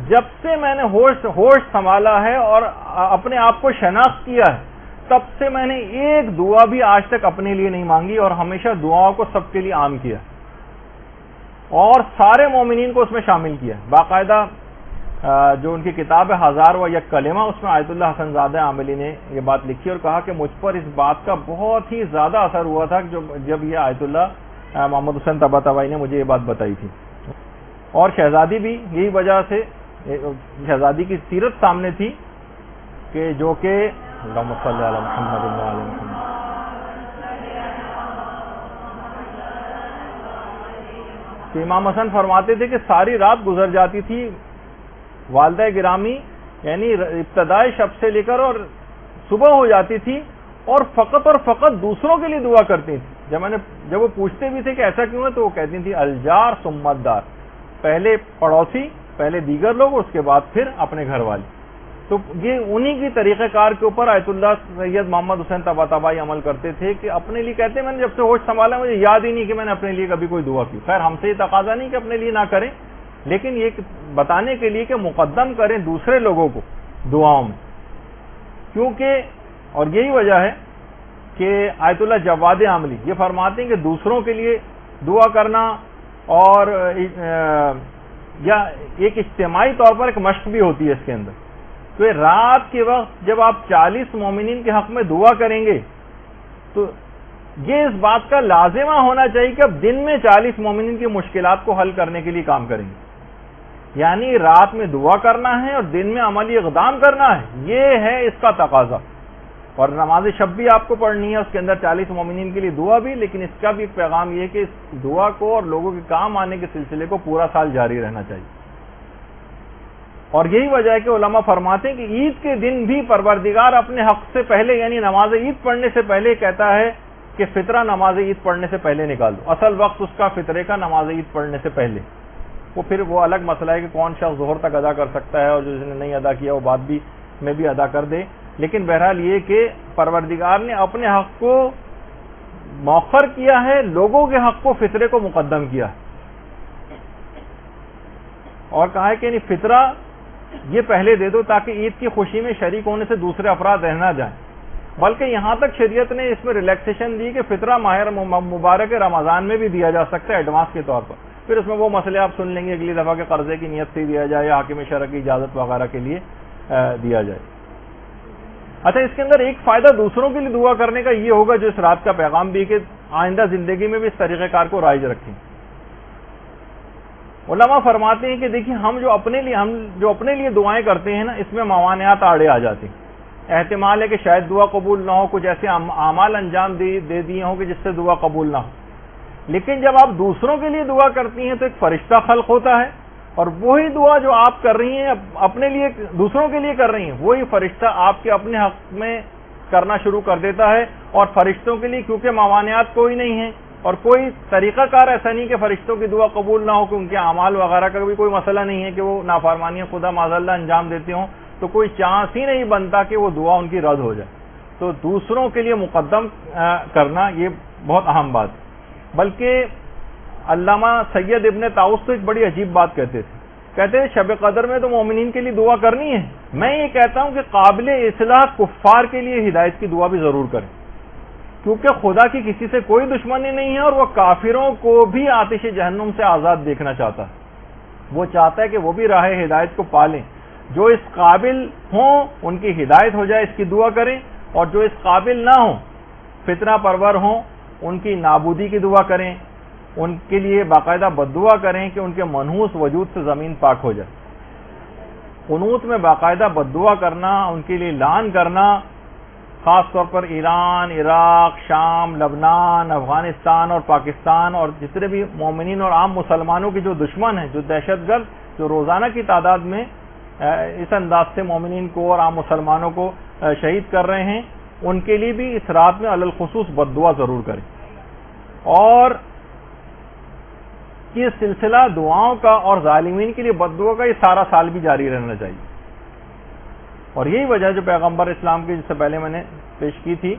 جب سے میں نے ہوش سنبھالا ہے اور اپنے آپ کو شناخت کیا ہے، تب سے میں نے ایک دعا بھی آج تک اپنے لیے نہیں مانگی اور ہمیشہ دعاؤں کو سب کے لیے عام کیا اور سارے مومنین کو اس میں شامل کیا۔ باقاعدہ جو ان کی کتاب ہے 1001 کلمہ، اس میں آیت اللہ حسن زادہ عاملی نے یہ بات لکھی اور کہا کہ مجھ پر اس بات کا بہت ہی زیادہ اثر ہوا تھا جب یہ آیت اللہ محمد حسین طباطبائی نے مجھے یہ بات بتائی تھی۔ اور شہزادی بھی یہی وجہ سے، شہزادی کی سیرت سامنے تھی کہ جو کہ اللہم صلی علی محمد و علی محمد، کہ امام حسن فرماتے تھے کہ ساری رات گزر جاتی تھی والدہ گرامی، یعنی ابتدائی شب سے لے کر اور صبح ہو جاتی تھی، اور فقط دوسروں کے لیے دعا کرتی تھی۔ جب وہ پوچھتے بھی تھے کہ ایسا کیوں ہے تو وہ کہتی تھی الجار ثم الدار، پہلے پڑوسی، پہلے دیگر لوگ، اس کے بعد پھر اپنے گھر والے۔ تو یہ انہی کی طریقہ کار کے اوپر آیت اللہ سید محمد حسین طباطبائی عمل کرتے تھے کہ اپنے لیے کہتے ہیں میں نے جب سے ہوش سنبھالا مجھے یاد ہی نہیں کہ میں نے اپنے لیے کبھی کوئی دعا کی. خیر ہم سے یہ تقاضا نہیں کہ اپنے لیے نہ کریں, لیکن یہ بتانے کے لیے کہ مقدم کریں دوسرے لوگوں کو دعاؤں میں, کیونکہ اور یہی وجہ ہے کہ آیت اللہ جواد عاملی یہ فرماتے ہیں کہ دوسروں کے لیے دعا کرنا اور یا ایک اجتماعی طور پر ایک مشق بھی ہوتی ہے اس کے اندر. تو یہ رات کے وقت جب آپ 40 مومنین کے حق میں دعا کریں گے تو یہ اس بات کا لازمہ ہونا چاہیے کہ اب دن میں 40 مومنین کی مشکلات کو حل کرنے کے لیے کام کریں گے. یعنی رات میں دعا کرنا ہے اور دن میں عملی اقدام کرنا ہے, یہ ہے اس کا تقاضا. اور نماز شب بھی آپ کو پڑھنی ہے, اس کے اندر 40 مومنین کے لیے دعا بھی, لیکن اس کا بھی ایک پیغام یہ ہے کہ اس دعا کو اور لوگوں کے کام آنے کے سلسلے کو پورا سال جاری رہنا چاہیے. اور یہی وجہ ہے کہ علماء فرماتے ہیں کہ عید کے دن بھی پروردگار اپنے حق سے پہلے یعنی نماز عید پڑھنے سے پہلے کہتا ہے کہ فطرہ نماز عید پڑھنے سے پہلے نکال دو. اصل وقت اس کا فطرے کا نماز عید پڑھنے سے پہلے. وہ پھر وہ الگ مسئلہ ہے کہ کون شخص ظہر تک ادا کر سکتا ہے اور جو جس نے نہیں ادا کیا وہ بعد بھی میں بھی ادا کر دے. لیکن بہرحال یہ کہ پروردگار نے اپنے حق کو مؤخر کیا ہے, لوگوں کے حق کو فطرے کو مقدم کیا ہے, اور کہا ہے کہ یعنی فطرہ یہ پہلے دے دو تاکہ عید کی خوشی میں شریک ہونے سے دوسرے افراد رہ نہ جائیں. بلکہ یہاں تک شریعت نے اس میں ریلیکسیشن دی کہ فطرہ ماہ مبارک رمضان میں بھی دیا جا سکتا ہے ایڈوانس کے طور پر. پھر اس میں وہ مسئلے آپ سن لیں گے اگلی دفعہ کے قرضے کی نیت سے دیا جائے یا حاکم شرع کی اجازت وغیرہ کے لیے دیا جائے. اچھا, اس کے اندر ایک فائدہ دوسروں کے لیے دعا کرنے کا یہ ہوگا جو اس رات کا پیغام بھی کہ آئندہ زندگی میں بھی اس طریقہ کار کو رائج رکھیں. علماء فرماتے ہیں کہ دیکھیں ہم جو اپنے لیے دعائیں کرتے ہیں نا, اس میں موانعات آڑے آ جاتے ہیں. احتمال ہے کہ شاید دعا قبول نہ ہو, کچھ ایسے اعمال انجام دے دیے ہوں کہ جس سے دعا قبول نہ ہو. لیکن جب آپ دوسروں کے لیے دعا کرتی ہیں تو ایک فرشتہ خلق ہوتا ہے, اور وہی دعا جو آپ کر رہی ہیں اپنے لیے دوسروں کے لیے کر رہی ہیں, وہی فرشتہ آپ کے اپنے حق میں کرنا شروع کر دیتا ہے. اور فرشتوں کے لیے کیونکہ موانعات کوئی نہیں ہے اور کوئی طریقہ کار ایسا نہیں کہ فرشتوں کی دعا قبول نہ ہو, کہ ان کے اعمال وغیرہ کا بھی کوئی مسئلہ نہیں ہے کہ وہ نافرمانی خدا معاذ اللہ انجام دیتے ہوں, تو کوئی چانس ہی نہیں بنتا کہ وہ دعا ان کی رد ہو جائے. تو دوسروں کے لیے مقدم کرنا یہ بہت اہم بات ہے. بلکہ علامہ سید ابن طاؤس تو ایک بڑی عجیب بات کہتے تھے شب قدر میں تو مومنین کے لیے دعا کرنی ہے. میں یہ کہتا ہوں کہ قابل اصلاح کفار کے لیے ہدایت کی دعا بھی ضرور کریں, کیونکہ خدا کی کسی سے کوئی دشمنی نہیں ہے اور وہ کافروں کو بھی آتش جہنم سے آزاد دیکھنا چاہتا ہے. وہ چاہتا ہے کہ وہ بھی راہ ہدایت کو پالیں. جو اس قابل ہوں ان کی ہدایت ہو جائے اس کی دعا کریں, اور جو اس قابل نہ ہوں فتنہ پرور ہوں ان کی نابودی کی دعا کریں, ان کے لیے باقاعدہ بد دعا کریں کہ ان کے منحوس وجود سے زمین پاک ہو جائے. قنوت میں باقاعدہ بد دعا کرنا, ان کے لیے لعن کرنا, خاص طور پر ایران, عراق, شام, لبنان, افغانستان اور پاکستان اور جتنے بھی مومنین اور عام مسلمانوں کے جو دشمن ہیں, جو دہشت گرد جو روزانہ کی تعداد میں اس انداز سے مومنین کو اور عام مسلمانوں کو شہید کر رہے ہیں, ان کے لیے بھی اس رات میں علی الخصوص بد دعا ضرور کریں. اور یہ سلسلہ دعاؤں کا اور ظالمین کے لیے بد دعا کا یہ سارا سال بھی جاری رہنا چاہیے. اور یہی وجہ جو پیغمبر اسلام کی جس سے پہلے میں نے پیش کی تھی,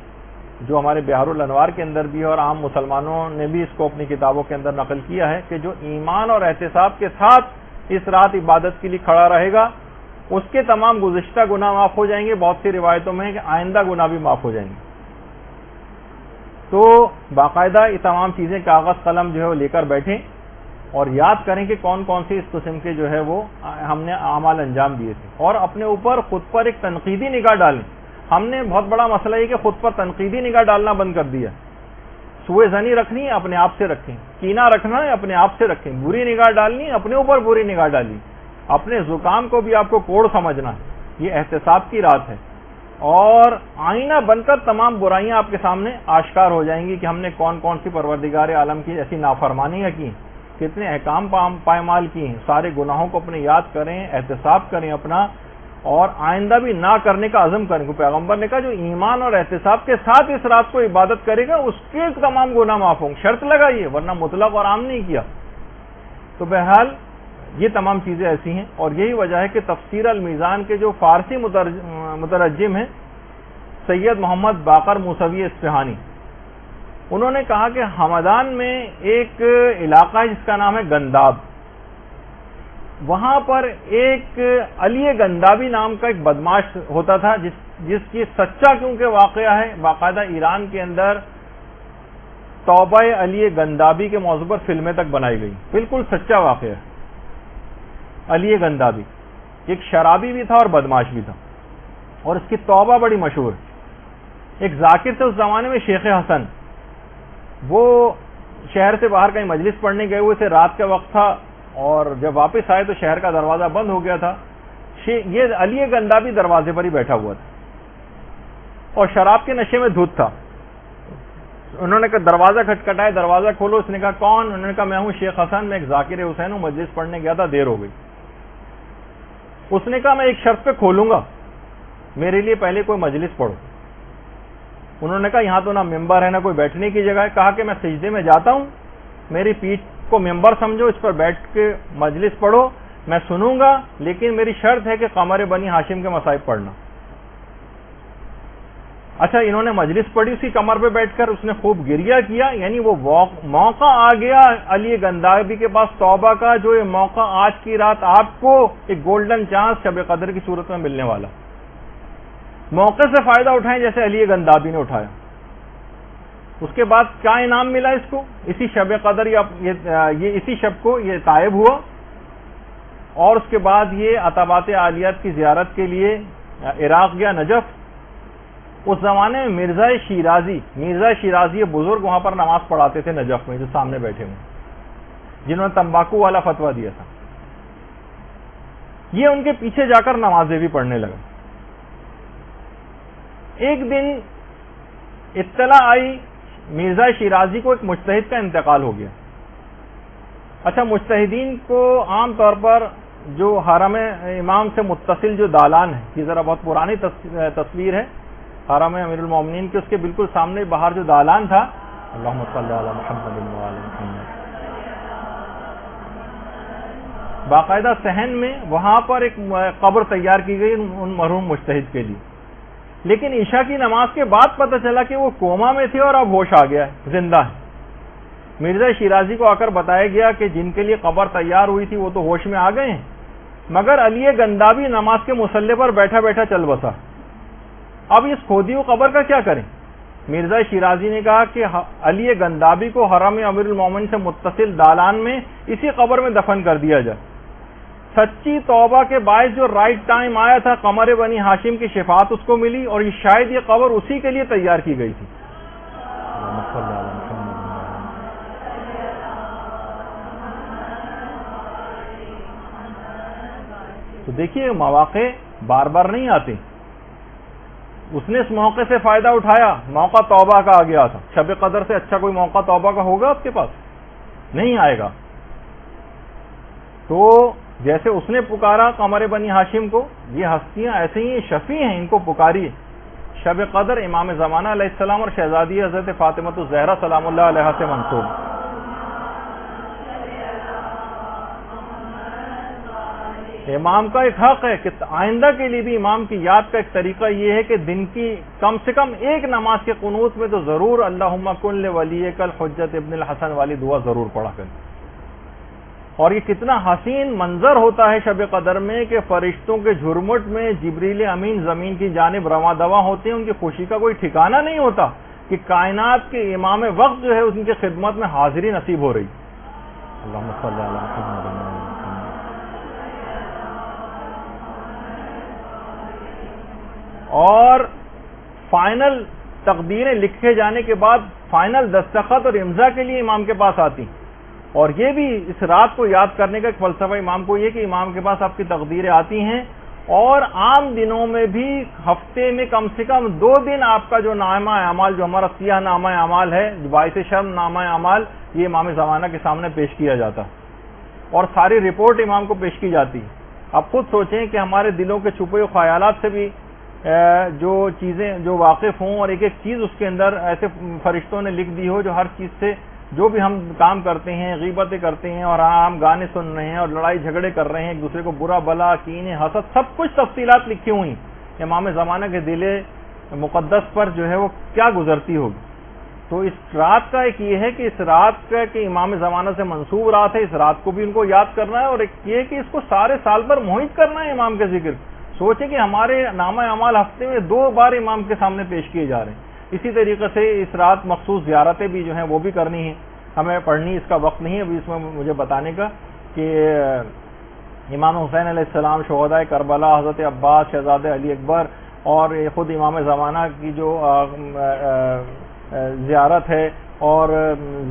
جو ہمارے بہار الانوار کے اندر بھی اور عام مسلمانوں نے بھی اس کو اپنی کتابوں کے اندر نقل کیا ہے کہ جو ایمان اور احتساب کے ساتھ اس رات عبادت کے لیے کھڑا رہے گا اس کے تمام گزشتہ گناہ معاف ہو جائیں گے. بہت سی روایتوں میں ہے کہ آئندہ گناہ بھی معاف ہو جائیں گے. تو باقاعدہ یہ تمام چیزیں کاغذ قلم جو ہے وہ لے کر بیٹھیں اور یاد کریں کہ کون کون سی اس قسم کے جو ہے وہ ہم نے اعمال انجام دیے تھے, اور اپنے اوپر خود پر ایک تنقیدی نگاہ ڈالیں. ہم نے بہت بڑا مسئلہ یہ کہ خود پر تنقیدی نگاہ ڈالنا بند کر دیا. سوء ظنی رکھنی ہے اپنے آپ سے رکھیں, کینہ رکھنا ہے اپنے آپ سے رکھیں, بری نگاہ ڈالنی ہے اپنے اوپر بری نگاہ ڈالی, اپنے زکام کو بھی آپ کو کوڑ سمجھنا ہے. یہ احتساب کی رات ہے, اور آئینہ بن کر تمام برائیاں آپ کے سامنے آشکار ہو جائیں گی کہ ہم نے کون کون سی پروردگار عالم کی ایسی نافرمانیاں کی, کتنے احکام پائمال کی ہیں. سارے گناہوں کو اپنے یاد کریں, احتساب کریں اپنا, اور آئندہ بھی نہ کرنے کا عزم کریں. پیغمبر نے کہا جو ایمان اور احتساب کے ساتھ اس رات کو عبادت کرے گا اس کے تمام گناہ معاف ہوں. شرط لگائیے, ورنہ مطلق اور عام نہیں کیا. تو بہرحال یہ تمام چیزیں ایسی ہیں، اور یہی وجہ ہے کہ تفسیر المیزان کے جو فارسی مترجم ہیں سید محمد باقر موسوی اصفہانی، انہوں نے کہا کہ ہمدان میں ایک علاقہ ہے جس کا نام ہے گنداب، وہاں پر ایک علی گندابی نام کا ایک بدماش ہوتا تھا، جس کی سچا کیونکہ واقعہ ہے، باقاعدہ ایران کے اندر توبہ علی گندابی کے موضوع پر فلمیں تک بنائی گئی، بالکل سچا واقعہ ہے۔ علی گندابی ایک شرابی بھی تھا اور بدماش بھی تھا، اور اس کی توبہ بڑی مشہور ہے۔ ایک ذاکر تھے اس زمانے میں، شیخ حسن، وہ شہر سے باہر کہیں مجلس پڑھنے گئے ہوئے تھے، رات کا وقت تھا، اور جب واپس آئے تو شہر کا دروازہ بند ہو گیا تھا۔ یہ علی گندابی دروازے پر ہی بیٹھا ہوا تھا اور شراب کے نشے میں دھت تھا۔ انہوں نے کہا دروازہ کھٹکھٹایا، دروازہ کھولو۔ اس نے کہا کون؟ انہوں نے کہا میں ہوں شیخ حسن، میں ایک ذاکر حسین ہوں، مجلس پڑھنے گیا تھا، دیر ہو گئی۔ اس نے کہا میں ایک شرط پہ کھولوں گا، میرے لیے پہلے کوئی مجلس پڑھو۔ انہوں نے کہا یہاں تو نہ ممبر ہے نہ کوئی بیٹھنے کی جگہ ہے۔ کہا کہ میں سجدے میں جاتا ہوں، میری پیٹھ کو ممبر سمجھو، اس پر بیٹھ کے مجلس پڑھو، میں سنوں گا، لیکن میری شرط ہے کہ قمر بنی ہاشم کے مصائب پڑھنا۔ اچھا، انہوں نے مجلس پڑھی اسی کمر پہ بیٹھ کر، اس نے خوب گریہ کیا، یعنی وہ موقع آ گیا علی گندابی کے پاس توبہ کا، جو یہ موقع آج کی رات آپ کو ایک گولڈن چانس شب قدر کی صورت میں ملنے والا۔ موقع سے فائدہ اٹھائیں جیسے علی گندابی نے اٹھایا۔ اس کے بعد کیا انعام ملا اس کو؟ اسی شب قدر یہ اسی شب کو یہ طائب ہوا، اور اس کے بعد یہ عتبات عالیات کی زیارت کے لیے عراق گیا، نجف۔ اس زمانے میں مرزا شیرازی بزرگ وہاں پر نماز پڑھاتے تھے نجف میں، جو سامنے بیٹھے ہوئے، جنہوں نے تمباکو والا فتویٰ دیا تھا۔ یہ ان کے پیچھے جا کر نمازیں بھی پڑھنے لگا۔ ایک دن اطلاع آئی مرزا شیرازی کو ایک مجتہد کا انتقال ہو گیا۔ اچھا، مجتہدین کو عام طور پر جو حرم امام سے متصل جو دالان ہے، یہ ذرا بہت پرانی تصویر ہے حرم امیر المومنین کے، اس کے بالکل سامنے باہر جو دالان تھا، اللہم صلی علی محمد و علی محمد، باقاعدہ صحن میں وہاں پر ایک قبر تیار کی گئی ان مرحوم مجتہد کے لیے۔ لیکن عشاء کی نماز کے بعد پتہ چلا کہ وہ کوما میں تھے اور اب ہوش آ گیا ہے، زندہ ہے۔ مرزا شیرازی کو آ کر بتایا گیا کہ جن کے لیے قبر تیار ہوئی تھی وہ تو ہوش میں آ گئے ہیں، مگر علی گندابی نماز کے مصلی پر بیٹھا بیٹھا چل بسا۔ اب اس کھودی ہوئی قبر کا کیا کریں؟ مرزا شیرازی نے کہا کہ علی گندابی کو حرم امیر المومنین سے متصل دالان میں اسی قبر میں دفن کر دیا جائے۔ سچی توبہ کے باعث جو رائٹ ٹائم آیا تھا، قمر بنی ہاشم کی شفاعت اس کو ملی، اور شاید یہ قبر اسی کے لیے تیار کی گئی تھی۔ تو دیکھیے، مواقع بار بار نہیں آتے۔ اس نے اس موقع سے فائدہ اٹھایا، موقع توبہ کا آ گیا تھا۔ شب قدر سے اچھا کوئی موقع توبہ کا ہوگا آپ کے پاس؟ نہیں آئے گا۔ تو جیسے اس نے پکارا قمر بنی ہاشم کو، یہ ہستیاں ایسے ہی شفیع ہیں، ان کو پکاریے۔ شب قدر امام زمانہ علیہ السلام اور شہزادی حضرت فاطمہ الزہرا سلام اللہ علیہا سے منسوب۔ امام کا ایک حق ہے کہ آئندہ کے لیے بھی امام کی یاد کا ایک طریقہ یہ ہے کہ دن کی کم سے کم ایک نماز کے قنوت میں تو ضرور اللہم کن لولیک الحجت ابن الحسن والی دعا ضرور پڑھا کریں۔ اور یہ کتنا حسین منظر ہوتا ہے شب قدر میں کہ فرشتوں کے جھرمٹ میں جبریل امین زمین کی جانب رواں دواں ہوتے ہیں، ان کی خوشی کا کوئی ٹھکانہ نہیں ہوتا کہ کائنات کے امام وقت جو ہے ان کی خدمت میں حاضری نصیب ہو رہی۔ اللہم صلی علی محمد۔ اور فائنل تقدیریں لکھے جانے کے بعد فائنل دستخط اور امضا کے لیے امام کے پاس آتی، اور یہ بھی اس رات کو یاد کرنے کا ایک فلسفہ امام کو یہ کہ امام کے پاس آپ کی تقدیریں آتی ہیں، اور عام دنوں میں بھی ہفتے میں کم سے کم 2 دن آپ کا جو نامہ اعمال، جو ہمارا سیاہ نامہ اعمال ہے، جو باعث شرم نامہ اعمال، یہ امام زمانہ کے سامنے پیش کیا جاتا، اور ساری رپورٹ امام کو پیش کی جاتی۔ اب خود سوچیں کہ ہمارے دلوں کے چھپے ہوئے خیالات سے بھی جو چیزیں جو واقف ہوں، اور ایک ایک چیز اس کے اندر ایسے فرشتوں نے لکھ دی ہو جو ہر چیز سے جو بھی ہم کام کرتے ہیں، غیبتیں کرتے ہیں اور ہم گانے سن رہے ہیں اور لڑائی جھگڑے کر رہے ہیں، ایک دوسرے کو برا بلا، کینے، حسد، سب کچھ تفصیلات لکھی ہوئی امام زمانہ کے دل مقدس پر جو ہے وہ کیا گزرتی ہوگی۔ تو اس رات کا ایک یہ ہے کہ اس رات کا کہ امام زمانہ سے منسوب رات ہے، اس رات کو بھی ان کو یاد کرنا ہے، اور ایک یہ کہ اس کو سارے سال پر محیط کرنا ہے امام کے ذکر۔ سوچیں کہ ہمارے نامہ اعمال ہفتے میں 2 بار امام کے سامنے پیش کیے جا رہے ہیں۔ اسی طریقے سے اس رات مخصوص زیارتیں بھی جو ہیں وہ بھی کرنی ہیں، ہمیں پڑھنی، اس کا وقت نہیں ہے ابھی اس میں مجھے بتانے کا، کہ امام حسین علیہ السلام، شہدائے کربلا، حضرت عباس، شہزادہ علی اکبر، اور خود امام زمانہ کی جو زیارت ہے، اور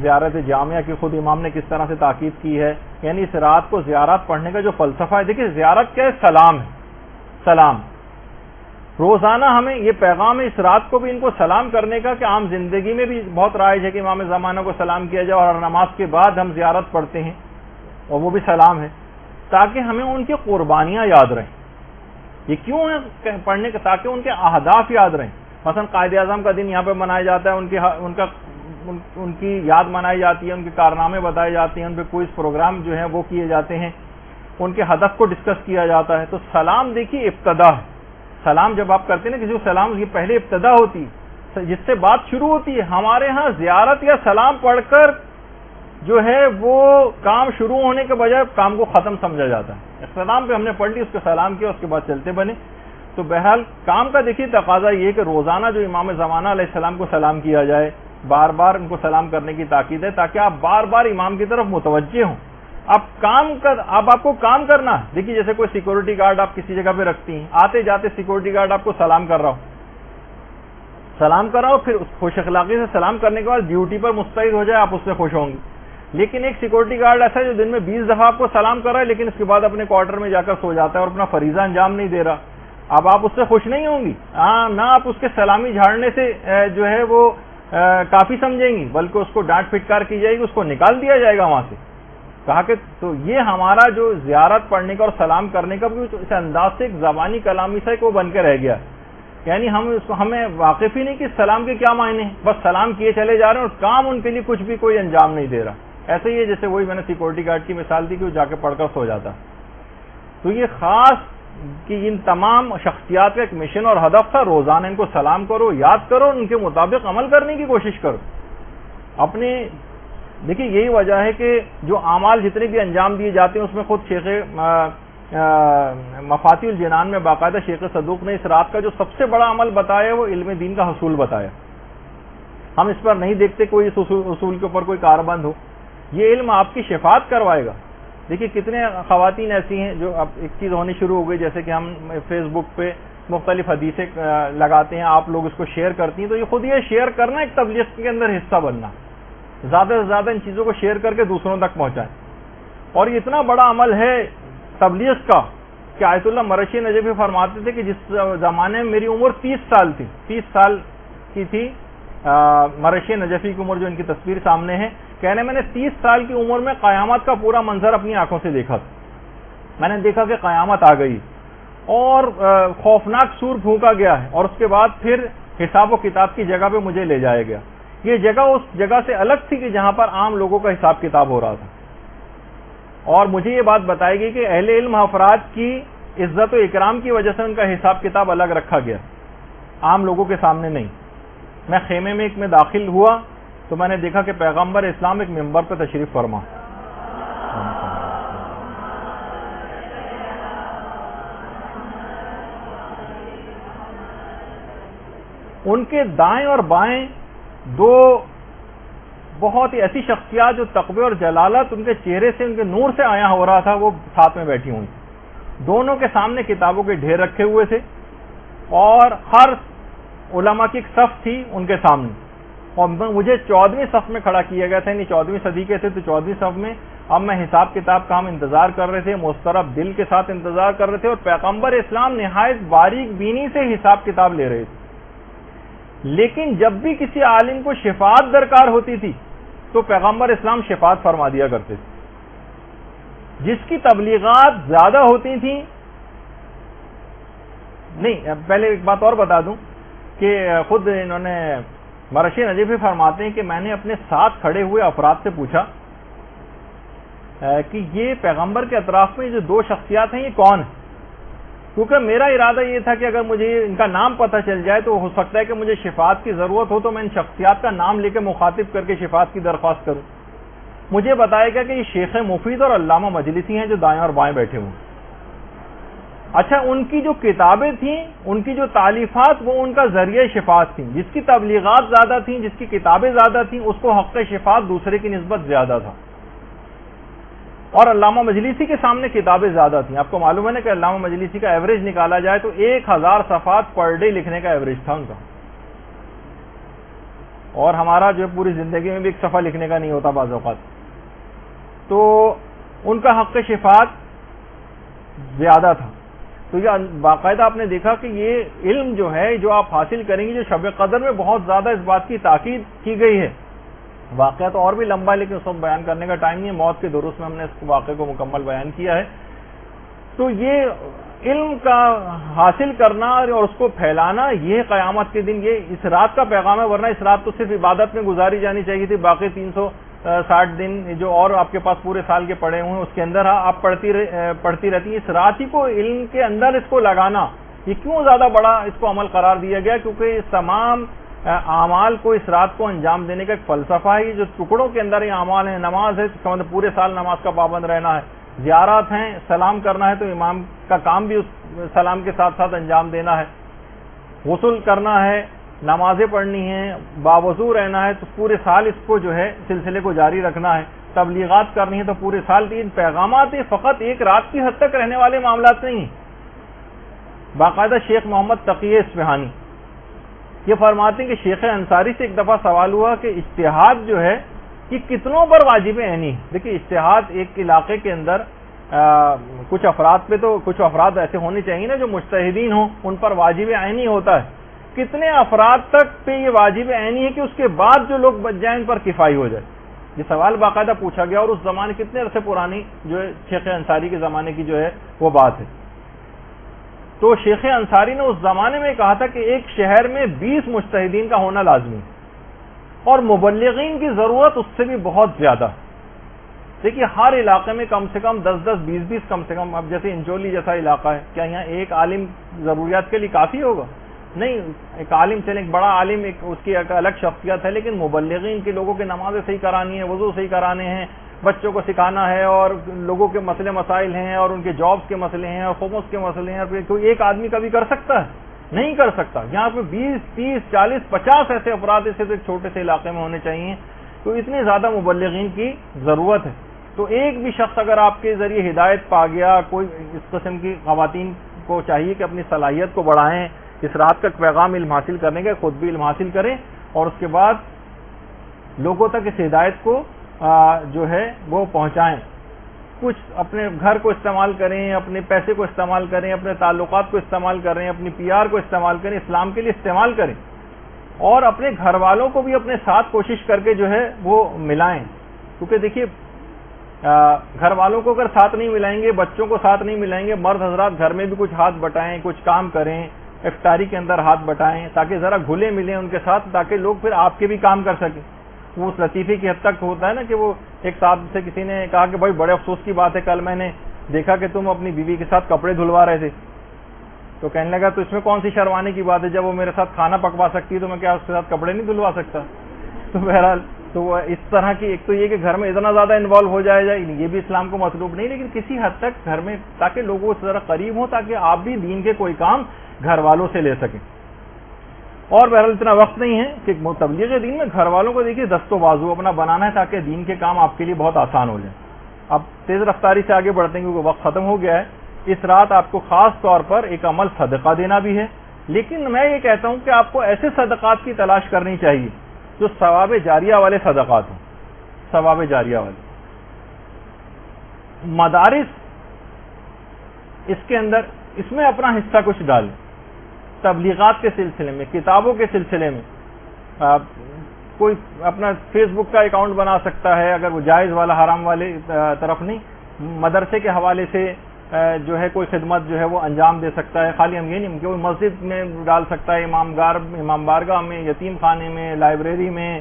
زیارت جامعہ کی خود امام نے کس طرح سے تاکید کی ہے، یعنی اس رات کو زیارت پڑھنے کا جو فلسفہ ہے، دیکھیں زیارت کیا ہے؟ سلام ہے، سلام۔ روزانہ ہمیں یہ پیغام ہے اس رات کو بھی ان کو سلام کرنے کا، کہ عام زندگی میں بھی بہت رائج ہے کہ امام زمانہ کو سلام کیا جائے، اور نماز کے بعد ہم زیارت پڑھتے ہیں اور وہ بھی سلام ہے، تاکہ ہمیں ان کی قربانیاں یاد رہیں۔ یہ کیوں ہے پڑھنے کا؟ تاکہ ان کے اہداف یاد رہیں۔ مثلا قائد اعظم کا دن یہاں پہ منایا جاتا ہے، ان کی یاد منائی جاتی ہے، ان کے کارنامے بتائے جاتے ہیں، ان پہ کوئی پروگرام جو ہے وہ کیے جاتے ہیں، ان کے ہدف کو ڈسکس کیا جاتا ہے۔ تو سلام دیکھیے ابتدا ہے، سلام جب آپ کرتے ہیں نا کسی کو سلام، یہ پہلے ابتدا ہوتی ہے جس سے بات شروع ہوتی ہے۔ ہمارے ہاں زیارت یا سلام پڑھ کر جو ہے وہ کام شروع ہونے کے بجائے کام کو ختم سمجھا جاتا ہے۔ سلام پہ ہم نے پڑھ لی، اس کو سلام کیا، اس کے بعد چلتے بنے۔ تو بہرحال کام کا دیکھیے تقاضا یہ کہ روزانہ جو امام زمانہ علیہ السلام کو سلام کیا جائے، بار بار ان کو سلام کرنے کی تاکید ہے، تاکہ آپ بار بار امام کی طرف متوجہ ہوں۔ اب آپ کو کام کرنا ہے۔ دیکھیے جیسے کوئی سیکورٹی گارڈ آپ کسی جگہ پہ رکھتی ہیں، آتے جاتے سیکورٹی گارڈ آپ کو سلام کر رہا ہو، پھر خوش اخلاقی سے سلام کرنے کے بعد ڈیوٹی پر مستعد ہو جائے، آپ اس سے خوش ہوں گے۔ لیکن ایک سیکورٹی گارڈ ایسا ہے جو دن میں 20 دفعہ آپ کو سلام کر رہا ہے، لیکن اس کے بعد اپنے کوارٹر میں جا کر سو جاتا ہے اور اپنا فریضہ انجام نہیں دے رہا، اب آپ اس سے خوش نہیں ہوں گی، نہ آپ اس کے سلامی جھاڑنے سے جو ہے وہ کافی سمجھیں گی، بلکہ اس کو ڈانٹ پھٹکار کی جائے گی، اس کو نکال دیا جائے گا وہاں سے۔ کہا کہ تو یہ ہمارا جو زیارت پڑھنے کا اور سلام کرنے کا بھی اس انداز سے ایک زبانی کلامی سے وہ بن کے رہ گیا، یعنی ہمیں واقف ہی نہیں کہ سلام کے کیا معنی ہیں، بس سلام کیے چلے جا رہے ہیں اور کام ان کے لیے کچھ بھی کوئی انجام نہیں دے رہا۔ ایسے ہی ہے جیسے وہی میں نے سیکورٹی گارڈ کی مثال دی کہ وہ جا کے پڑھ کر سو جاتا۔ تو یہ خاص کہ ان تمام شخصیات کا ایک مشن اور ہدف تھا، روزانہ ان کو سلام کرو، یاد کرو، ان کے مطابق عمل کرنے کی کوشش کرو۔ دیکھیے یہی وجہ ہے کہ جو اعمال جتنے بھی انجام دیے جاتے ہیں اس میں خود شیخ مفاتیح الجنان میں باقاعدہ شیخ صدوق نے اس رات کا جو سب سے بڑا عمل بتایا وہ علم دین کا حصول بتایا۔ ہم اس پر نہیں دیکھتے کوئی اس اصول کے اوپر کوئی کاربند ہو، یہ علم آپ کی شفاعت کروائے گا۔ دیکھیے کتنے خواتین ایسی ہیں جو اب ایک چیز ہونی شروع ہو گئی، جیسے کہ ہم فیس بک پہ مختلف حدیثیں لگاتے ہیں، آپ لوگ اس کو شیئر کرتی ہیں، تو یہ خود یہ شیئر کرنا ایک تبلیغ کے اندر حصہ بننا، زیادہ سے زیادہ ان چیزوں کو شیئر کر کے دوسروں تک پہنچائیں۔ اور یہ اتنا بڑا عمل ہے تبلیغ کا کہ آیت اللہ مرشی نجفی فرماتے تھے کہ جس زمانے میں میری عمر 30 سال تھی، 30 سال کی تھی مرشی نجفی کی عمر، جو ان کی تصویر سامنے ہے، کہنے میں نے 30 سال کی عمر میں قیامت کا پورا منظر اپنی آنکھوں سے دیکھا تھا۔ میں نے دیکھا کہ قیامت آ گئی اور خوفناک سور پھونکا گیا ہے، اور اس کے بعد پھر حساب و کتاب کی جگہ پہ مجھے لے جایا گیا۔ یہ جگہ اس جگہ سے الگ تھی کہ جہاں پر عام لوگوں کا حساب کتاب ہو رہا تھا، اور مجھے یہ بات بتائی گئی کہ اہل علم افراد کی عزت و اکرام کی وجہ سے ان کا حساب کتاب الگ رکھا گیا، عام لوگوں کے سامنے نہیں۔ میں خیمے میں ایک میں داخل ہوا تو میں نے دیکھا کہ پیغمبر اسلام ایک ممبر پہ تشریف فرما، ان کے دائیں اور بائیں دو بہت ہی ایسی شخصیات جو تقوی اور جلالت ان کے چہرے سے، ان کے نور سے آیا ہو رہا تھا، وہ ساتھ میں بیٹھی ہوئی، دونوں کے سامنے کتابوں کے ڈھیر رکھے ہوئے تھے، اور ہر علماء کی ایک صف تھی ان کے سامنے، اور مجھے 14ویں صف میں کھڑا کیا گیا تھا، یعنی 14ویں صدی کے تھے تو 14ویں صف میں۔ اب میں حساب کتاب کا ہم انتظار کر رہے تھے، مسترب دل کے ساتھ انتظار کر رہے تھے، اور پیغمبر اسلام نہایت باریک بینی سے حساب کتاب لے رہے تھے۔ لیکن جب بھی کسی عالم کو شفاعت درکار ہوتی تھی تو پیغمبر اسلام شفاعت فرما دیا کرتے تھے۔ جس کی تبلیغات زیادہ ہوتی تھیں، نہیں پہلے ایک بات اور بتا دوں کہ خود انہوں نے مرشی نجیفی فرماتے ہیں کہ میں نے اپنے ساتھ کھڑے ہوئے افراد سے پوچھا کہ یہ پیغمبر کے اطراف میں جو دو شخصیات ہیں یہ کون ہیں، کیونکہ میرا ارادہ یہ تھا کہ اگر مجھے ان کا نام پتہ چل جائے تو ہو سکتا ہے کہ مجھے شفاعت کی ضرورت ہو تو میں ان شخصیات کا نام لے کے مخاطب کر کے شفاعت کی درخواست کروں۔ مجھے بتایا گیا کہ یہ شیخ مفید اور علامہ مجلسی ہیں جو دائیں اور بائیں بیٹھے ہوئے۔ اچھا، ان کی جو کتابیں تھیں، ان کی جو تالیفات، وہ ان کا ذریعہ شفاعت تھیں۔ جس کی تبلیغات زیادہ تھیں، جس کی کتابیں زیادہ تھیں، اس کو حق شفاعت دوسرے کی نسبت زیادہ تھا۔ اور علامہ مجلسی کے سامنے کتابیں زیادہ تھیں۔ آپ کو معلوم ہے نا کہ علامہ مجلسی کا ایوریج نکالا جائے تو 1000 صفحات پر ڈے لکھنے کا ایوریج تھا ان کا، اور ہمارا جو پوری زندگی میں بھی ایک صفحہ لکھنے کا نہیں ہوتا بعض اوقات۔ تو ان کا حق شفاعت زیادہ تھا۔ تو یہ باقاعدہ آپ نے دیکھا کہ یہ علم جو ہے جو آپ حاصل کریں گے، جو شب قدر میں بہت زیادہ اس بات کی تاکید کی گئی ہے۔ واقعہ تو اور بھی لمبا ہے لیکن اس وقت بیان کرنے کا ٹائم نہیں ہے، موت کے دروس میں ہم نے اس واقعے کو مکمل بیان کیا ہے۔ تو یہ علم کا حاصل کرنا اور اس کو پھیلانا، یہ قیامت کے دن یہ اس رات کا پیغام ہے، ورنہ اس رات تو صرف عبادت میں گزاری جانی چاہیے تھی، باقی 360 دن جو اور آپ کے پاس پورے سال کے پڑے ہوئے ہیں اس کے اندر آپ پڑھتی رہتی ہیں۔ اس رات ہی کو علم کے اندر اس کو لگانا، یہ کیوں زیادہ بڑا اس کو عمل قرار دیا گیا؟ کیونکہ اس تمام اعمال کو اس رات کو انجام دینے کا ایک فلسفہ ہے۔ جو ٹکڑوں کے اندر یہ اعمال ہیں، نماز ہے، اس کا مطلب پورے سال نماز کا پابند رہنا ہے، زیارات ہیں، سلام کرنا ہے تو امام کا کام بھی اس سلام کے ساتھ ساتھ انجام دینا ہے، غسل کرنا ہے، نمازیں پڑھنی ہیں، باوضو رہنا ہے، تو پورے سال اس کو جو ہے سلسلے کو جاری رکھنا ہے، تبلیغات کرنی ہے تو پورے سال تین پیغامات فقط ایک رات کی حد تک رہنے والے معاملات نہیں ہیں۔ باقاعدہ شیخ محمد تقی اصفہانی یہ فرماتے ہیں کہ شیخ انصاری سے ایک دفعہ سوال ہوا کہ اجتہاد جو ہے کہ کتنوں پر واجب عینی ہے؟ دیکھیے اجتہاد ایک علاقے کے اندر کچھ افراد پہ تو کچھ افراد ایسے ہونے چاہیے نا جو مجتہدین ہوں، ان پر واجب عینی ہوتا ہے۔ کتنے افراد تک پہ یہ واجب عینی ہے کہ اس کے بعد جو لوگ بچ جائیں ان پر کفایہ ہو جائے؟ یہ سوال باقاعدہ پوچھا گیا، اور اس زمانے کتنے عرصے پرانی جو ہے شیخ انصاری کے زمانے کی جو ہے وہ بات ہے۔ تو شیخ انصاری نے اس زمانے میں کہا تھا کہ ایک شہر میں 20 مجتہدین کا ہونا لازمی ہے، اور مبلغین کی ضرورت اس سے بھی بہت زیادہ۔ دیکھیے ہر علاقے میں کم سے کم 10-10 20-20 کم سے کم، اب جیسے انچولی جیسا علاقہ ہے، کیا یہاں ایک عالم ضروریات کے لیے کافی ہوگا؟ نہیں، ایک عالم چلے، ایک بڑا عالم، ایک اس کی ایک الگ شخصیت ہے، لیکن مبلغین کے لوگوں کے نمازیں صحیح کرانی ہے، وضو صحیح کرانے ہیں، بچوں کو سکھانا ہے، اور لوگوں کے مسئلے مسائل ہیں، اور ان کے جابز کے مسئلے ہیں، اور خمس کے مسئلے ہیں، اور کوئی ایک آدمی کبھی کر سکتا ہے؟ نہیں کر سکتا۔ یہاں پہ 20 30 40 50 ایسے افراد ایسے تو ایک چھوٹے سے علاقے میں ہونے چاہیے، تو اتنے زیادہ مبلغین کی ضرورت ہے۔ تو ایک بھی شخص اگر آپ کے ذریعے ہدایت پا گیا، کوئی اس قسم کی خواتین کو چاہیے کہ اپنی صلاحیت کو بڑھائیں، اس رات کا پیغام علم حاصل کرنے کا، خود بھی علم حاصل کریں، اور اس کے بعد لوگوں تک اس ہدایت کو جو ہے وہ پہنچائیں۔ کچھ اپنے گھر کو استعمال کریں، اپنے پیسے کو استعمال کریں، اپنے تعلقات کو استعمال کریں، اپنی PR کو استعمال کریں، اسلام کے لیے استعمال کریں، اور اپنے گھر والوں کو بھی اپنے ساتھ کوشش کر کے جو ہے وہ ملائیں۔ کیونکہ دیکھیے گھر والوں کو اگر ساتھ نہیں ملائیں گے، بچوں کو ساتھ نہیں ملائیں گے، مرد حضرات گھر میں بھی کچھ ہاتھ بٹائیں، کچھ کام کریں، افطاری کے اندر ہاتھ بٹائیں، تاکہ ذرا گھلے ملیں ان کے ساتھ، تاکہ لوگ پھر آپ کے بھی کام کر سکیں۔ وہ اس لطیفے کی حد تک ہوتا ہے نا کہ وہ ایک صاحب سے کسی نے کہا کہ بھائی بڑے افسوس کی بات ہے، کل میں نے دیکھا کہ تم اپنی بیوی کے ساتھ کپڑے دھلوا رہے تھے۔ تو کہنے لگا تو اس میں کون سی شرمانے کی بات ہے، جب وہ میرے ساتھ کھانا پکوا سکتی ہے تو میں کیا اس کے ساتھ کپڑے نہیں دھلوا سکتا؟ تو بہرحال تو وہ اس طرح کی، ایک تو یہ کہ گھر میں اتنا زیادہ انوالو ہو جائے، یہ بھی اسلام کو مطلوب نہیں، لیکن کسی حد تک گھر میں تاکہ لوگوں سے ذرا قریب ہوں، تاکہ آپ بھی دین کے کوئی کام گھر والوں سے لے سکیں۔ اور بہرحال اتنا وقت نہیں ہے کہ تبلیغ دین میں گھر والوں کو دیکھیے دست و بازو اپنا بنانا ہے، تاکہ دین کے کام آپ کے لیے بہت آسان ہو جائیں۔ اب تیز رفتاری سے آگے بڑھتے ہیں کیونکہ وقت ختم ہو گیا ہے۔ اس رات آپ کو خاص طور پر ایک عمل صدقہ دینا بھی ہے، لیکن میں یہ کہتا ہوں کہ آپ کو ایسے صدقات کی تلاش کرنی چاہیے جو ثواب جاریہ والے صدقات ہوں، ثواب جاریہ والے۔ مدارس اس کے اندر اس میں اپنا حصہ کچھ ڈالیں، تبلیغات کے سلسلے میں، کتابوں کے سلسلے میں۔ کوئی اپنا فیس بک کا اکاؤنٹ بنا سکتا ہے، اگر وہ جائز والا حرام والے طرف نہیں، مدرسے کے حوالے سے جو ہے کوئی خدمت جو ہے وہ انجام دے سکتا ہے. خالی ہم یہ نہیں کہ کوئی مسجد میں ڈال سکتا ہے، امام بارگاہ میں، یتیم خانے میں، لائبریری میں،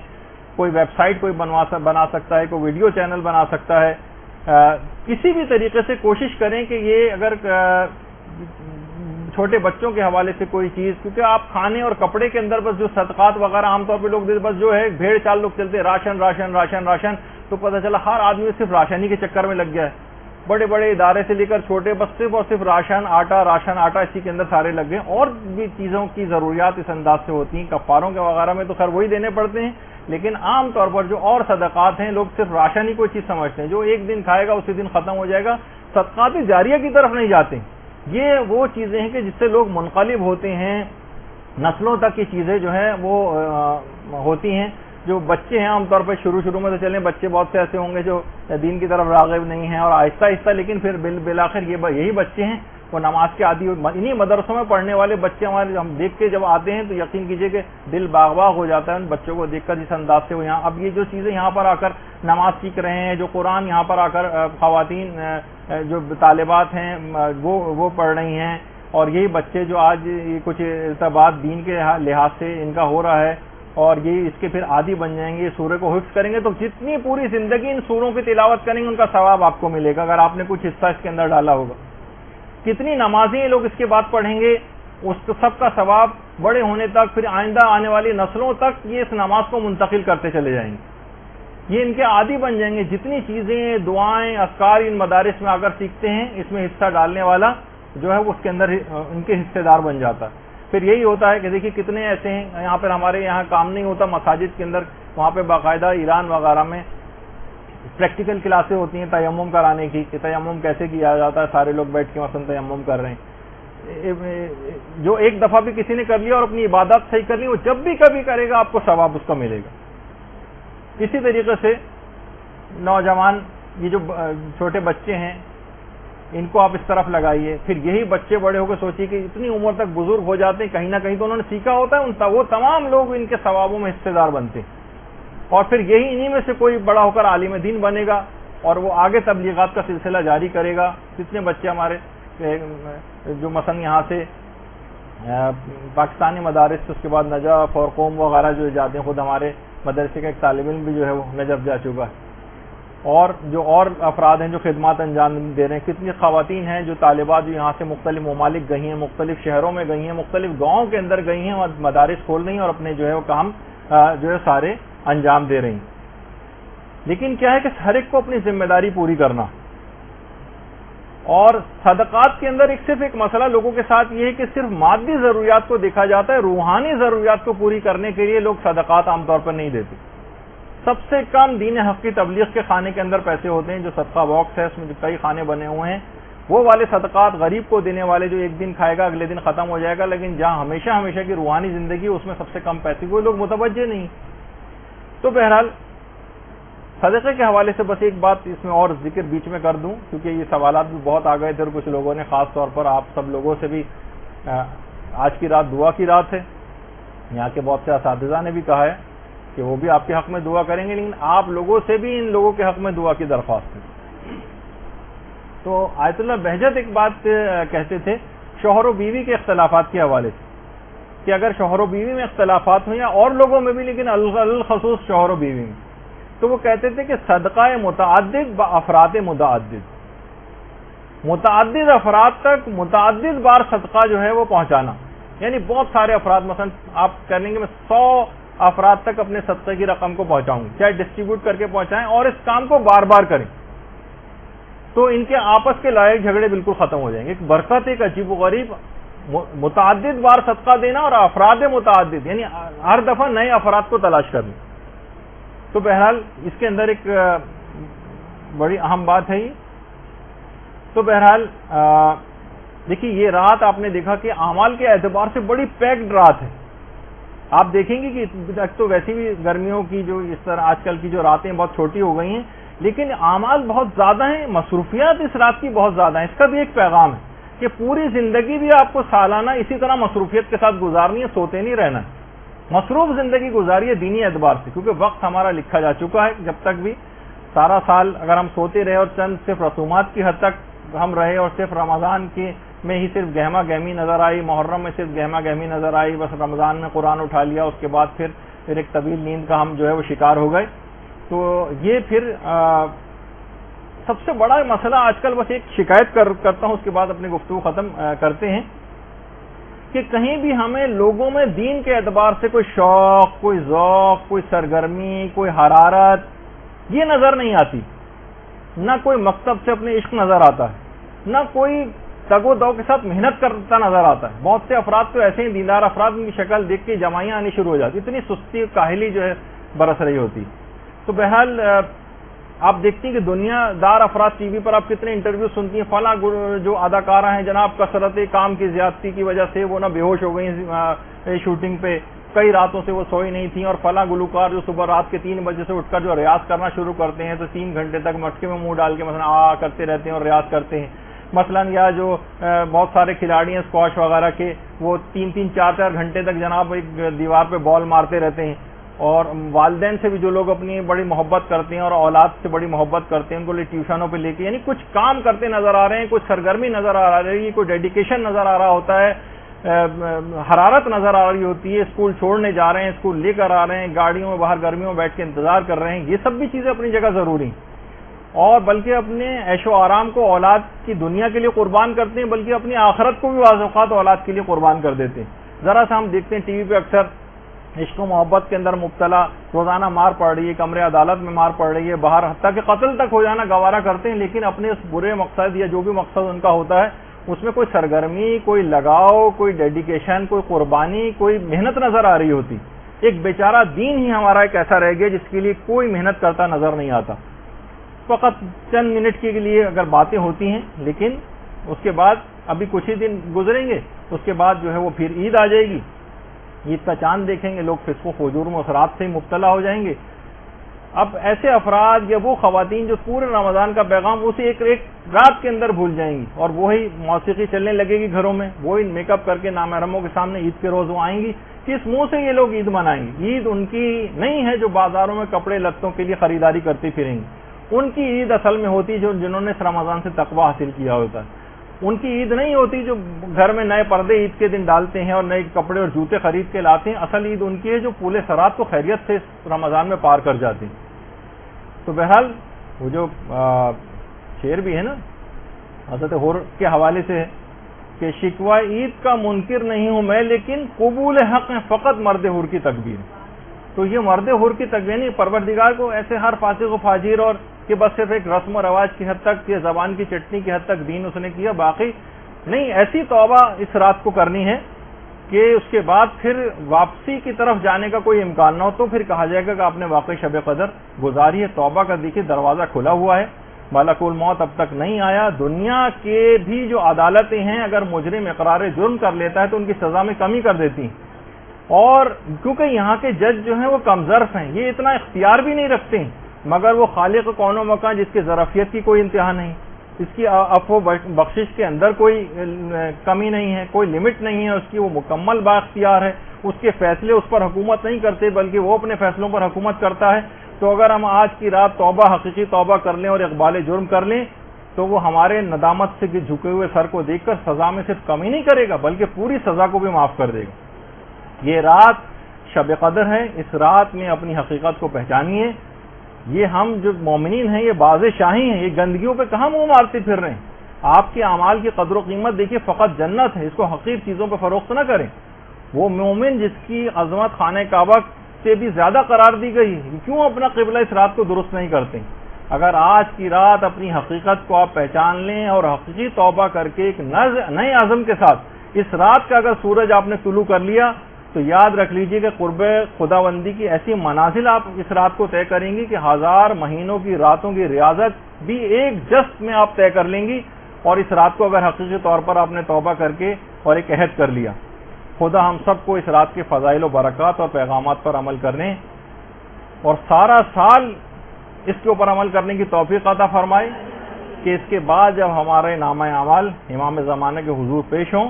کوئی ویب سائٹ کوئی بنا سکتا ہے، کوئی ویڈیو چینل بنا سکتا ہے. کسی بھی طریقے سے کوشش کریں کہ یہ اگر چھوٹے بچوں کے حوالے سے کوئی چیز، کیونکہ آپ کھانے اور کپڑے کے اندر بس جو صدقات وغیرہ عام طور پہ لوگ بس جو ہے بھیڑ چال لوگ چلتے راشن راشن راشن راشن، تو پتہ چلا ہر آدمی صرف راشن ہی کے چکر میں لگ گیا ہے. بڑے بڑے ادارے سے لے کر چھوٹے بس صرف اور صرف راشن آٹا اسی کے اندر سارے لگ گئے. اور بھی چیزوں کی ضروریات اس انداز سے ہوتی ہیں. کفاروں کے وغیرہ میں تو خیر وہی دینے پڑتے ہیں، لیکن عام طور پر جو اور صدقات ہیں لوگ صرف راشن ہی کوئی چیز سمجھتے ہیں، جو ایک دن کھائے گا اسی دن ختم ہو جائے گا. صدقات جاریہ کی طرف نہیں جاتے. یہ وہ چیزیں ہیں کہ جس سے لوگ منقلب ہوتے ہیں، نسلوں تک کی چیزیں جو ہیں وہ ہوتی ہیں. جو بچے ہیں عام طور پہ شروع میں تو چلیں بچے بہت سے ایسے ہوں گے جو دین کی طرف راغب نہیں ہیں، اور آہستہ آہستہ لیکن پھر بالآخر یہی بچے ہیں وہ نماز کے عادی. انہی مدرسوں میں پڑھنے والے بچے ہمارے ہم دیکھ کے جب آتے ہیں تو یقین کیجئے کہ دل باغ باغ ہو جاتا ہے ان بچوں کو دیکھ کر جس انداز سے وہ یہاں اب یہ جو چیزیں یہاں پر آ کر نماز سیکھ رہے ہیں، جو قرآن یہاں پر آ کر خواتین جو طالبات ہیں وہ پڑھ رہی ہیں، اور یہی بچے جو آج کچھ ارتباط دین کے لحاظ سے ان کا ہو رہا ہے اور یہ اس کے پھر عادی بن جائیں گے، سورہ کو حفظ کریں گے تو جتنی پوری زندگی ان سوروں کی تلاوت کریں گے ان کا ثواب آپ کو ملے گا اگر آپ نے کچھ حصہ اس کے اندر ڈالا ہوگا. کتنی نمازیں یہ لوگ اس کے بعد پڑھیں گے، اس سب کا ثواب بڑے ہونے تک پھر آئندہ آنے والی نسلوں تک یہ اس نماز کو منتقل کرتے چلے جائیں گے. یہ ان کے عادی بن جائیں گے. جتنی چیزیں دعائیں اذکار ان مدارس میں آ کر سیکھتے ہیں اس میں حصہ ڈالنے والا جو ہے وہ اس کے اندر ان کے حصے دار بن جاتا ہے. پھر یہی ہوتا ہے کہ دیکھیے کتنے ایسے ہیں یہاں پر ہمارے یہاں کام نہیں ہوتا مساجد کے اندر، وہاں پہ باقاعدہ ایران وغیرہ میں پریکٹیکل کلاسیں ہوتی ہیں تیمم کرانے کی کہ تیمم کیسے کیا جاتا ہے. سارے لوگ بیٹھ کے مثلا تیمم کر رہے ہیں. جو ایک دفعہ بھی کسی نے کر لیا اور اپنی عبادت صحیح کر لی وہ جب بھی کبھی کرے گا آپ کو ثواب اس کا ملے گا. اسی طریقے سے نوجوان یہ جو چھوٹے بچے ہیں ان کو آپ اس طرف لگائیے. پھر یہی بچے بڑے ہو کے سوچیے کہ اتنی عمر تک بزرگ ہو جاتے ہیں، کہیں نہ کہیں تو انہوں نے سیکھا ہوتا ہے، وہ تمام لوگ ان کے ثوابوں میں حصے دار بنتے ہیں. اور پھر یہی انہی میں سے کوئی بڑا ہو کر عالم دین بنے گا اور وہ آگے تبلیغات کا سلسلہ جاری کرے گا. کتنے بچے ہمارے جو مثلا یہاں سے پاکستانی مدارس سے اس کے بعد نجف اور قوم وغیرہ جو جاتے ہیں، خود ہمارے مدرسے کا ایک طالب علم بھی جو ہے وہ نجف جا چکا ہے. اور جو اور افراد ہیں جو خدمات انجام دے رہے ہیں، کتنی خواتین ہیں جو طالبات جو یہاں سے مختلف ممالک گئی ہیں، مختلف شہروں میں گئی ہیں، مختلف گاؤں کے اندر گئی ہیں اور مدارس کھول رہی ہیں اور اپنے جو ہے وہ کام جو ہے سارے انجام دے رہی ہیں. لیکن کیا ہے کہ ہر ایک کو اپنی ذمہ داری پوری کرنا. اور صدقات کے اندر صرف ایک مسئلہ لوگوں کے ساتھ یہ ہے کہ صرف مادی ضروریات کو دیکھا جاتا ہے، روحانی ضروریات کو پوری کرنے کے لیے لوگ صدقات عام طور پر نہیں دیتے. سب سے کم دین حق کی تبلیغ کے خانے کے اندر پیسے ہوتے ہیں، جو صدقہ باکس ہے اس میں کئی خانے بنے ہوئے ہیں، وہ والے صدقات غریب کو دینے والے جو ایک دن کھائے گا اگلے دن ختم ہو جائے گا. لیکن جہاں ہمیشہ کی روحانی زندگی اس میں سب سے کم پیسے کوئی لوگ متوجہ نہیں. تو بہرحال صدقے کے حوالے سے بس ایک بات اس میں اور ذکر بیچ میں کر دوں، کیونکہ یہ سوالات بھی بہت آ گئے تھے اور کچھ لوگوں نے خاص طور پر آپ سب لوگوں سے بھی آج کی رات دعا کی رات ہے. یہاں کے بہت سے اساتذہ نے بھی کہا ہے کہ وہ بھی آپ کے حق میں دعا کریں گے، لیکن آپ لوگوں سے بھی ان لوگوں کے حق میں دعا کی درخواست ہے. تو آیت اللہ بہجت ایک بات کہتے تھے شوہر و بیوی کے اختلافات کے حوالے سے کہ اگر شوہر و بیوی میں اختلافات ہوں یا اور لوگوں میں بھی لیکن الخصوص شوہر و بیوی میں، تو وہ کہتے تھے کہ صدقہ متعدد بافراد متعدد افراد تک متعدد بار صدقہ جو ہے وہ پہنچانا، یعنی بہت سارے افراد مثلا آپ کہہ لیں گے میں 100 افراد تک اپنے صدقے کی رقم کو پہنچاؤں گی، چاہے ڈسٹریبیوٹ کر کے پہنچائیں اور اس کام کو بار بار کریں، تو ان کے آپس کے لڑائی جھگڑے بالکل ختم ہو جائیں گے. ایک برکت ایک عجیب و غریب متعدد بار صدقہ دینا اور افراد متعدد، یعنی ہر دفعہ نئے افراد کو تلاش کرنا. تو بہرحال اس کے اندر ایک بڑی اہم بات ہے یہ. تو بہرحال دیکھیے یہ رات آپ نے دیکھا کہ اعمال کے اعتبار سے بڑی پیکڈ رات ہے. آپ دیکھیں گے کہ تو ویسی بھی گرمیوں کی جو اس طرح آج کل کی جو راتیں بہت چھوٹی ہو گئی ہیں، لیکن اعمال بہت زیادہ ہیں، مصروفیات اس رات کی بہت زیادہ ہیں. اس کا بھی ایک پیغام ہے کہ پوری زندگی بھی آپ کو سالانہ اسی طرح مصروفیت کے ساتھ گزارنی ہے، سوتے نہیں رہنا ہے، مصروف زندگی گزاری ہے دینی اعتبار سے، کیونکہ وقت ہمارا لکھا جا چکا ہے. جب تک بھی سارا سال اگر ہم سوتے رہے اور چند صرف رسومات کی حد تک ہم رہے اور صرف رمضان کے میں ہی صرف گہما گہمی نظر آئی، محرم میں صرف گہما گہمی نظر آئی، بس رمضان میں قرآن اٹھا لیا، اس کے بعد پھر ایک طویل نیند کا ہم جو ہے وہ شکار ہو گئے. تو یہ پھر سب سے بڑا مسئلہ آج کل، بس ایک شکایت کرتا ہوں اس کے بعد اپنی گفتگو ختم کرتے ہیں، کہ کہیں بھی ہمیں لوگوں میں دین کے اعتبار سے کوئی شوق، کوئی ذوق، کوئی سرگرمی، کوئی حرارت یہ نظر نہیں آتی. نہ کوئی مکتب سے اپنے عشق نظر آتا ہے، نہ کوئی تگ و دو کے ساتھ محنت کرتا نظر آتا ہے. بہت سے افراد تو ایسے ہی دیندار افراد کی شکل دیکھ کے جمائیاں آنی شروع ہو جاتی، اتنی سستی کاہلی جو ہے برس رہی ہوتی. تو بہرحال آپ دیکھتی ہیں کہ دنیا دار افراد ٹی وی پر آپ کتنے انٹرویو سنتی ہیں، فلاں جو اداکارہ ہیں جناب کثرت کام کی زیادتی کی وجہ سے وہ نہ بے ہوش ہو گئی شوٹنگ پہ، کئی راتوں سے وہ سوئی نہیں تھیں، اور فلاں گلوکار جو صبح رات کے 3 بجے سے اٹھ کر جو ریاض کرنا شروع کرتے ہیں تو 3 گھنٹے تک مٹکے میں منہ ڈال کے مثلا کرتے رہتے ہیں اور ریاض کرتے ہیں. مثلا یا جو بہت سارے کھلاڑی ہیں اسکواش وغیرہ کے، وہ 3-3 4-4 گھنٹے تک جناب ایک دیوار پہ بال مارتے رہتے ہیں. اور والدین سے بھی جو لوگ اپنی بڑی محبت کرتے ہیں اور اولاد سے بڑی محبت کرتے ہیں ان کو ٹیوشنوں پہ لے کے، یعنی کچھ کام کرتے نظر آ رہے ہیں، کچھ سرگرمی نظر آ رہی ہے، کوئی ڈیڈیکیشن نظر آ رہا ہوتا ہے، حرارت نظر آ رہی ہوتی ہے. اسکول چھوڑنے جا رہے ہیں، اسکول لے کر آ رہے ہیں، گاڑیوں میں باہر گرمیوں میں بیٹھ کے انتظار کر رہے ہیں. یہ سب بھی چیزیں اپنی جگہ ضروری ہیں، اور بلکہ اپنے عیش و آرام کو اولاد کی دنیا کے لیے قربان کرتے ہیں، بلکہ اپنی آخرت کو بھی بعض اوقات اولاد کے لیے قربان کر دیتے ہیں. ذرا سا ہم دیکھتے ہیں ٹی وی پہ اکثر عشق و محبت کے اندر مبتلا روزانہ مار پڑ رہی ہے، کمرے عدالت میں مار پڑ رہی ہے، باہر حتیٰ کہ قتل تک ہو جانا گوارا کرتے ہیں، لیکن اپنے اس برے مقصد یا جو بھی مقصد ان کا ہوتا ہے اس میں کوئی سرگرمی، کوئی لگاؤ، کوئی ڈیڈیکیشن، کوئی قربانی، کوئی محنت نظر آ رہی ہوتی. ایک بیچارہ دین ہی ہمارا ایک ایسا رہ گیا جس کے لیے کوئی محنت کرتا نظر نہیں آتا. فقط چند منٹ کے لیے اگر باتیں ہوتی ہیں، لیکن اس کے بعد ابھی کچھ ہی دن گزریں گے، اس کے بعد جو ہے وہ پھر عید آ جائے گی، عید کا چاند دیکھیں گے، لوگ فسق و فجور و اثرات سے مبتلا ہو جائیں گے. اب ایسے افراد یا وہ خواتین جو پورے رمضان کا پیغام اسے ایک رات کے اندر بھول جائیں گی، اور وہی موسیقی چلنے لگے گی گھروں میں، وہی میک اپ کر کے نامحرموں کے سامنے عید کے روز وہ آئیں گی. کس منہ سے یہ لوگ عید منائیں گے؟ عید ان کی نہیں ہے جو بازاروں میں کپڑے لتوں کے لیے خریداری کرتی پھریں گی. ان کی عید اصل میں ہوتی جنہوں نے اس رمضان سے تقوی حاصل کیا ہوتا ہے. ان کی عید نہیں ہوتی جو گھر میں نئے پردے عید کے دن ڈالتے ہیں اور نئے کپڑے اور جوتے خرید کے لاتے ہیں. اصل عید ان کی ہے جو پورے سرات کو خیریت سے رمضان میں پار کر جاتے ہیں. تو بہرحال وہ جو شعر بھی ہے نا حضرت حور کے حوالے سے ہے کہ شکوہ عید کا منکر نہیں ہوں میں، لیکن قبول حق ہے فقط مرد حور کی تکبیر. تو یہ مرد حور کی تکبیر نہیں، پروردگار کو ایسے ہر فاسق و فاجر اور کہ بس صرف ایک رسم و رواج کی حد تک یا زبان کی چٹنی کی حد تک دین اس نے کیا، باقی نہیں. ایسی توبہ اس رات کو کرنی ہے کہ اس کے بعد پھر واپسی کی طرف جانے کا کوئی امکان نہ ہو. تو پھر کہا جائے گا کہ آپ نے واقعی شب قدر گزاری ہے. توبہ کا دیکھیے دروازہ کھلا ہوا ہے، ملک الموت اب تک نہیں آیا. دنیا کے بھی جو عدالتیں ہیں اگر مجرم اقرار جرم کر لیتا ہے تو ان کی سزا میں کمی کر دیتی ہیں، اور کیونکہ یہاں کے جج جو ہیں وہ کمظرف ہیں، یہ اتنا اختیار بھی نہیں رکھتے ہیں، مگر وہ خالق کون و مکان جس کی ظرفیت کی کوئی انتہا نہیں، اس کی عفو بخشش کے اندر کوئی کمی نہیں ہے، کوئی لمٹ نہیں ہے اس کی، وہ مکمل بااختیار ہے. اس کے فیصلے اس پر حکومت نہیں کرتے بلکہ وہ اپنے فیصلوں پر حکومت کرتا ہے. تو اگر ہم آج کی رات توبہ، حقیقی توبہ کر لیں اور اقبال جرم کر لیں تو وہ ہمارے ندامت سے جھکے ہوئے سر کو دیکھ کر سزا میں صرف کمی نہیں کرے گا بلکہ پوری سزا کو بھی معاف کر دے گا. یہ رات شب قدر ہے، اس رات میں اپنی حقیقت کو پہچانیے. یہ ہم جو مومنین ہیں یہ باز شاہی ہیں، یہ گندگیوں پہ کہاں منہ مارتے پھر رہے ہیں. آپ کے اعمال کی قدر و قیمت دیکھیے، فقط جنت ہے، اس کو حقیر چیزوں پہ فروخت نہ کریں. وہ مومن جس کی عظمت خانہ کعبہ سے بھی زیادہ قرار دی گئی ہے، کیوں اپنا قبلہ اس رات کو درست نہیں کرتے؟ اگر آج کی رات اپنی حقیقت کو آپ پہچان لیں اور حقیقی توبہ کر کے ایک نئے عزم کے ساتھ اس رات کا اگر سورج آپ نے طلوع کر لیا تو یاد رکھ لیجئے کہ قرب خداوندی کی ایسی منازل آپ اس رات کو طے کریں گی کہ 1000 مہینوں کی راتوں کی ریاضت بھی ایک جست میں آپ طے کر لیں گی. اور اس رات کو اگر حقیقی طور پر آپ نے توبہ کر کے اور ایک عہد کر لیا. خدا ہم سب کو اس رات کے فضائل و برکات اور پیغامات پر عمل کرنے اور سارا سال اس کے اوپر عمل کرنے کی توفیق عطا فرمائے کہ اس کے بعد جب ہمارے نامہ اعمال امام زمانہ کے حضور پیش ہوں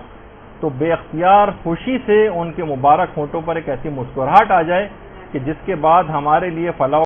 تو بے اختیار خوشی سے ان کے مبارک ہونٹوں پر ایک ایسی مسکراہٹ آ جائے کہ جس کے بعد ہمارے لیے فلاح